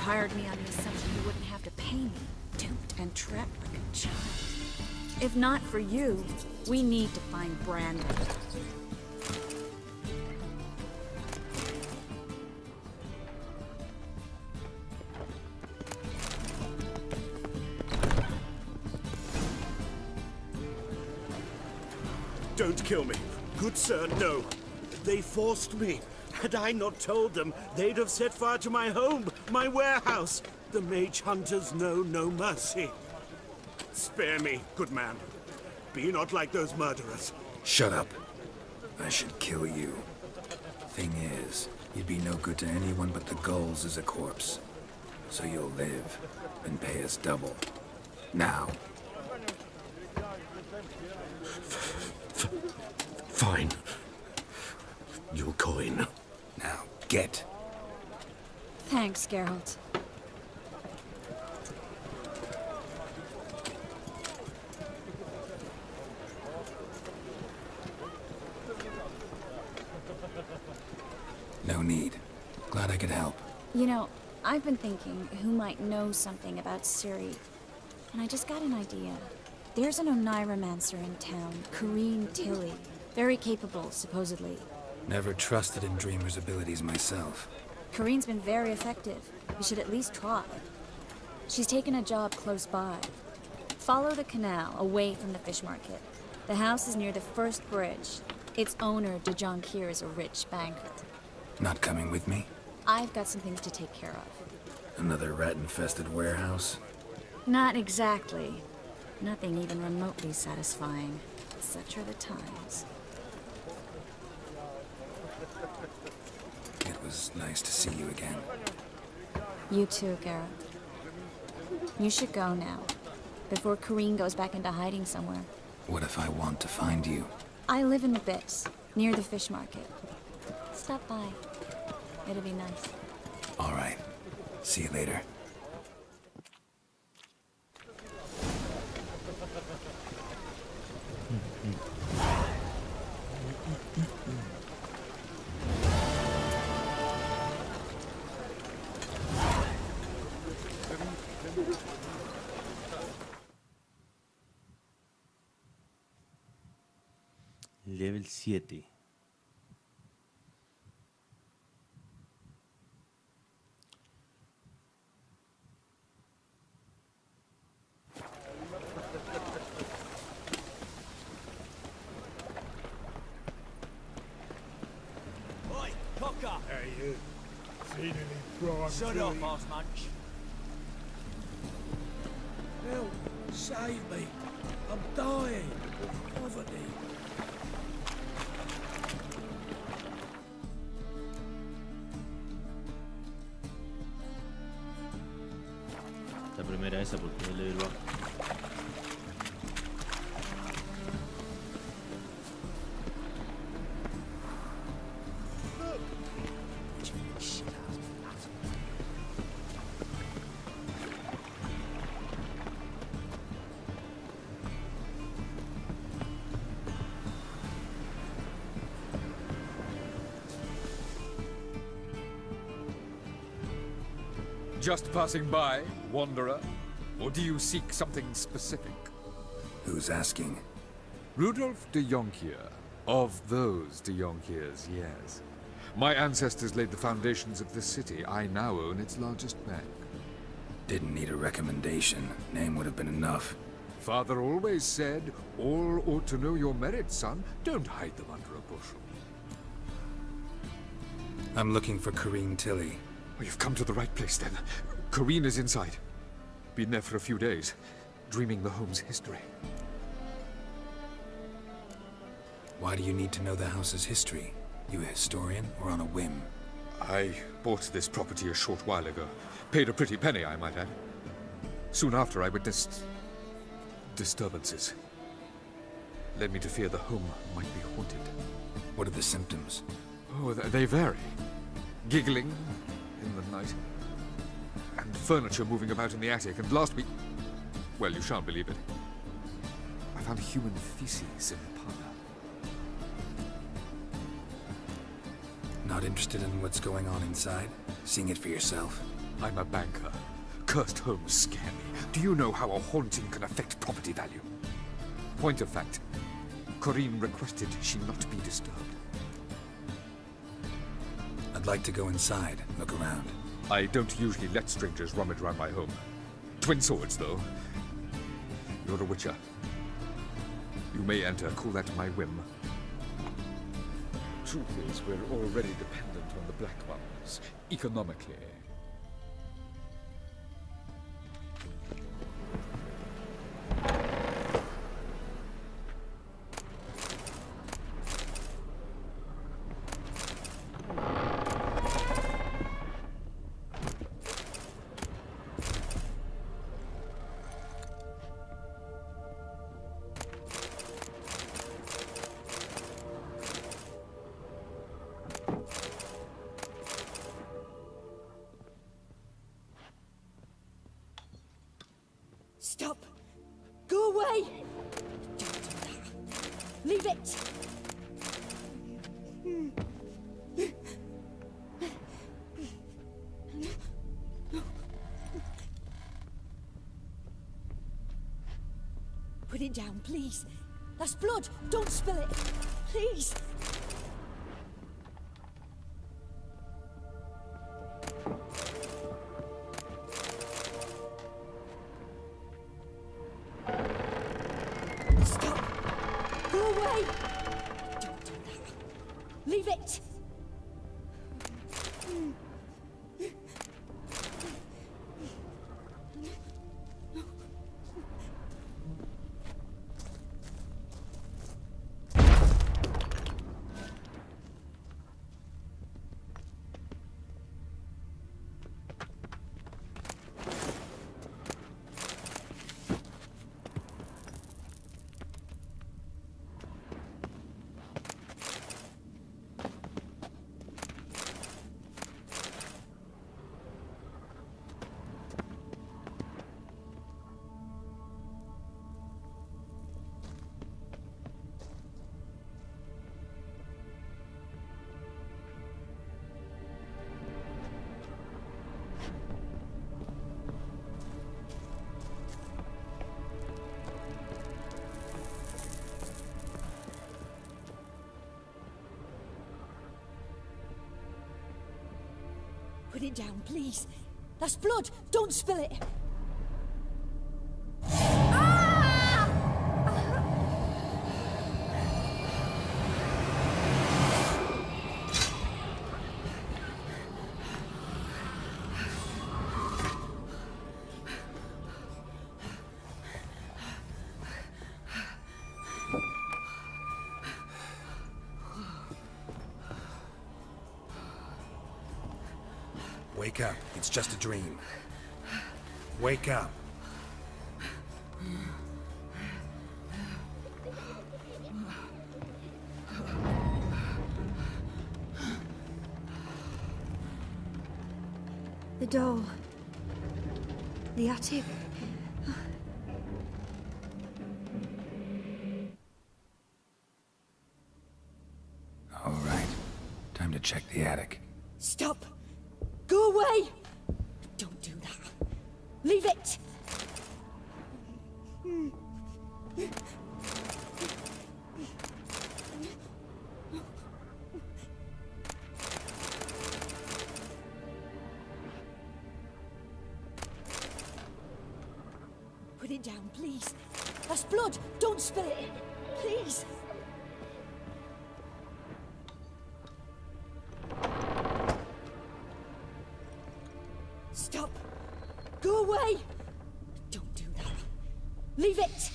Hired me on the assumption you wouldn't have to pay me, duped and trapped like a child. If not for you, we need to find Brandon. Don't kill me. Good sir, no. They forced me. Had I not told them, they'd have set fire to my home, my warehouse. The mage hunters know no mercy. Spare me, good man. Be not like those murderers. Shut up. I should kill you. Thing is, you'd be no good to anyone but the gulls as a corpse. So you'll live and pay us double. Now. Fine. Your coin. Now, get. Thanks, Geralt. No need. Glad I could help. You know, I've been thinking who might know something about Ciri. And I just got an idea. There's an Oneiromancer in town, Corrine Tilly. Very capable, supposedly. Never trusted in Dreamer's abilities myself. Corrine's been very effective. You should at least try. She's taken a job close by. Follow the canal, away from the fish market. The house is near the first bridge. Its owner, De Jonquier, is a rich banker. Not coming with me? I've got some things to take care of. Another rat-infested warehouse? Not exactly. Nothing even remotely satisfying. Such are the times. It was nice to see you again. You too, Geralt. You should go now, before Corrine goes back into hiding somewhere. What if I want to find you? I live in the Bits, near the fish market. Stop by. It'll be nice. All right. See you later. Level 7. Oi, cocker! Hey, you. Seen any prime Shut Tilly? up, Boss Munch. Help! Save me! I'm dying of poverty. level bajo. Just passing by, wanderer? Or do you seek something specific? Who's asking? Rudolf de Jonkier. Of those de Jonkiers, yes. My ancestors laid the foundations of this city. I now own its largest bank. Didn't need a recommendation. Name would have been enough. Father always said, all ought to know your merits, son. Don't hide them under a bushel. I'm looking for Corrine Tilly. Oh, you've come to the right place, then. Corrine is inside. Been there for a few days, dreaming the home's history. Why do you need to know the house's history? You a historian, or on a whim? I bought this property a short while ago. Paid a pretty penny, I might add. Soon after, I witnessed disturbances. Led me to fear the home might be haunted. What are the symptoms? Oh, they vary. Giggling in the night, and furniture moving about in the attic, and last week... well, you shan't believe it. I found human feces in the parlor. Not interested in what's going on inside? Seeing it for yourself? I'm a banker. Cursed homes scare me. Do you know how a haunting can affect property value? Point of fact, Corrine requested she not be disturbed. I'd like to go inside, look around. I don't usually let strangers rummage around my home. Twin swords, though. You're a witcher. You may enter, call that my whim. Truth is, we're already dependent on the Black Ones, economically. Stop! Go away! Don't do that. Leave it! Put it down, please. That's blood. Don't spill it. Please. Stop. Go away. Don't do that. Leave it. Put it down, please. That's blood. Don't spill it. Wake up. It's just a dream. Wake up. doll. The attic. All right. Time to check the attic. Stop! Go away! Don't do that. Leave it! Put it down, please. That's blood. Don't spill it. Please. Stop. Go away. Don't do that. Leave it.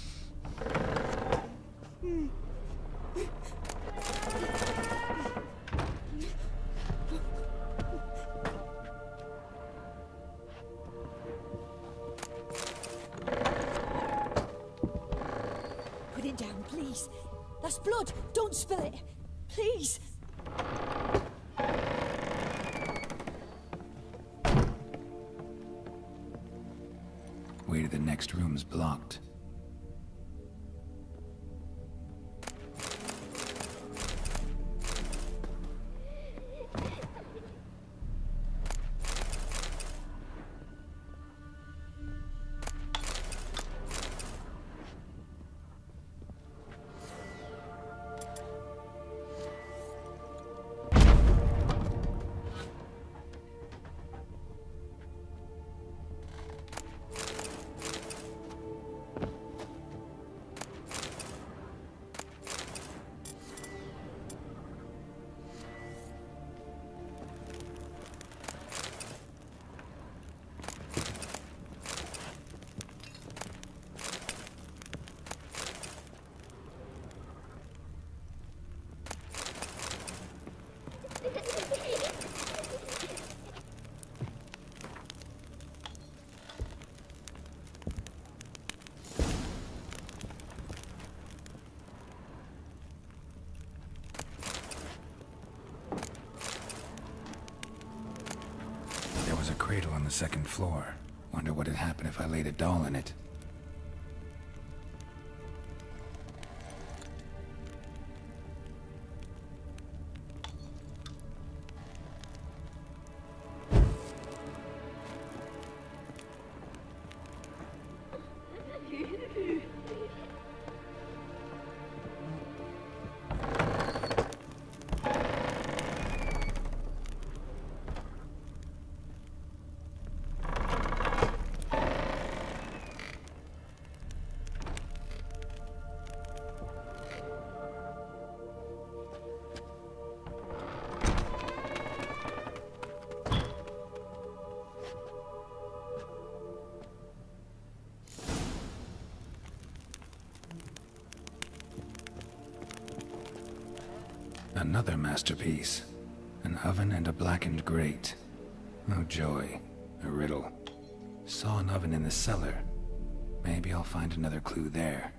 Put it down, please. That's blood. Don't spill it. Please. Way to the next room's blocked. There was a cradle on the second floor. Wonder what would happen if I laid a doll in it. Another masterpiece. An oven and a blackened grate. Oh joy. A riddle. Saw an oven in the cellar. Maybe I'll find another clue there.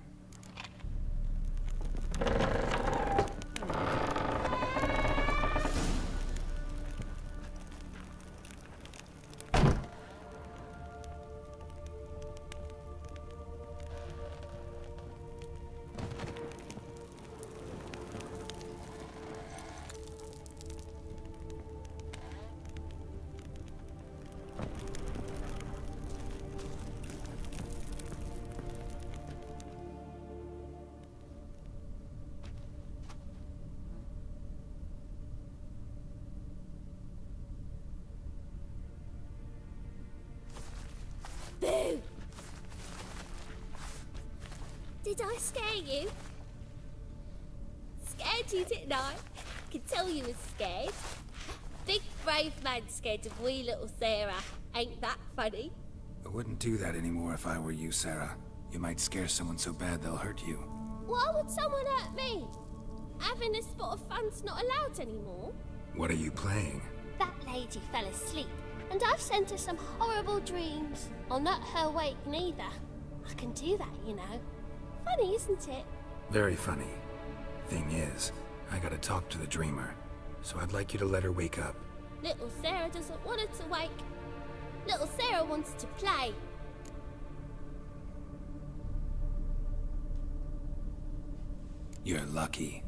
Boo! Did I scare you? Scared you, didn't I? I can tell you was scared. Big brave man scared of wee little Sarah. Ain't that funny? I wouldn't do that anymore if I were you, Sarah. You might scare someone so bad they'll hurt you. Why would someone hurt me? Having a spot of fun's not allowed anymore. What are you playing? That lady fell asleep, and I've sent her some horrible dreams. I'll not her wake neither. I can do that, you know. Funny, isn't it? Very funny. Thing is, I gotta talk to the dreamer, so I'd like you to let her wake up. Little Sarah doesn't want her to wake. Little Sarah wanted to play. You're lucky.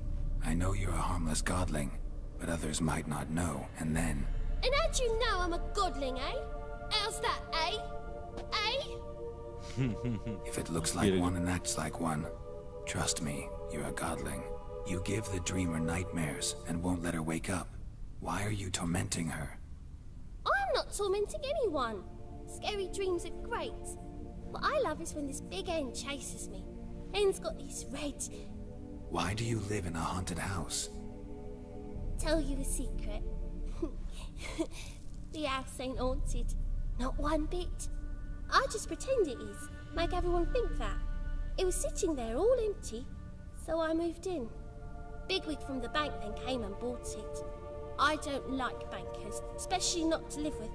I know you're a harmless godling, but others might not know, and then... And how do you know I'm a godling, eh? How's that, eh? Eh? If it looks like one and acts like one, trust me, you're a godling. You give the dreamer nightmares and won't let her wake up. Why are you tormenting her? I'm not tormenting anyone. Scary dreams are great. What I love is when this big hen chases me. Hen's got these red... Why do you live in a haunted house? Tell you a secret. The house ain't haunted. Not one bit. I just pretend it is. Make everyone think that. It was sitting there all empty, so I moved in. Bigwig from the bank then came and bought it. I don't like bankers, especially not to live with,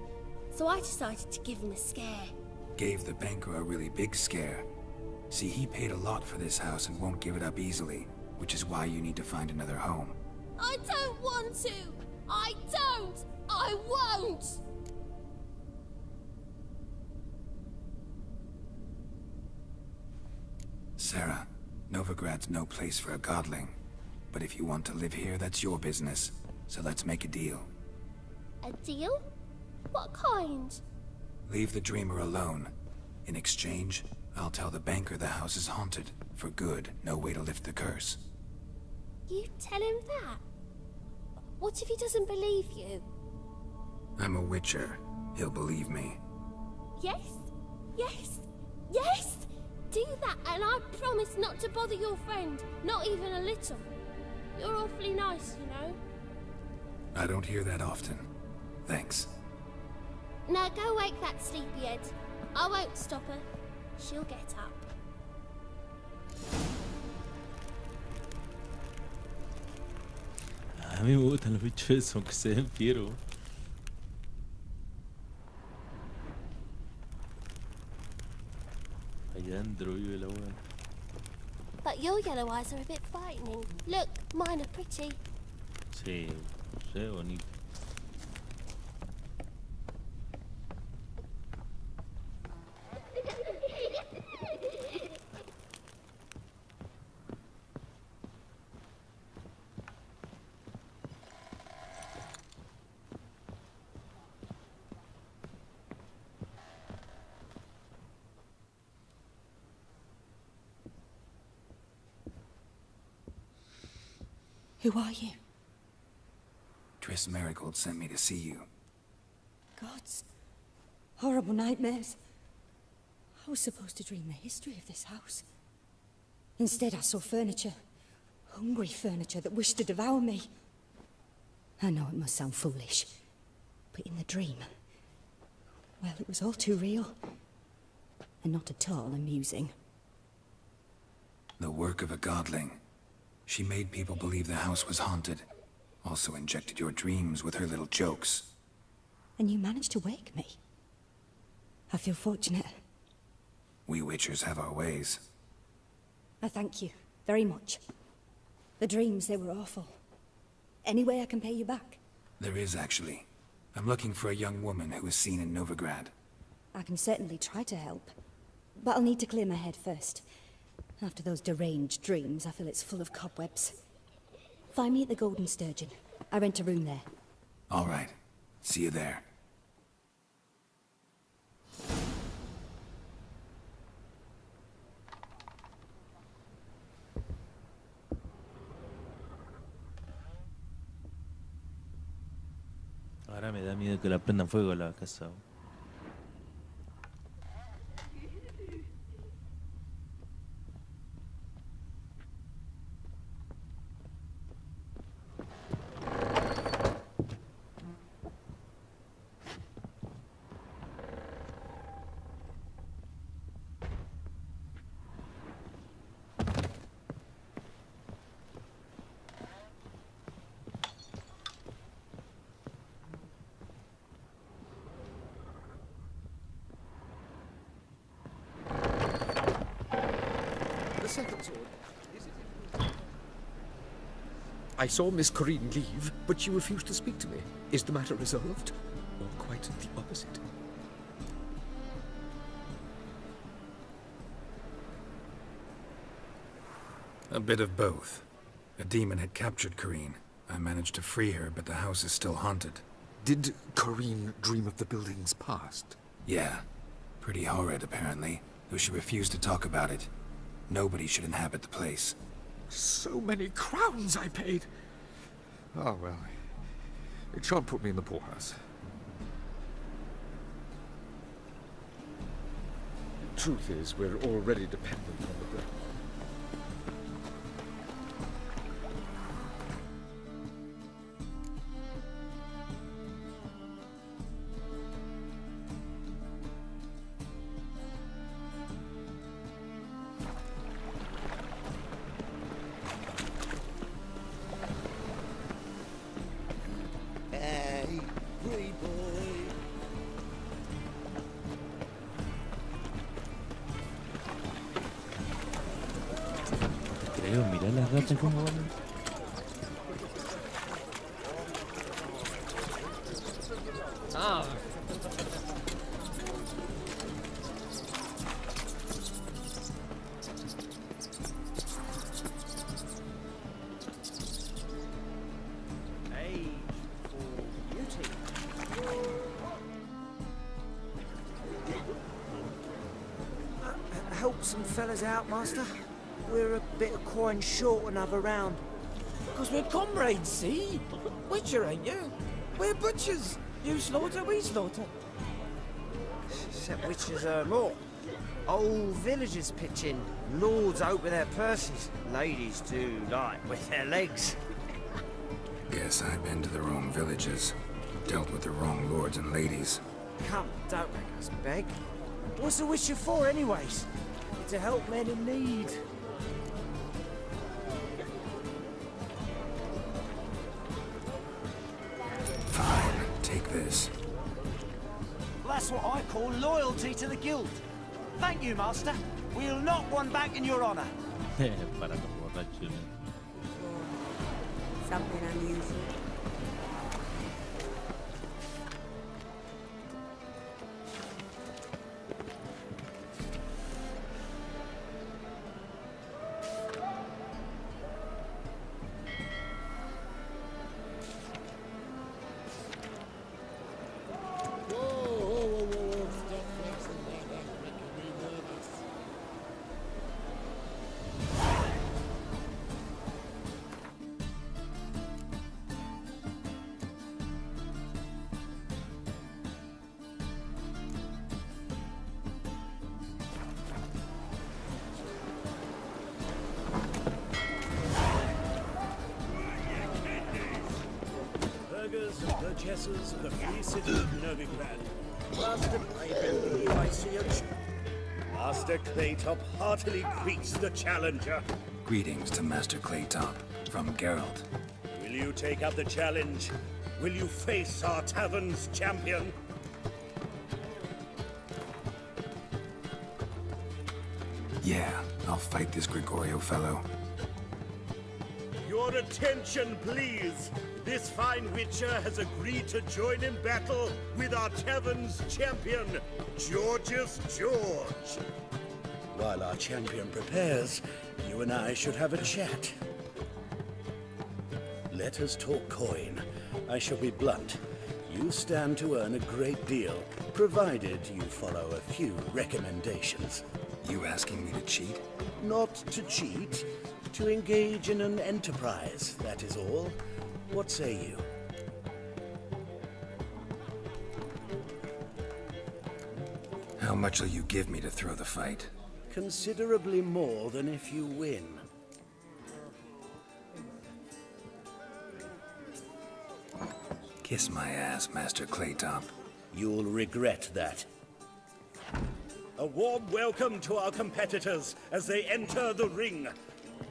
so I decided to give him a scare. Gave the banker a really big scare. See, he paid a lot for this house and won't give it up easily, which is why you need to find another home. I don't want to! I don't! I won't! Sarah, Novigrad's no place for a godling. But if you want to live here, that's your business. So let's make a deal. A deal? What kind? Leave the dreamer alone. In exchange, I'll tell the banker the house is haunted. For good, no way to lift the curse. You tell him that? What if he doesn't believe you? I'm a witcher. He'll believe me. Yes? Yes? Yes! Do that and I promise not to bother your friend. Not even a little. You're awfully nice, you know. I don't hear that often. Thanks. Now go wake that sleepyhead. I won't stop her. She'll get up. A mí me gustan los bichos esos, aunque se den fieros. Allá adentro vive la buena. But your yellow eyes are a bit frightening. Look, mine are pretty. Sí, sé bonito. Who are you? Triss Marigold sent me to see you. Gods. Horrible nightmares. I was supposed to dream the history of this house. Instead, I saw furniture. Hungry furniture that wished to devour me. I know it must sound foolish, but in the dream, well, it was all too real. And not at all amusing. The work of a godling. She made people believe the house was haunted. Also injected your dreams with her little jokes. And you managed to wake me. I feel fortunate. We witchers have our ways. I thank you very much. The dreams, they were awful. Any way I can pay you back? There is, actually. I'm looking for a young woman who was seen in Novigrad. I can certainly try to help. But I'll need to clear my head first. After those deranged dreams, I feel it's full of cobwebs. Find me at the Golden Sturgeon. I rent a room there. All right. See you there. Ahora me da miedo que la prendan fuego a la casa. I saw Miss Corinne leave, but she refused to speak to me. Is the matter resolved? Or quite the opposite? A bit of both. A demon had captured Corrine. I managed to free her, but the house is still haunted. Did Corrine dream of the building's past? Yeah. Pretty horrid, apparently, though she refused to talk about it. Nobody should inhabit the place. So many crowns I paid! Oh, well, it shan't put me in the poorhouse. Truth is, we're already dependent on the bread. Hey, pretty boy. Creo, mirá las ratas como van. Ah. Help some fellas out, master. We're a bit of coin short another round. Because we're comrades, see? Witcher, ain't you? We're butchers. You slaughter, we slaughter. Except witches earn more. Old villagers pitch in. Lords open their purses. Ladies do like with their legs. Guess I've been to the wrong villages. Dealt with the wrong lords and ladies. Come, don't make us beg. What's a witcher for, anyways? To help men in need. Fine, take this. That's what I call loyalty to the guild. Thank you, master. We'll knock one back in your honor. Para los borrachos. Something unusual. And purchasers of the free city of Novigrad. Master Clayton, I see a Master Claytop heartily greets the challenger. Greetings to Master Claytop from Geralt. Will you take up the challenge? Will you face our tavern's champion? Yeah, I'll fight this Gregorio fellow. Your attention, please. This fine witcher has agreed to join in battle with our tavern's champion, George's George. While our champion prepares, you and I should have a chat. Let us talk coin. I shall be blunt. You stand to earn a great deal, provided you follow a few recommendations. You asking me to cheat? Not to cheat, to engage in an enterprise, that is all. What say you? How much will you give me to throw the fight? Considerably more than if you win. Kiss my ass, Master Claytop. You'll regret that. A warm welcome to our competitors as they enter the ring.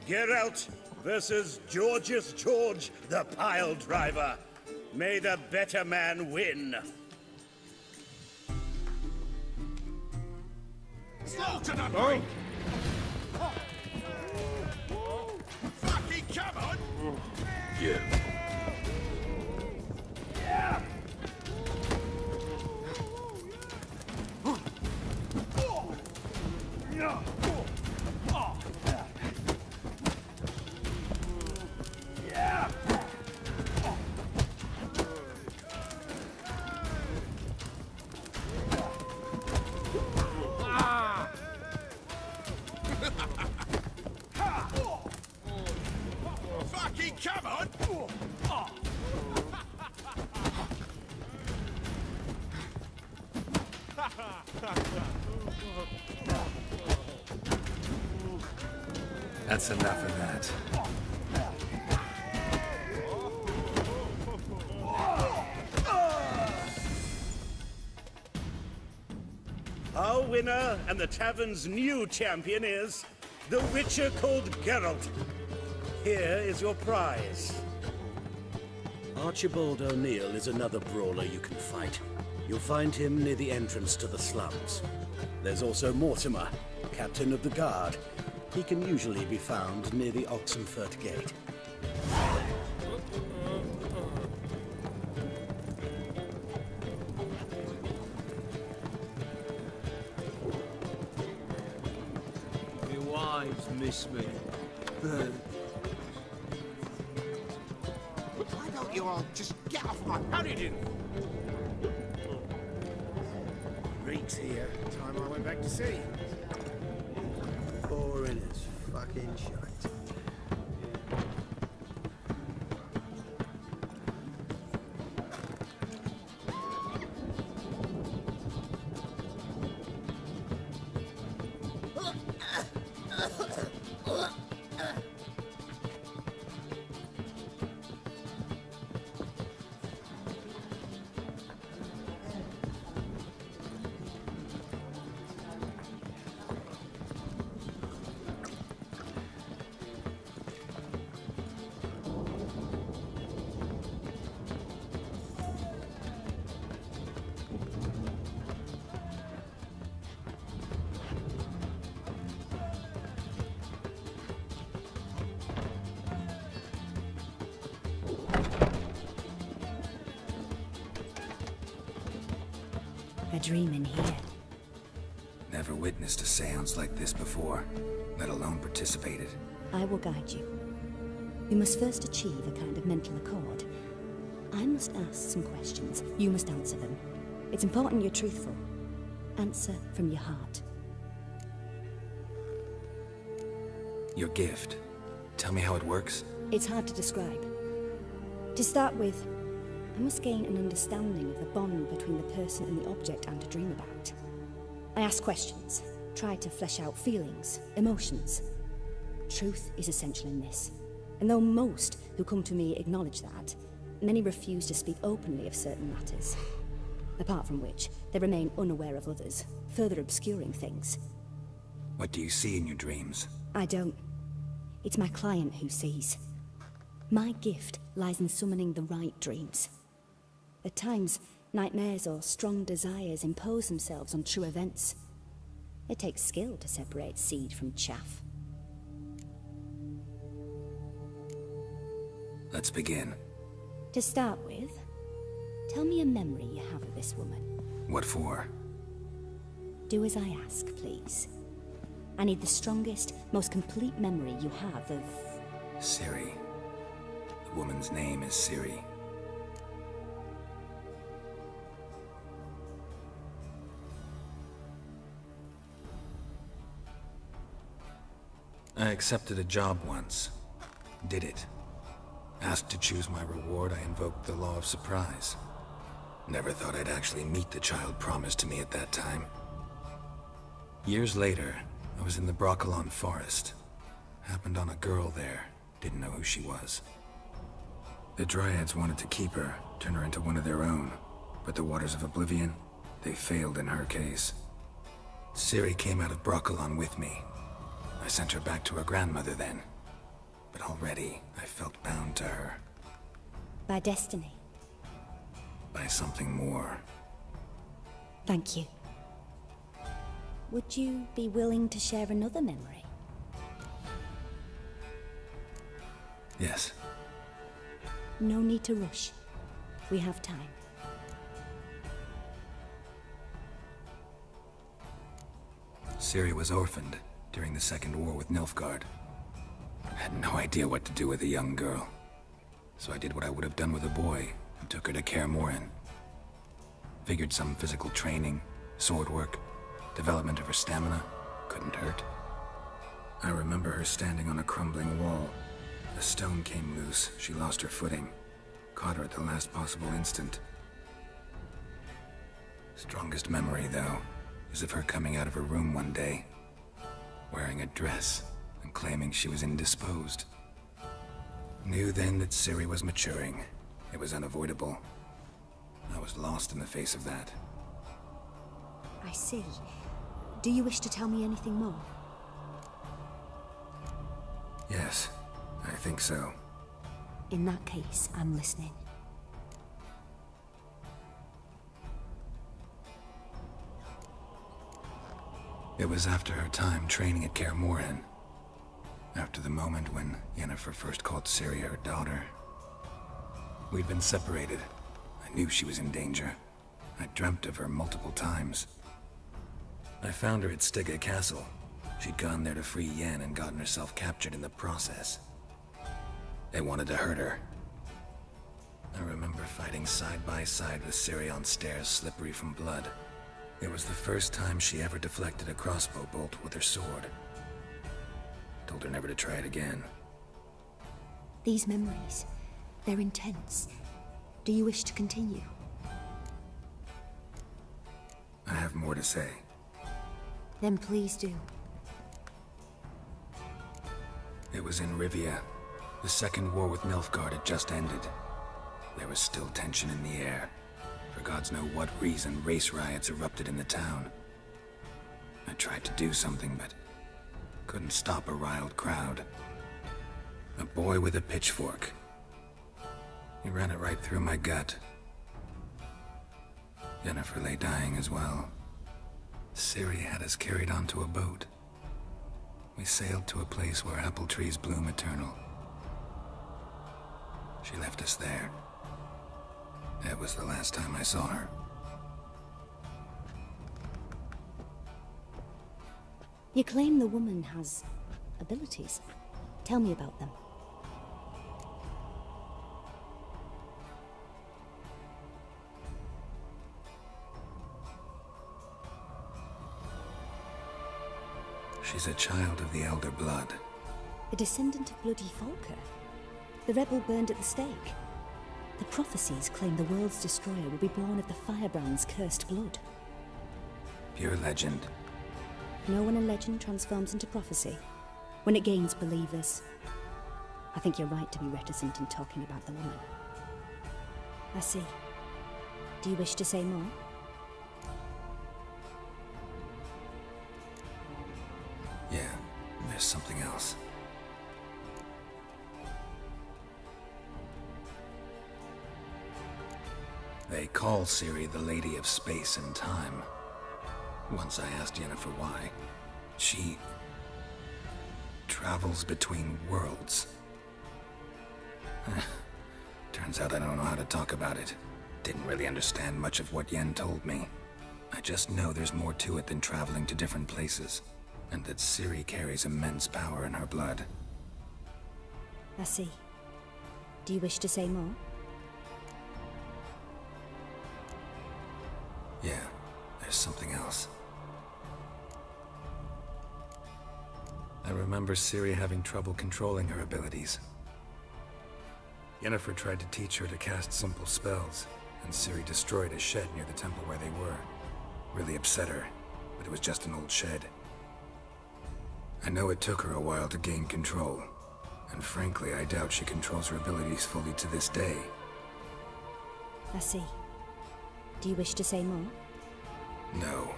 Geralt versus George's George, the pile driver. May the better man win. Slaughter the brute! Fucking come on! Yeah. come on! That's enough of that. Our winner and the tavern's new champion is the Witcher called Geralt. Here is your prize. Archibald O'Neill is another brawler you can fight. You'll find him near the entrance to the slums. There's also Mortimer, captain of the guard. He can usually be found near the Oxenfurt Gate. My wives miss me. Why don't you all just get off my... How do you do? Reek's here. Time I went back to sea. Boring as fucking shite. A dream in here. Never witnessed a seance like this before, let alone participated. I will guide you. You must first achieve a kind of mental accord. I must ask some questions. You must answer them. It's important you're truthful. Answer from your heart. Your gift. Tell me how it works. It's hard to describe. To start with, I must gain an understanding of the bond between the person and the object I'm to dream about. I ask questions, try to flesh out feelings, emotions. Truth is essential in this, and though most who come to me acknowledge that, many refuse to speak openly of certain matters. Apart from which, they remain unaware of others, further obscuring things. What do you see in your dreams? I don't. It's my client who sees. My gift lies in summoning the right dreams. At times, nightmares or strong desires impose themselves on true events. It takes skill to separate seed from chaff. Let's begin. To start with, tell me a memory you have of this woman. What for? Do as I ask, please. I need the strongest, most complete memory you have of... Ciri. The woman's name is Ciri. I accepted a job once. Did it. Asked to choose my reward, I invoked the law of surprise. Never thought I'd actually meet the child promised to me at that time. Years later, I was in the Broccolon forest. Happened on a girl there. Didn't know who she was. The Dryads wanted to keep her, turn her into one of their own. But the Waters of Oblivion, they failed in her case. Ciri came out of Broccolon with me. I sent her back to her grandmother then. But already, I felt bound to her. By destiny. By something more. Thank you. Would you be willing to share another memory? Yes. No need to rush. We have time. Ciri was orphaned during the Second War with Nilfgaard. Had no idea what to do with a young girl. So I did what I would have done with a boy and took her to Kaer Morhen. Figured some physical training, sword work, development of her stamina couldn't hurt. I remember her standing on a crumbling wall, A stone came loose. She lost her footing. Caught her at the last possible instant. Strongest memory, though, is of her coming out of her room one day, wearing a dress and claiming she was indisposed. Knew then that Ciri was maturing. It was unavoidable. I was lost in the face of that. I see. Do you wish to tell me anything more? Yes, I think so. In that case, I'm listening. It was after her time training at Kaer Morhen. After the moment when Yennefer first called Ciri her daughter. We'd been separated. I knew she was in danger. I dreamt of her multiple times. I found her at Stygga Castle. She'd gone there to free Yen and gotten herself captured in the process. They wanted to hurt her. I remember fighting side by side with Ciri on stairs slippery from blood. It was the first time she ever deflected a crossbow bolt with her sword. Told her never to try it again. These memories, they're intense. Do you wish to continue? I have more to say. Then please do. It was in Rivia. The second war with Nilfgaard had just ended. There was still tension in the air. For gods know what reason, race riots erupted in the town. I tried to do something, but couldn't stop a riled crowd. A boy with a pitchfork. He ran it right through my gut. Yennefer lay dying as well. Ciri had us carried onto a boat. We sailed to a place where apple trees bloom eternal. She left us there. That was the last time I saw her. You claim the woman has abilities. Tell me about them. She's a child of the Elder Blood. A descendant of bloody Falker. The rebel burned at the stake. The prophecies claim the world's destroyer will be born of the Firebrand's cursed blood. Pure legend. No one in legend transforms into prophecy. When it gains believers. I think you're right to be reticent in talking about the woman. I see. Do you wish to say more? Yeah, there's something else. They call Ciri the Lady of Space and Time. Once I asked Yennefer why. She travels between worlds. Turns out I don't know how to talk about it. Didn't really understand much of what Yen told me. I just know there's more to it than traveling to different places, and that Ciri carries immense power in her blood. I see. Do you wish to say more? Yeah, there's something else. I remember Ciri having trouble controlling her abilities. Yennefer tried to teach her to cast simple spells, and Ciri destroyed a shed near the temple where they were. Really upset her, but it was just an old shed. I know it took her a while to gain control, and frankly, I doubt she controls her abilities fully to this day. I see. Do you wish to say more? No.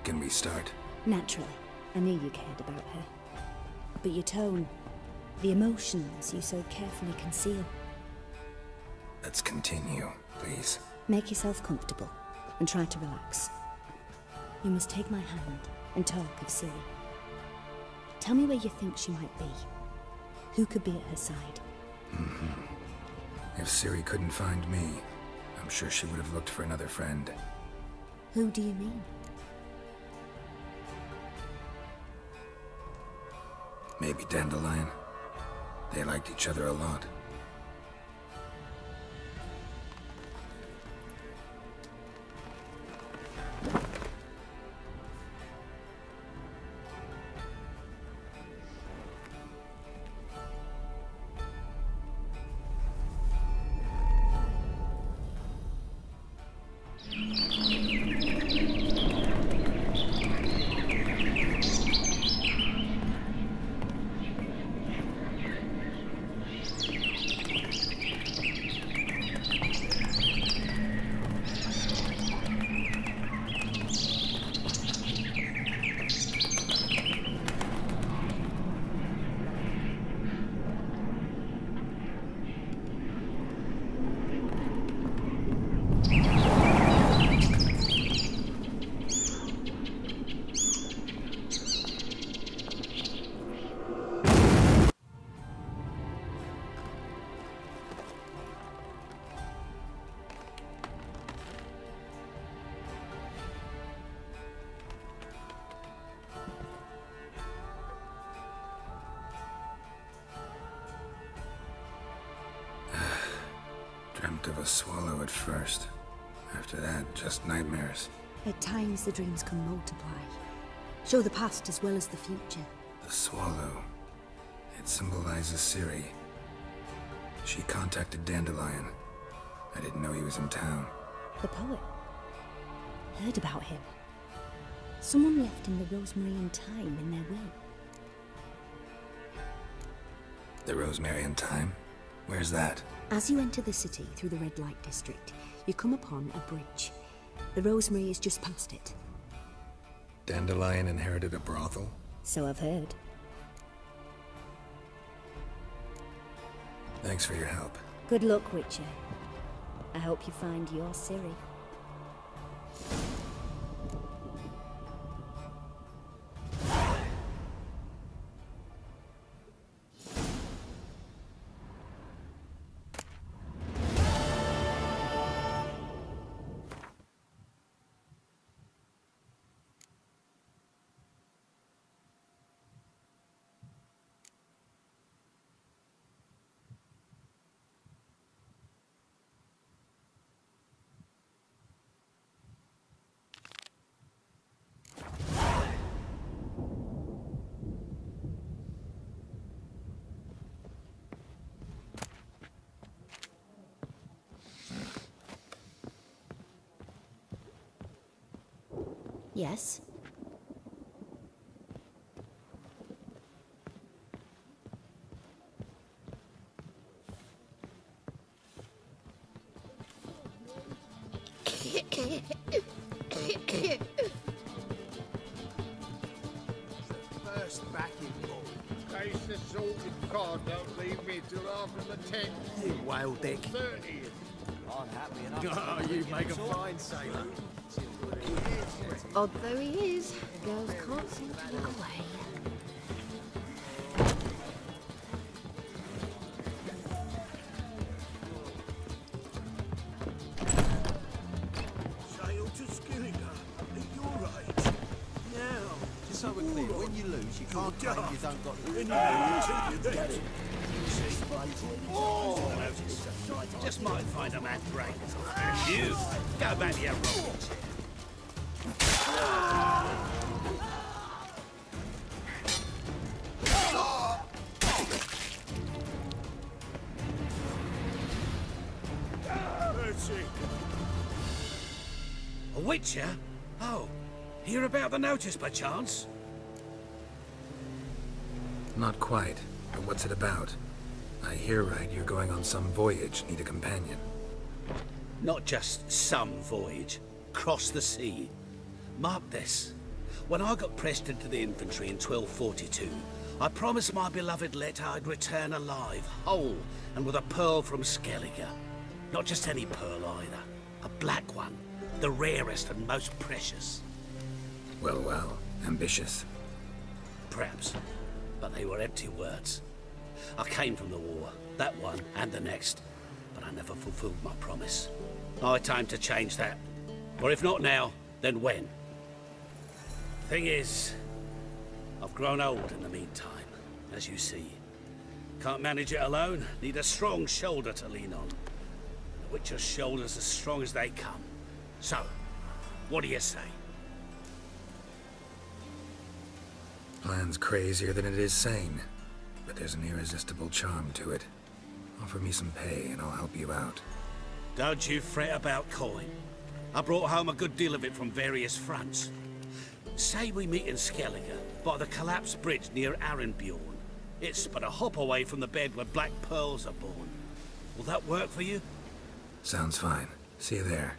Can we start? Naturally. I knew you cared about her. But your tone, the emotions you so carefully conceal. Let's continue, please. Make yourself comfortable and try to relax. You must take my hand and talk of Ciri. Tell me where you think she might be. Who could be at her side? If Ciri couldn't find me, I'm sure she would have looked for another friend. Who do you mean? Maybe Dandelion. They liked each other a lot. dreamt of a swallow at first. After that, just nightmares. At times, the dreams can multiply. Show the past as well as the future. The swallow. It symbolizes Ciri. She contacted Dandelion. I didn't know he was in town. The poet. Heard about him. Someone left him the Rosemary Thyme in their will. The Rosemary Thyme? Where's that? As you enter the city through the red light district, you come upon a bridge. The Rosemary is just past it. Dandelion inherited a brothel? So I've heard. Thanks for your help. Good luck, Witcher. I hope you find your Ciri. Yes? First backing ball. In case the sorted card don't leave me till after the 10th. You whale dick. 30th. I'm happy enough. Oh, you make a fine sailor. Odd though he is, girls can't seem to get away. Sail to Skillinger at your age. Now, Just so we're clear, when you lose, you can't claim you don't got the... when you lose, you get it. Just might find a man great. You, go back to your rocking chair. A witcher? Oh, hear about the notice by chance? Not quite, but what's it about? I hear right, you're going on some voyage, need a companion. Not just some voyage. Cross the sea. Mark this. When I got pressed into the infantry in 1242, I promised my beloved Let I'd return alive, whole, and with a pearl from Skellige. Not just any pearl either. A black one. The rarest and most precious. Well, well, ambitious. Perhaps. But they were empty words. I came from the war, that one and the next, but I never fulfilled my promise. High time to change that. Or if not now, then when? Thing is, I've grown old in the meantime, as you see. Can't manage it alone, need a strong shoulder to lean on. The Witcher's shoulders as strong as they come. So, what do you say? Plan's crazier than it is sane, but there's an irresistible charm to it. Offer me some pay and I'll help you out. Don't you fret about coin. I brought home a good deal of it from various fronts. Say we meet in Skellige, by the collapsed bridge near Arenbjorn. It's but a hop away from the bed where black pearls are born. Will that work for you? Sounds fine. See you there.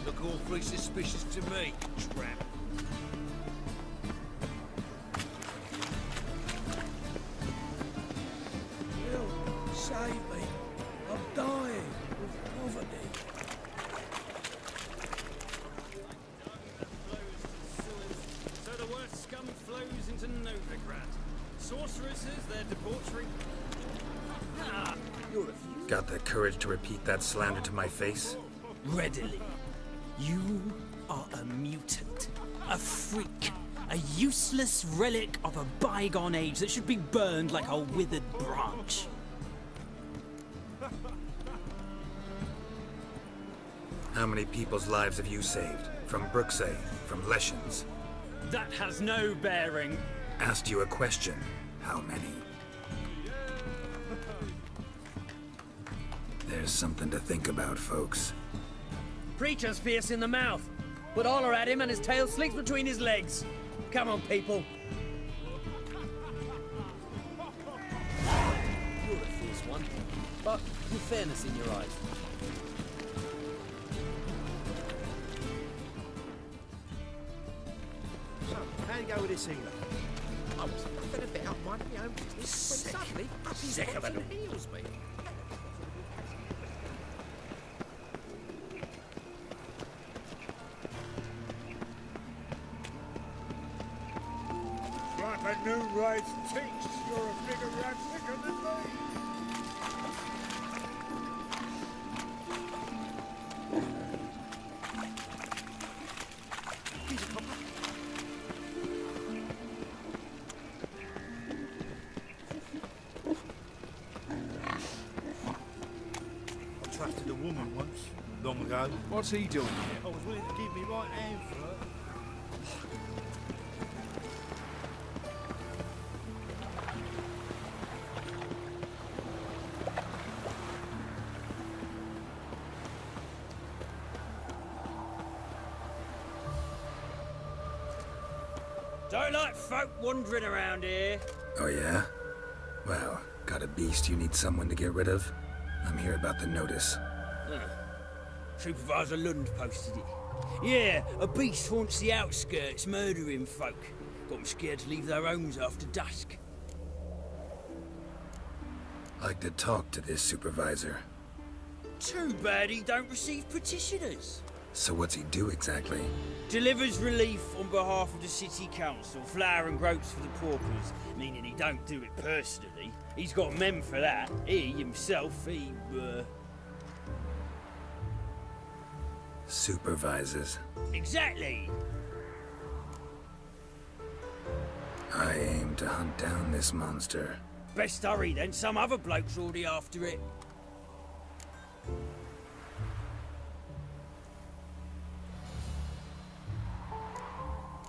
Look awfully suspicious to me, tramp. Help, save me. I'm dying of poverty. debauchery. Got the courage to repeat that slander to my face? Readily. You are a mutant, a freak, a useless relic of a bygone age that should be burned like a withered branch. How many people's lives have you saved? From Brooksay, from Leshens? That has no bearing. Asked you a question. How many? There's something to think about, folks. Preacher's fierce in the mouth, but holler at him and his tail slinks between his legs. Come on, people. You're the fierce one, but with fairness in your eyes. So, how do you go with this healer? I was nothing a bit up minding my own business when suddenly up his Sick of arms it. and heals me. Like a new race thinks you're a bigger rat thicker than me. I trusted a woman once, long ago. What's he doing here? I was willing to give me right hand for her. Don't like folk wandering around here. Oh yeah? Well, got a beast you need someone to get rid of? I'm here about the notice. Supervisor Lund posted it. Yeah, a beast haunts the outskirts, murdering folk. Got them scared to leave their homes after dusk. Like to talk to this supervisor. Too bad he don't receive petitioners. So what's he do exactly? Delivers relief on behalf of the city council, flour and groats for the paupers, meaning he don't do it personally. He's got men for that. He himself, Supervises. Exactly. I aim to hunt down this monster. Best hurry then, some other bloke's already after it.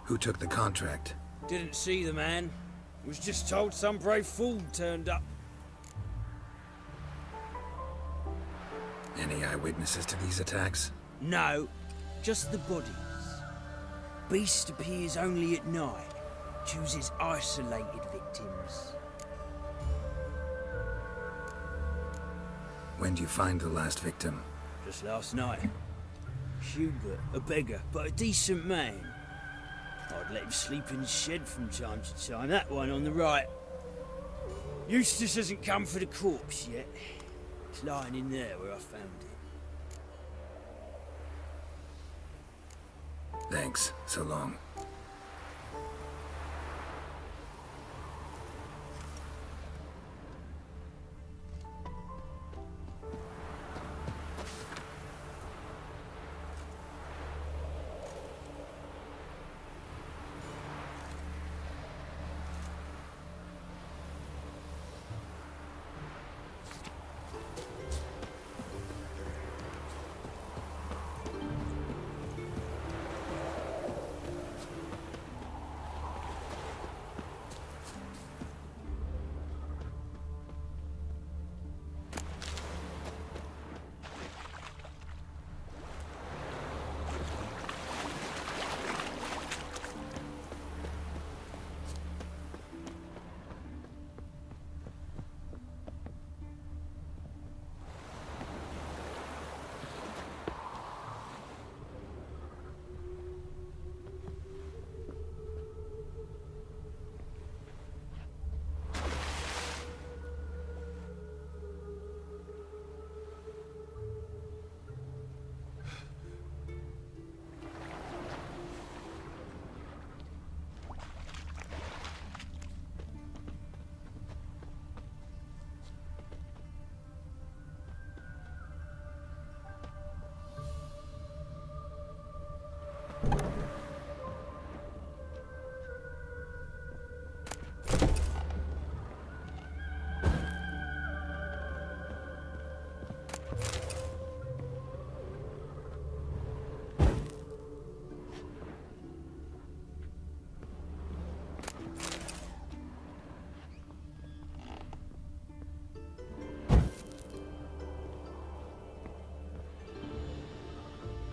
Who took the contract? Didn't see the man. Was just told some brave fool turned up. Any eyewitnesses to these attacks? No, just the bodies. Beast appears only at night. Chooses isolated victims. When do you find the last victim? Just last night. Hubert, a beggar, but a decent man. I'd let him sleep in his shed from time to time, that one on the right. Eustace hasn't come for the corpse yet. It's lying in there where I found it. Thanks. So long.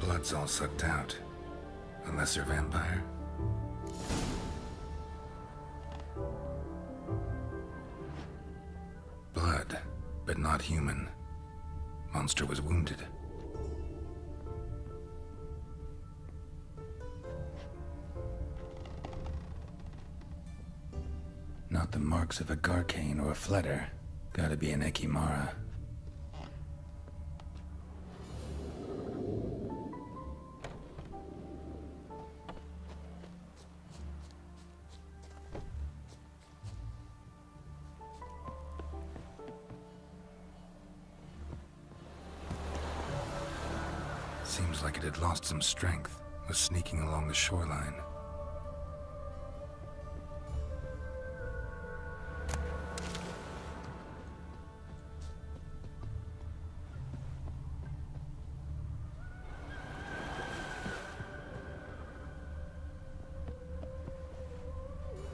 blood's all sucked out. A lesser vampire? Blood, but not human. Monster was wounded. Not the marks of a Garcane or a Fletter. Gotta be an Ekimara. Seems like it had lost some strength, was sneaking along the shoreline.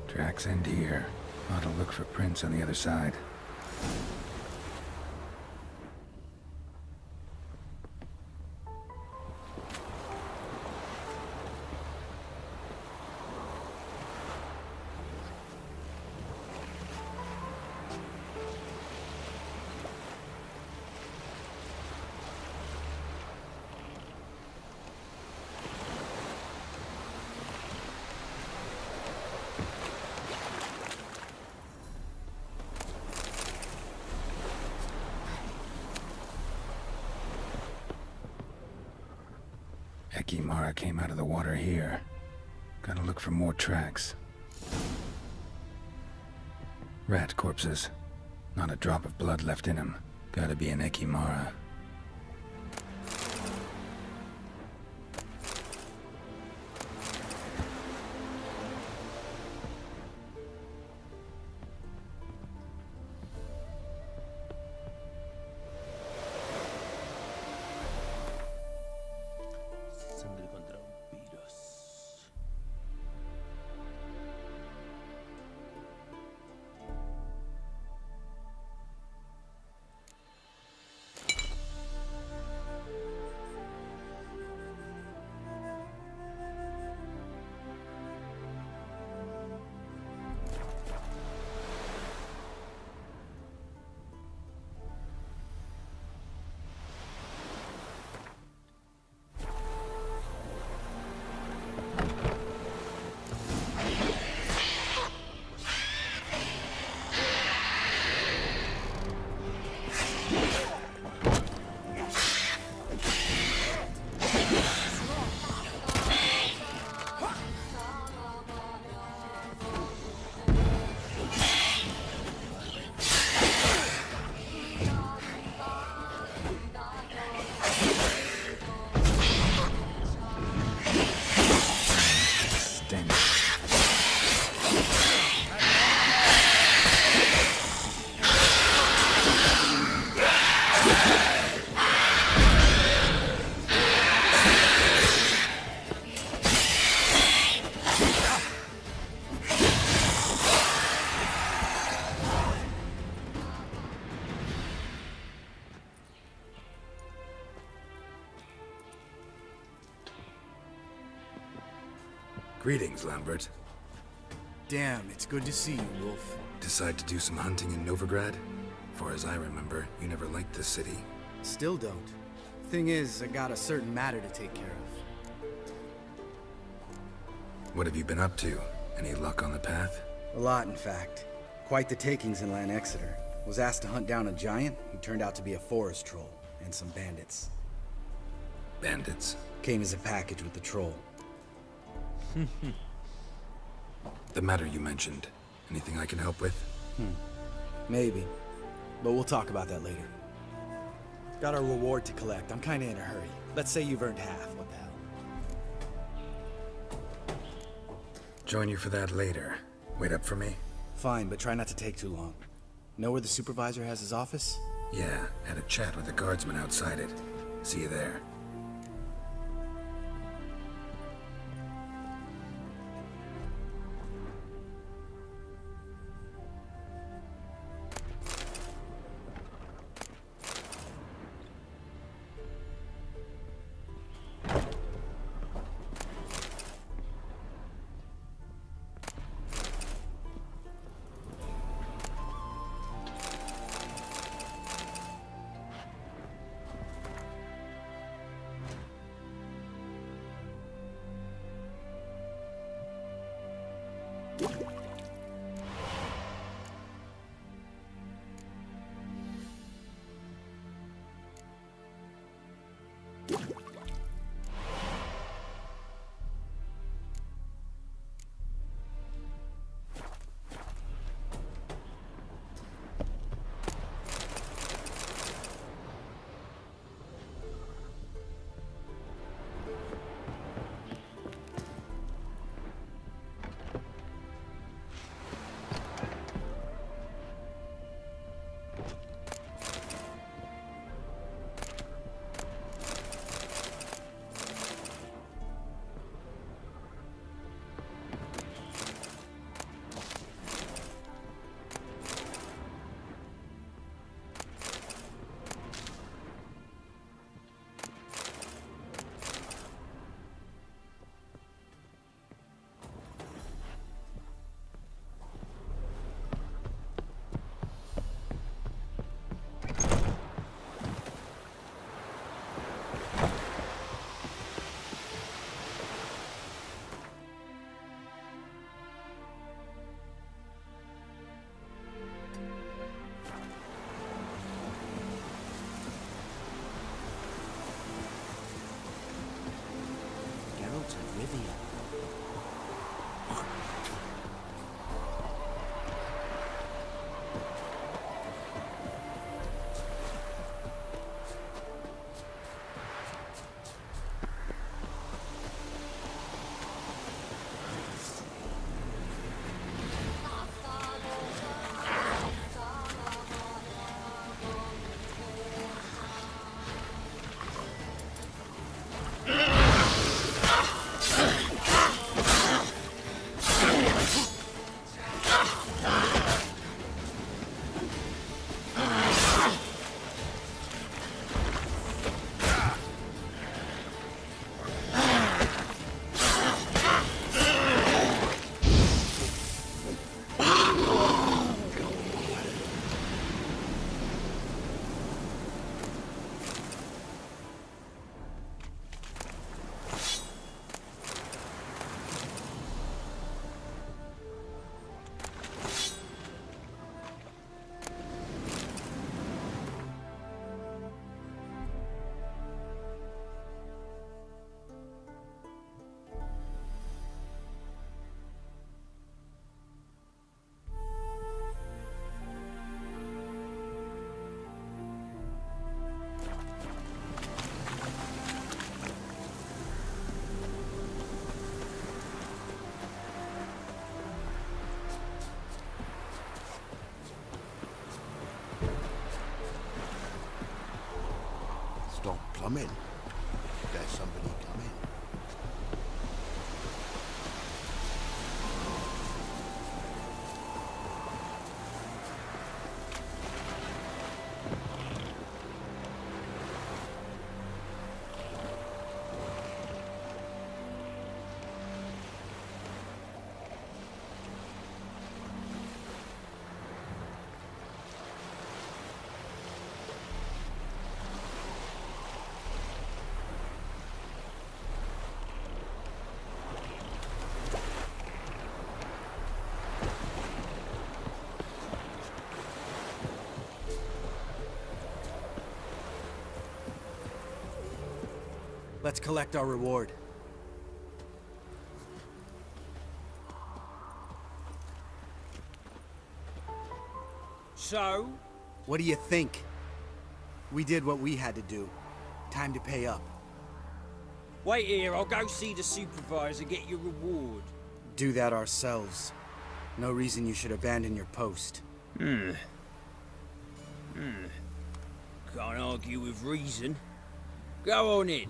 Tracks end here. Ought to look for prints on the other side. Ekimara came out of the water here. Gotta look for more tracks. Rat corpses. Not a drop of blood left in them. Gotta be an Ekimara. Sangre contra vampiros. Greetings, Lambert. Damn, it's good to see you, Wolf. Decide to do some hunting in Novigrad? Far as I remember, you never liked this city. Still don't. Thing is, I got a certain matter to take care of. What have you been up to? Any luck on the path? A lot, in fact. Quite the takings in Lan Exeter. Was asked to hunt down a giant who turned out to be a forest troll, and some bandits. Bandits? Came as a package with the troll. The matter you mentioned. Anything I can help with? Maybe. But we'll talk about that later. Got a reward to collect. I'm kinda in a hurry. Let's say you've earned half. What the hell? Join you for that later. Wait up for me? Fine, but try not to take too long. Know where the supervisor has his office? Yeah, had a chat with the guardsman outside it. See you there. Well, plumbing. There's somebody coming. Let's collect our reward. So? What do you think? We did what we had to do. Time to pay up. Wait here, I'll go see the supervisor, get your reward. Do that ourselves. No reason you should abandon your post. Can't argue with reason. Go on in.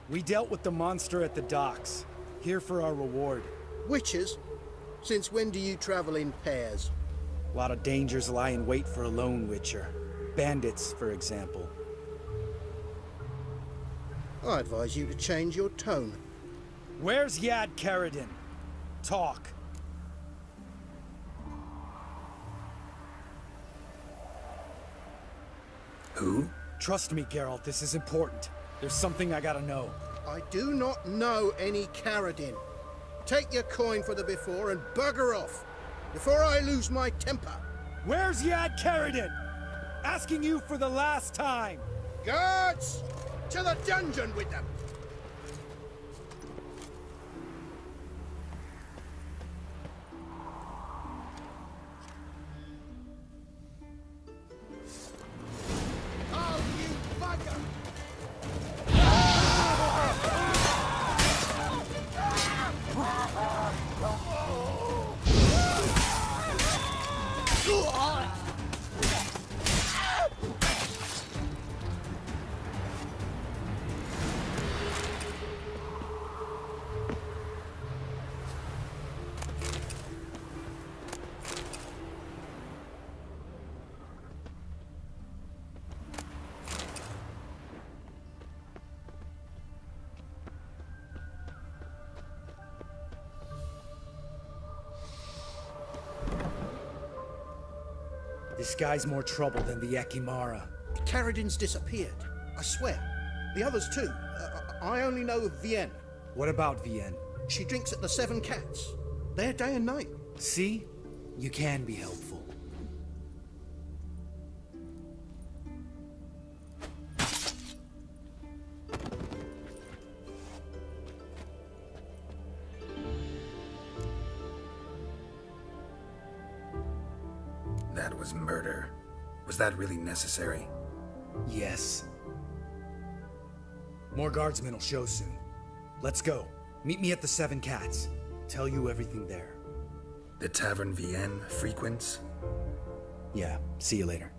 We dealt with the monster at the docks. Here for our reward. Witches? Since when do you travel in pairs? A lot of dangers lie in wait for a lone witcher. Bandits, for example. I advise you to change your tone. Where's Yad Karadin? Talk. Who? Trust me, Geralt, this is important. There's something I gotta know. I do not know any Karadin. Take your coin for the before and bugger off, before I lose my temper. Where's Yad Karadin? Asking you for the last time. Guards! To the dungeon with them! Oh, you bugger! This guy's more trouble than the Ekimara. Karadin's disappeared, I swear. The others too. I only know of Vienne. What about Vienne? She drinks at the Seven Cats. There day and night. See? You can be helpful. That was murder. Was that really necessary? Yes. More guardsmen will show soon. Let's go. Meet me at the Seven Cats. Tell you everything there. The Tavern Vienne frequents? Yeah, see you later.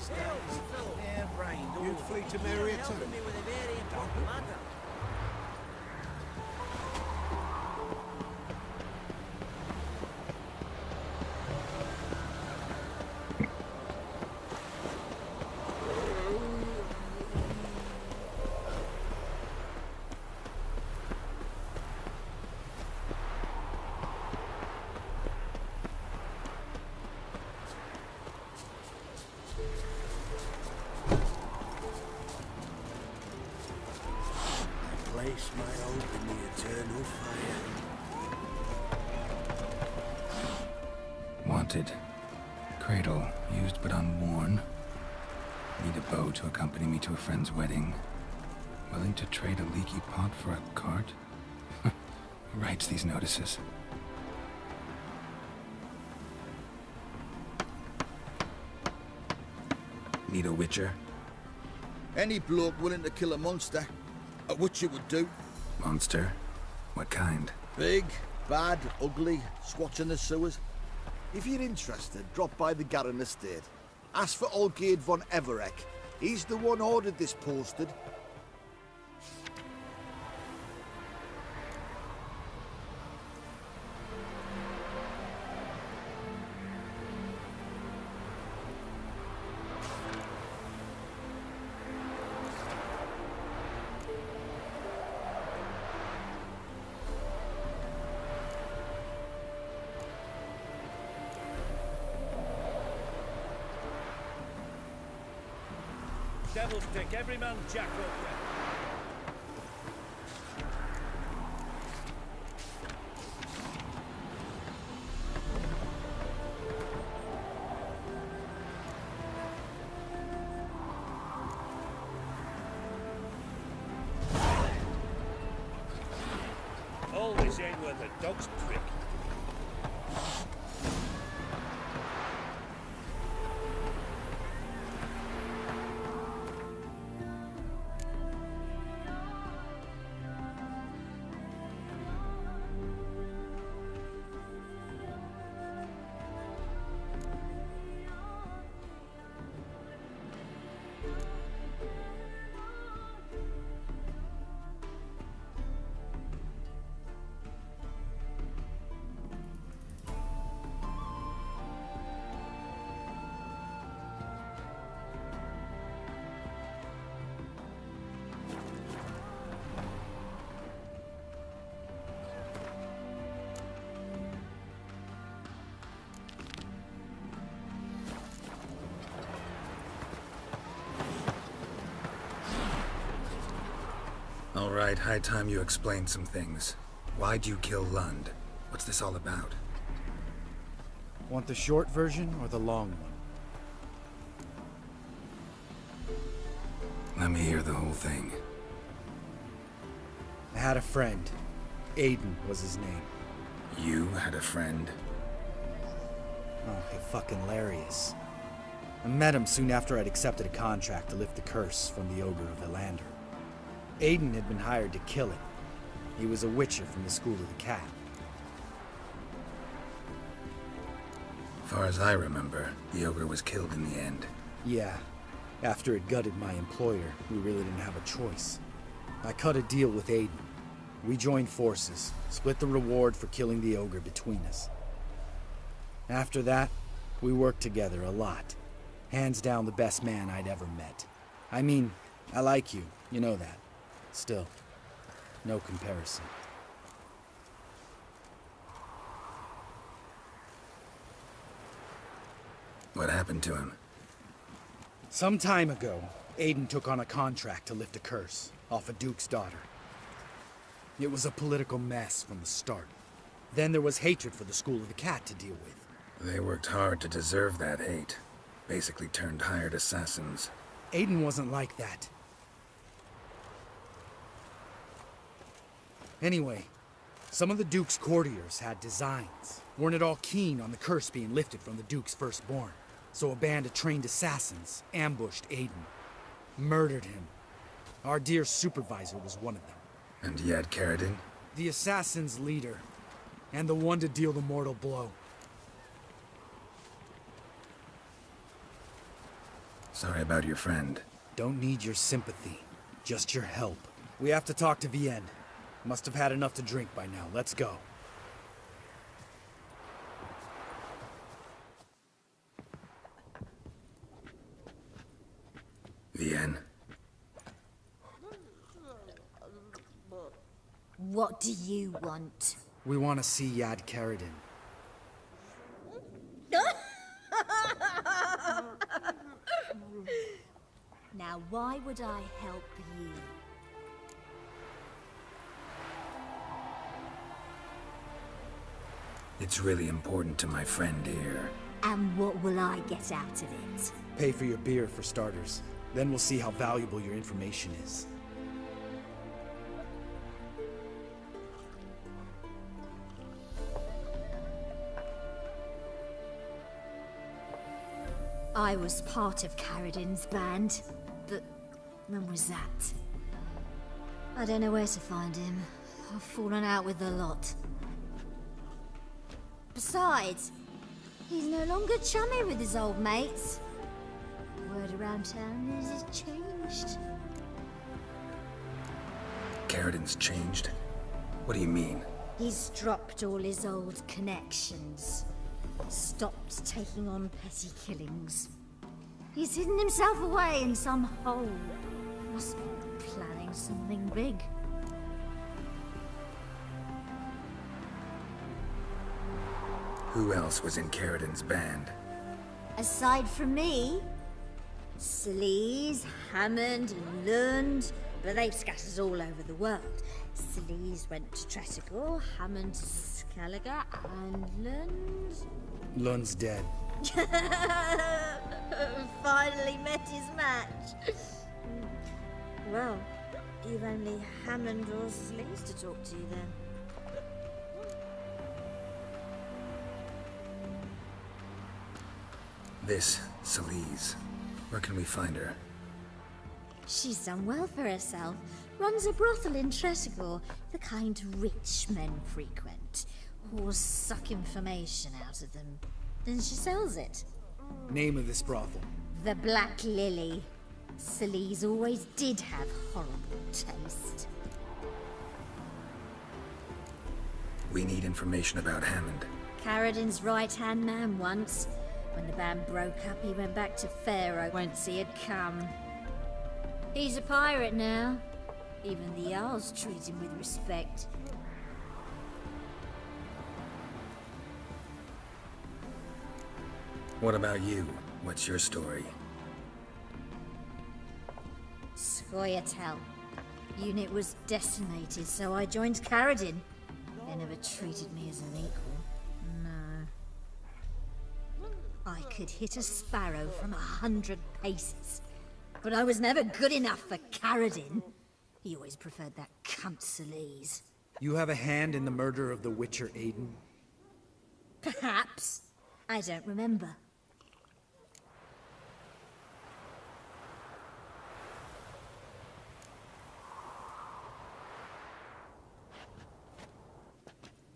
these days. Hair-brained. You free to marry her too? Place my hope in the eternal fire. Wanted. Cradle, used but unworn. Need a bow to accompany me to a friend's wedding. Willing to trade a leaky pot for a cart? Who writes these notices? Need a witcher? Any bloke willing to kill a monster, a witcher would do. Monster? What kind? Big, bad, ugly, squats in the sewers. If you're interested, drop by the Garren estate. Ask for Olgierd von Everek. He's the one ordered this posted. Devil's dick, every man jack up. All this ain't worth a dog's prick. All right, high time you explained some things. Why'd you kill Lund? What's this all about? Want the short version or the long one? Let me hear the whole thing. I had a friend. Aiden was his name. You had a friend? Oh, hey, fucking hilarious. I met him soon after I'd accepted a contract to lift the curse from the Ogre of Elander. Aiden had been hired to kill it. He was a witcher from the School of the Cat. Far as I remember, the ogre was killed in the end. Yeah. After it gutted my employer, we really didn't have a choice. I cut a deal with Aiden. We joined forces, split the reward for killing the ogre between us. After that, we worked together a lot. Hands down the best man I'd ever met. I mean, I like you, you know that. Still, no comparison. What happened to him? Some time ago, Aiden took on a contract to lift a curse off a duke's daughter. It was a political mess from the start. Then there was hatred for the School of the Cat to deal with. They worked hard to deserve that hate. Basically turned hired assassins. Aiden wasn't like that. Anyway, some of the Duke's courtiers had designs. Weren't at all keen on the curse being lifted from the Duke's firstborn. So a band of trained assassins ambushed Aiden. Murdered him. Our dear supervisor was one of them. And he had Carradine? The assassin's leader. And the one to deal the mortal blow. Sorry about your friend. Don't need your sympathy, just your help. We have to talk to Vienne. Must have had enough to drink by now. Let's go. Vienne? What do you want? We want to see Yad Karadin. Now, why would I help you? It's really important to my friend here. And what will I get out of it? Pay for your beer, for starters. Then we'll see how valuable your information is. I was part of Karadin's band, but when was that? I don't know where to find him. I've fallen out with the lot. Besides, he's no longer chummy with his old mates. Word around town is he's changed. Karadin's changed? What do you mean? He's dropped all his old connections. Stopped taking on petty killings. He's hidden himself away in some hole. Must be planning something big. Who else was in Karadin's band? Aside from me, Sleaze, Hammond and Lund, but they've scattered all over the world. Sleaze went to Tresigor, Hammond to Skellige, and Lund... Lund's dead. Finally met his match. Well, you've only Hammond or Sleaze to talk to then. This, Sleaze. Where can we find her? She's done well for herself. Runs a brothel in Tresigor, the kind rich men frequent. Whores suck information out of them. Then she sells it. Name of this brothel? The Black Lily. Sleaze always did have horrible taste. We need information about Hammond. Karadin's right-hand man once. When the band broke up, he went back to Pharaoh whence he had come. He's a pirate now. Even the Jarls treat him with respect. What about you? What's your story? Scoia'tael. Unit was decimated, so I joined Karadin. They never treated me as an equal. No. I could hit a sparrow from 100 paces. But I was never good enough for Karadin. He always preferred that cunt Sleaze. You have a hand in the murder of the Witcher Aiden? Perhaps. I don't remember.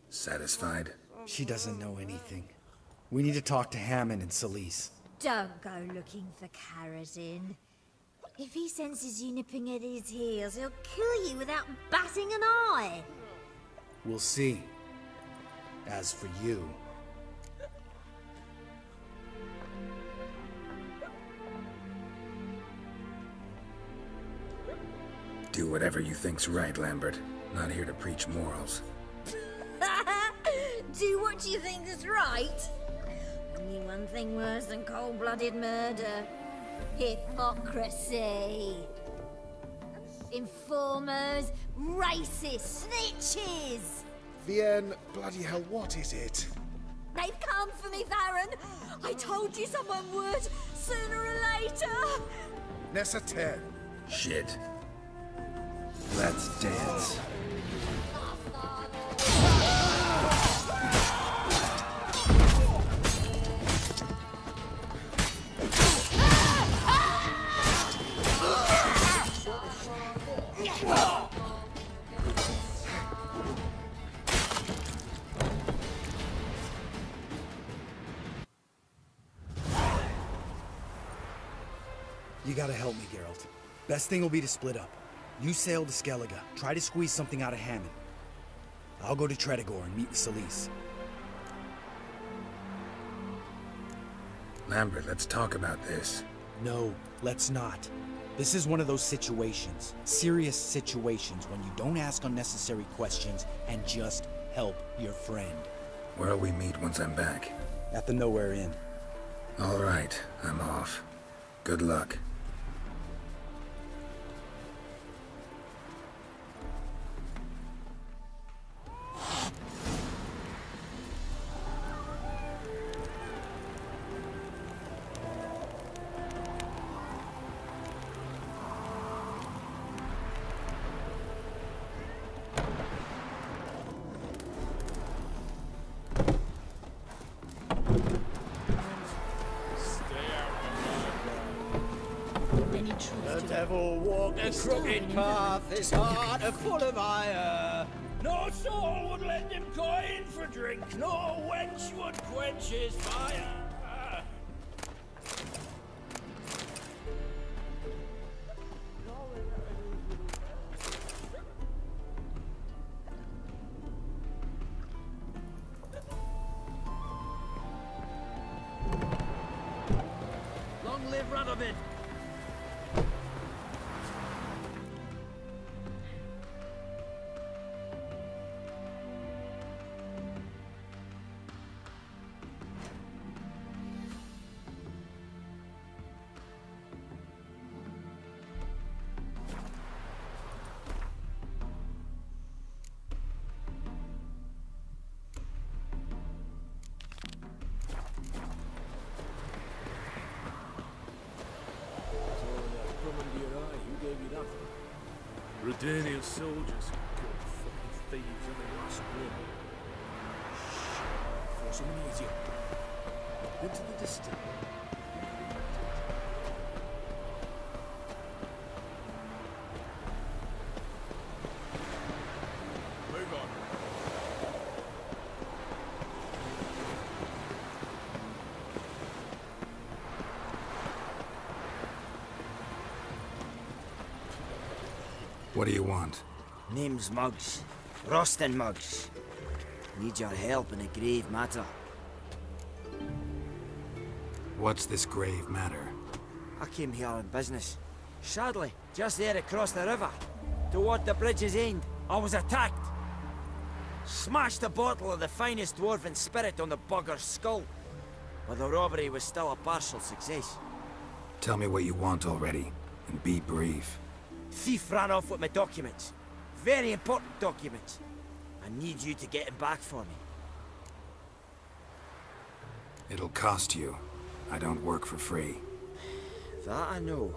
Satisfied? She doesn't know anything. We need to talk to Hammond and Sleaze. Don't go looking for Karadin. If he senses you nipping at his heels, he'll kill you without batting an eye. We'll see. As for you... Do whatever you think's right, Lambert. Not here to preach morals. Do what you think is right. Only one thing worse than cold-blooded murder. Hypocrisy. Informers, racists, snitches. Vienne, bloody hell, what is it? They've come for me, Baron. I told you someone would, sooner or later. Nessa 10. Shit. Let's dance. You gotta help me, Geralt. Best thing will be to split up. You sail to Skellige, try to squeeze something out of Hammond. I'll go to Tredegor and meet with Solis. Lambert, let's talk about this. No, let's not. This is one of those situations, serious situations, when you don't ask unnecessary questions and just help your friend. Where'll we meet once I'm back? At the Nowhere Inn. All right, I'm off. Good luck. The devil walked a crooked path, his heart a full of ire. No soul would lend him coin for drink, no wench would quench his fire. Long live Radovid! Redanian soldiers, good fucking thieves, and they last win. Force them easier. Into the distance. Move on. What do you want? Name's Muggs. Rostin Muggs. Need your help in a grave matter. What's this grave matter? I came here on business. Sadly, just there across the river, toward the bridge's end, I was attacked. Smashed a bottle of the finest dwarven spirit on the bugger's skull. But the robbery was still a partial success. Tell me what you want already, and be brief. Thief ran off with my documents. Very important documents. I need you to get him back for me. It'll cost you. I don't work for free. That I know.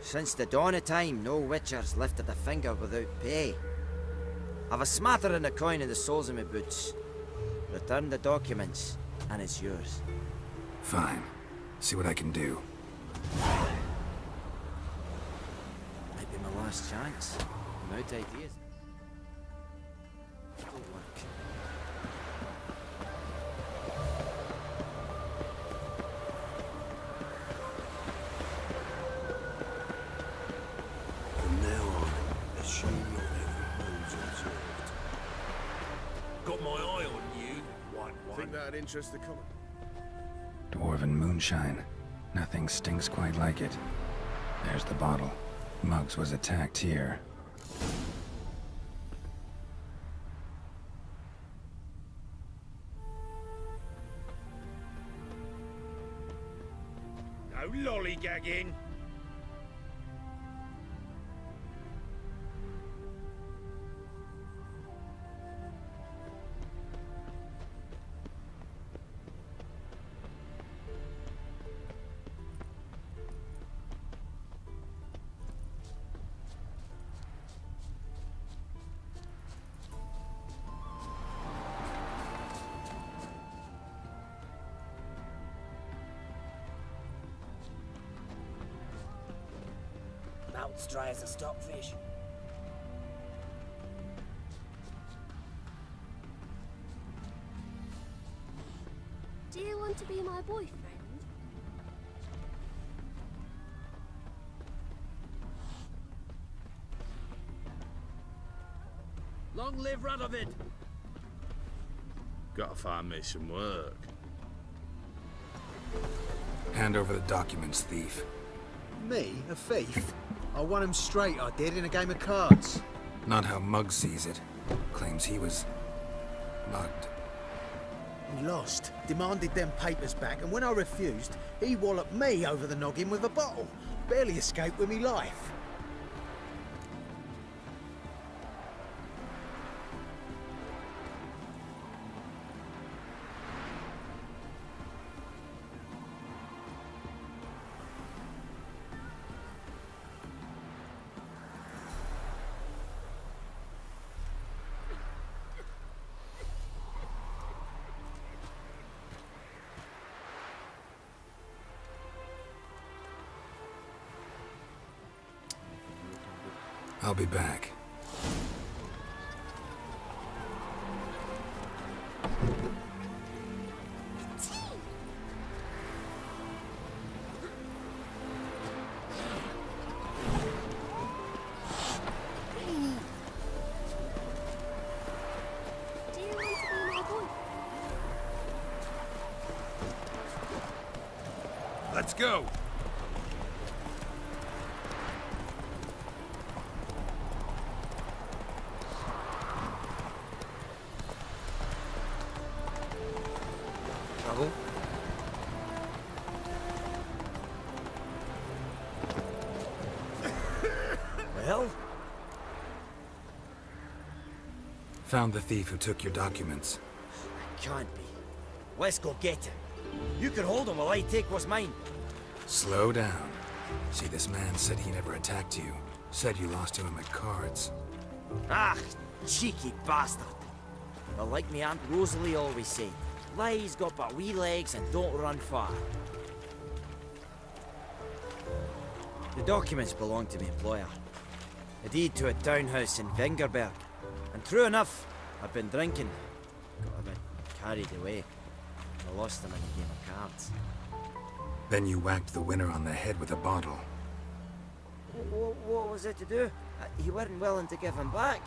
Since the dawn of time, no witcher's lifted a finger without pay. I've a smattering of coin in the soles of my boots. Return the documents, and it's yours. Fine. See what I can do. Might be my last chance. I'm out ideas. It'll work. From now on, assume your every move's observed. Got my eye on you, white one. Think that'd interest the common? Dwarven moonshine. Nothing stinks quite like it. There's the bottle. Muggs was attacked here. No lollygagging. Mouth's dry as a stockfish. Do you want to be my boyfriend? Long live Radovid! Gotta find me some work. Hand over the documents, thief. Me? A thief? I won him straight, I did, in a game of cards. Not how Mugg sees it. Claims he was mugged. He lost, demanded them papers back, and when I refused, he walloped me over the noggin with a bottle. Barely escaped with me life. I'll be back. Let's go! Well? Found the thief who took your documents. Can't be. Let's go get him. You can hold him while I take what's mine. Slow down. See, this man said he never attacked you. Said you lost to him at cards. Ah, cheeky bastard. Well, like me Aunt Rosalie always said, lies got but wee legs and don't run far. The documents belong to my employer. A deed to a townhouse in Vingerberg. And true enough, I've been drinking. Got a bit carried away. I lost them in a game of cards. Then you whacked the winner on the head with a bottle. What was it to do? You weren't willing to give him back.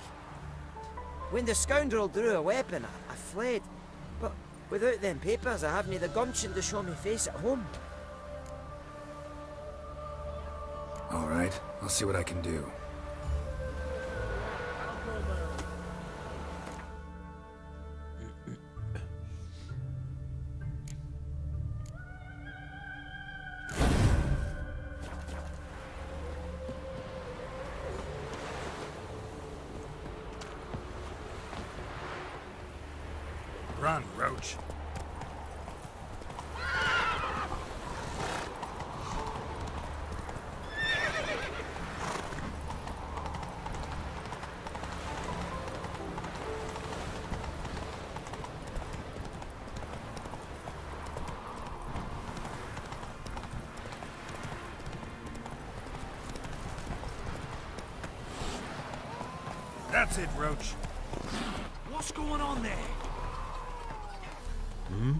When the scoundrel drew a weapon, I fled. But without them papers, I haven't the gumption to show me face at home. All right, I'll see what I can do. Run, Roach. That's it, Roach. What's going on there? Hmm?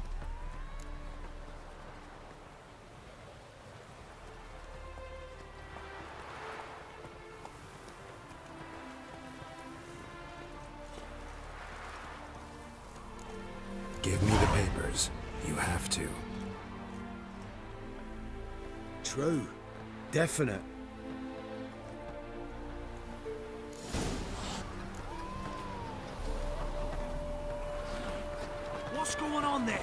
Give me the papers. You have to. True. Definite. What's going on there?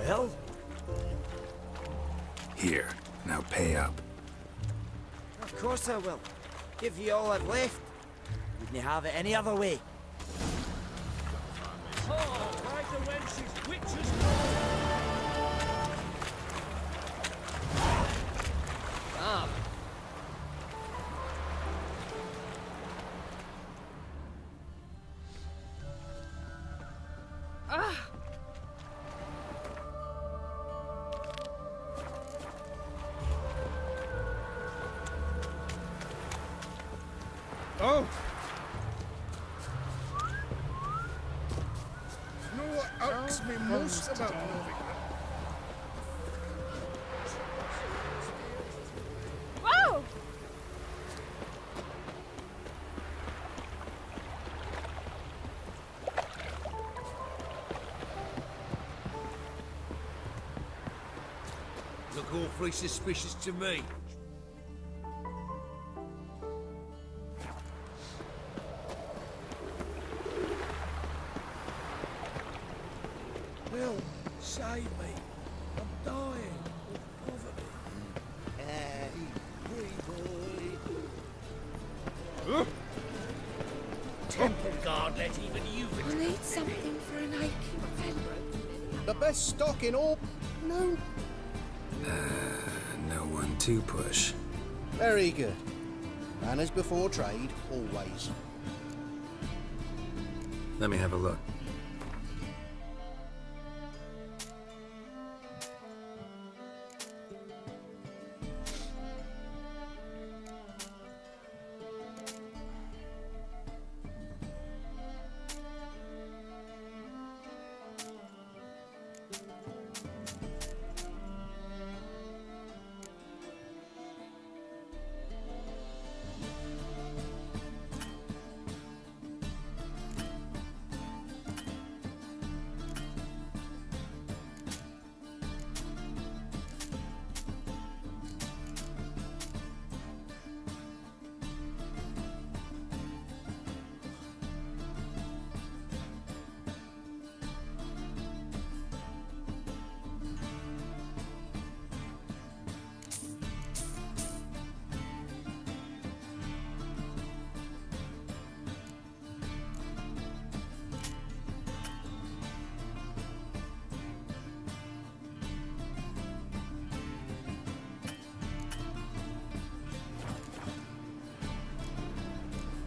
Well? Here, now pay up. course I will. Give you all I've left. Wouldn't have it any other way. Oh, by the wenches, witches. Ah. Oh! You know what irks me most about moving? Whoa! Look awfully suspicious to me. Will, save me. I'm dying of poverty. Hey, wee boy. Temple guard let even you I need something for an aching friend. The best stock in all... No. No one to push. Very good. Manners before trade, always. Let me have a look.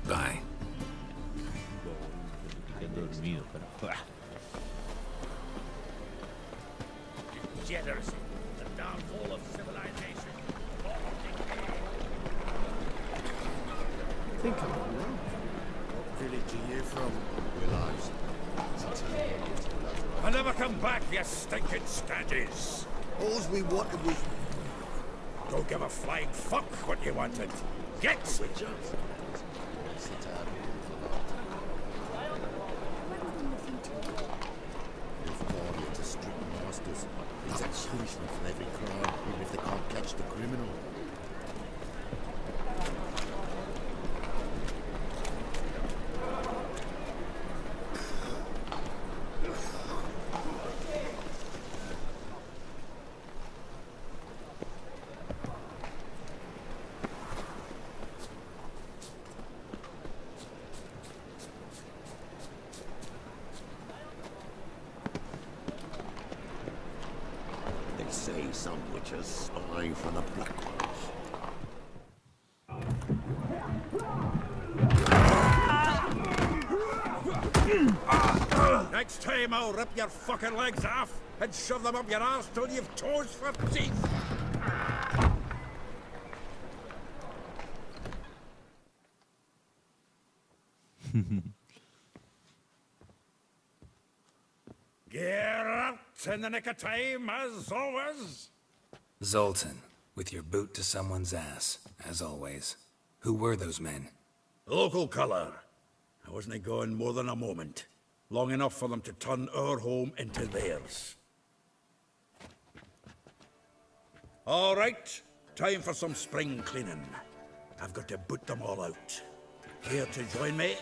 Bye. Dormido, pero... Degeneracy, the downfall of civilization. Think of it. What village are you from? Willows. I never come back, you stinking scaddies. All we wanted was... Don't give a flying fuck what you wanted. Get! To strict masters. Exact punishment for every crime, even if they can't catch the criminal. Say some witches spy from the black ones. Next time I'll rip your fucking legs off and shove them up your arse till you've toes for teeth. Get out in the nick of time, as always. Zoltan, with your boot to someone's ass, as always. Who were those men? Local colour. I wasn't going more than a moment. Long enough for them to turn our home into theirs. All right, time for some spring cleaning. I've got to boot them all out. Here to join me?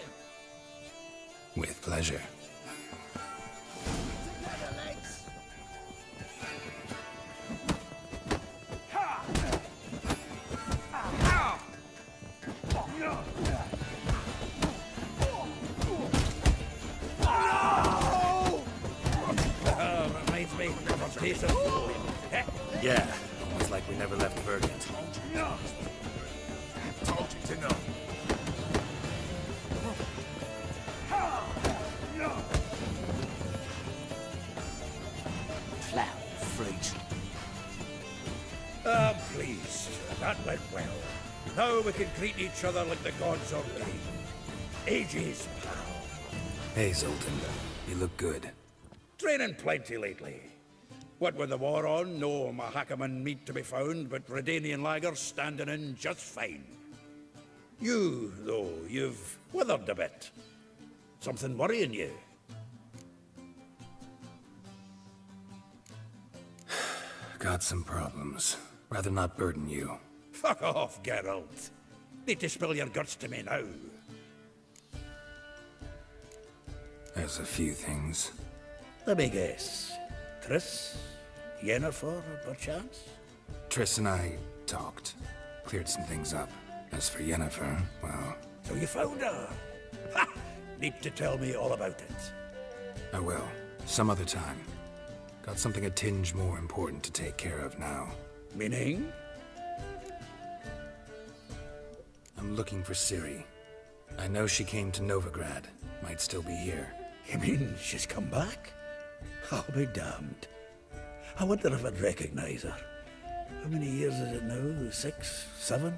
With pleasure. place of Yeah, almost like we never left Bergen. Told you to know. Plow, freaks. I'm pleased. That went well. Now we can treat each other like the gods ordained. Ages, pal. Hey, Zoltan. You look good. Training plenty lately. What with the war on, no Mahakaman meat to be found, but Redanian lagers standing in just fine. You, though, you've withered a bit. Something worrying you? Got some problems. Rather not burden you. Fuck off, Geralt. Need to spill your guts to me now. There's a few things. Let me guess. Triss? Yennefer, perchance? Triss and I talked. Cleared some things up. As for Yennefer, well... So you found her? Ha! Need to tell me all about it. I will. Some other time. Got something a tinge more important to take care of now. Meaning? I'm looking for Ciri. I know she came to Novigrad. Might still be here. You mean she's come back? I'll be damned. I wonder if I'd recognize her. How many years is it now? 6, 7?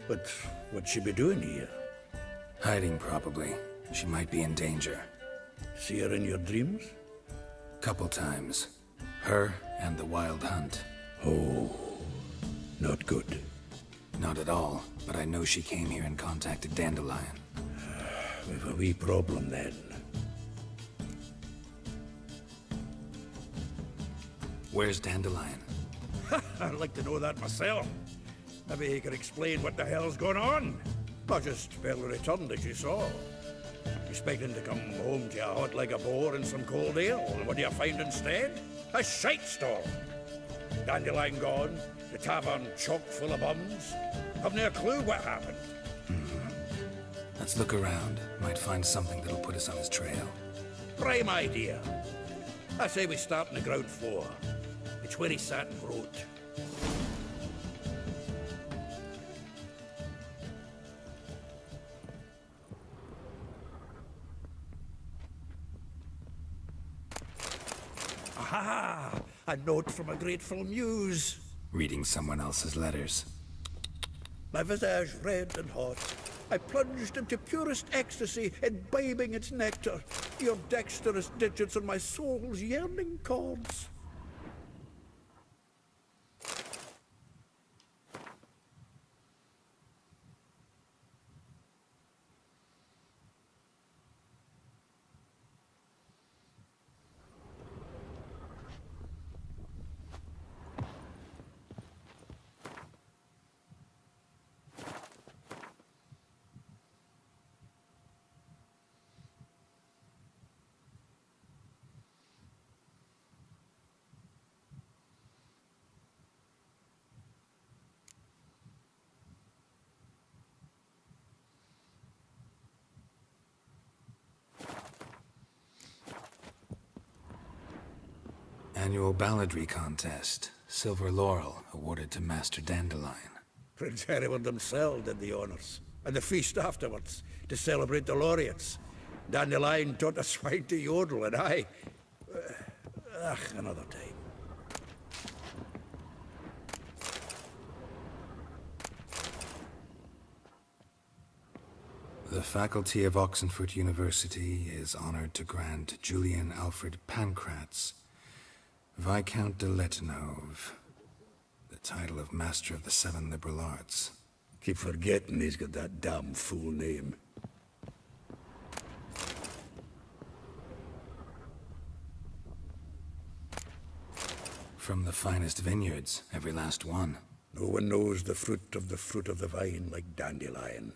But what'd she be doing here? Hiding, probably. She might be in danger. See her in your dreams? Couple times. Her and the Wild Hunt. Oh, not good. Not at all, but I know she came here and contacted Dandelion. We've a wee problem then. Where's Dandelion? I'd like to know that myself. Maybe he could explain what the hell's going on. I just barely returned, as you saw. Expecting to come home to a hot like a boar and some cold ale, and what do you find instead? A shite storm. Dandelion gone, the tavern chock full of bums. Haven't a clue what happened. Let's look around. Might find something that'll put us on his trail. Prime idea. I say we start on the ground floor. It's where he sat and wrote. Aha! A note from a grateful muse. Reading someone else's letters. My visage red and hot. I plunged into purest ecstasy, imbibing its nectar. Your dexterous digits on my soul's yearning chords. Annual balladry contest. Silver laurel awarded to Master Dandelion. Prince Hereward himself did the honors. And the feast afterwards, to celebrate the laureates. Dandelion taught the swine to yodel, and I... another time. The faculty of Oxenford University is honored to grant Julian Alfred Pancratz, Viscount de Letenove, the title of Master of the Seven Liberal Arts. Keep forgetting he's got that damn fool name. From the finest vineyards, every last one. No one knows the fruit of the vine like Dandelion.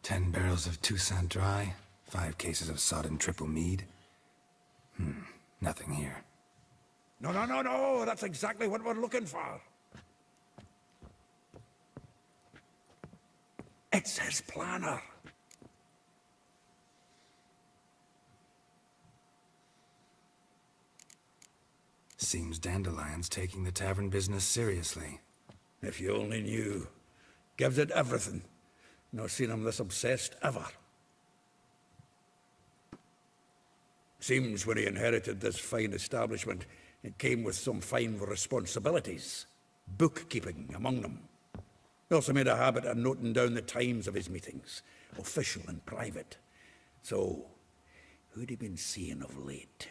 10 barrels of Toussaint Dry, 5 cases of sodden triple mead. Nothing here. No, no, no, no! That's exactly what we're looking for. It says planner. Seems Dandelion's taking the tavern business seriously. If you only knew. Gives it everything. Not seen him this obsessed ever. Seems when he inherited this fine establishment, it came with some fine responsibilities. Bookkeeping among them. He also made a habit of noting down the times of his meetings, official and private. So, who'd he been seeing of late?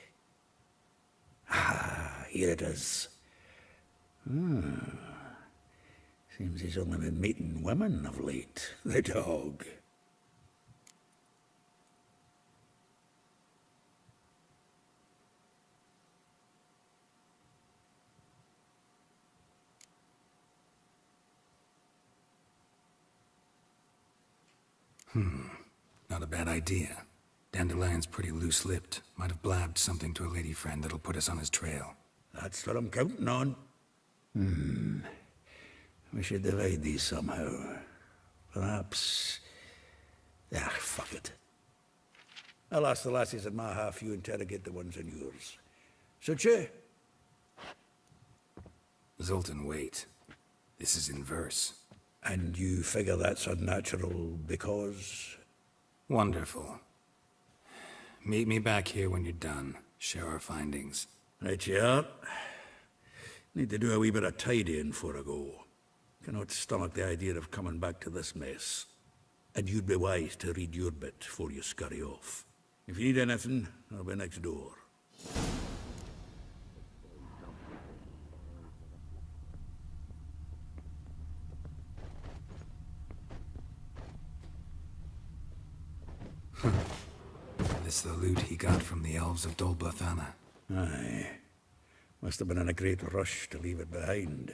Ah, here it is. Seems he's only been meeting women of late, the dog. Not a bad idea. Dandelion's pretty loose-lipped. Might have blabbed something to a lady friend that'll put us on his trail. That's what I'm counting on. We should divide these somehow. Perhaps... fuck it. I'll ask the lassies in my half, you interrogate the ones in yours. Suit you? Zoltan, wait. This is in verse. And you figure that's unnatural because... Wonderful. Meet me back here when you're done. Share our findings. Right you are. Need to do a wee bit of tidying before I go. Cannot stomach the idea of coming back to this mess. And you'd be wise to read your bit before you scurry off. If you need anything, I'll be next door. This the loot he got from the elves of Dol Blathanna. Aye. Must have been in a great rush to leave it behind.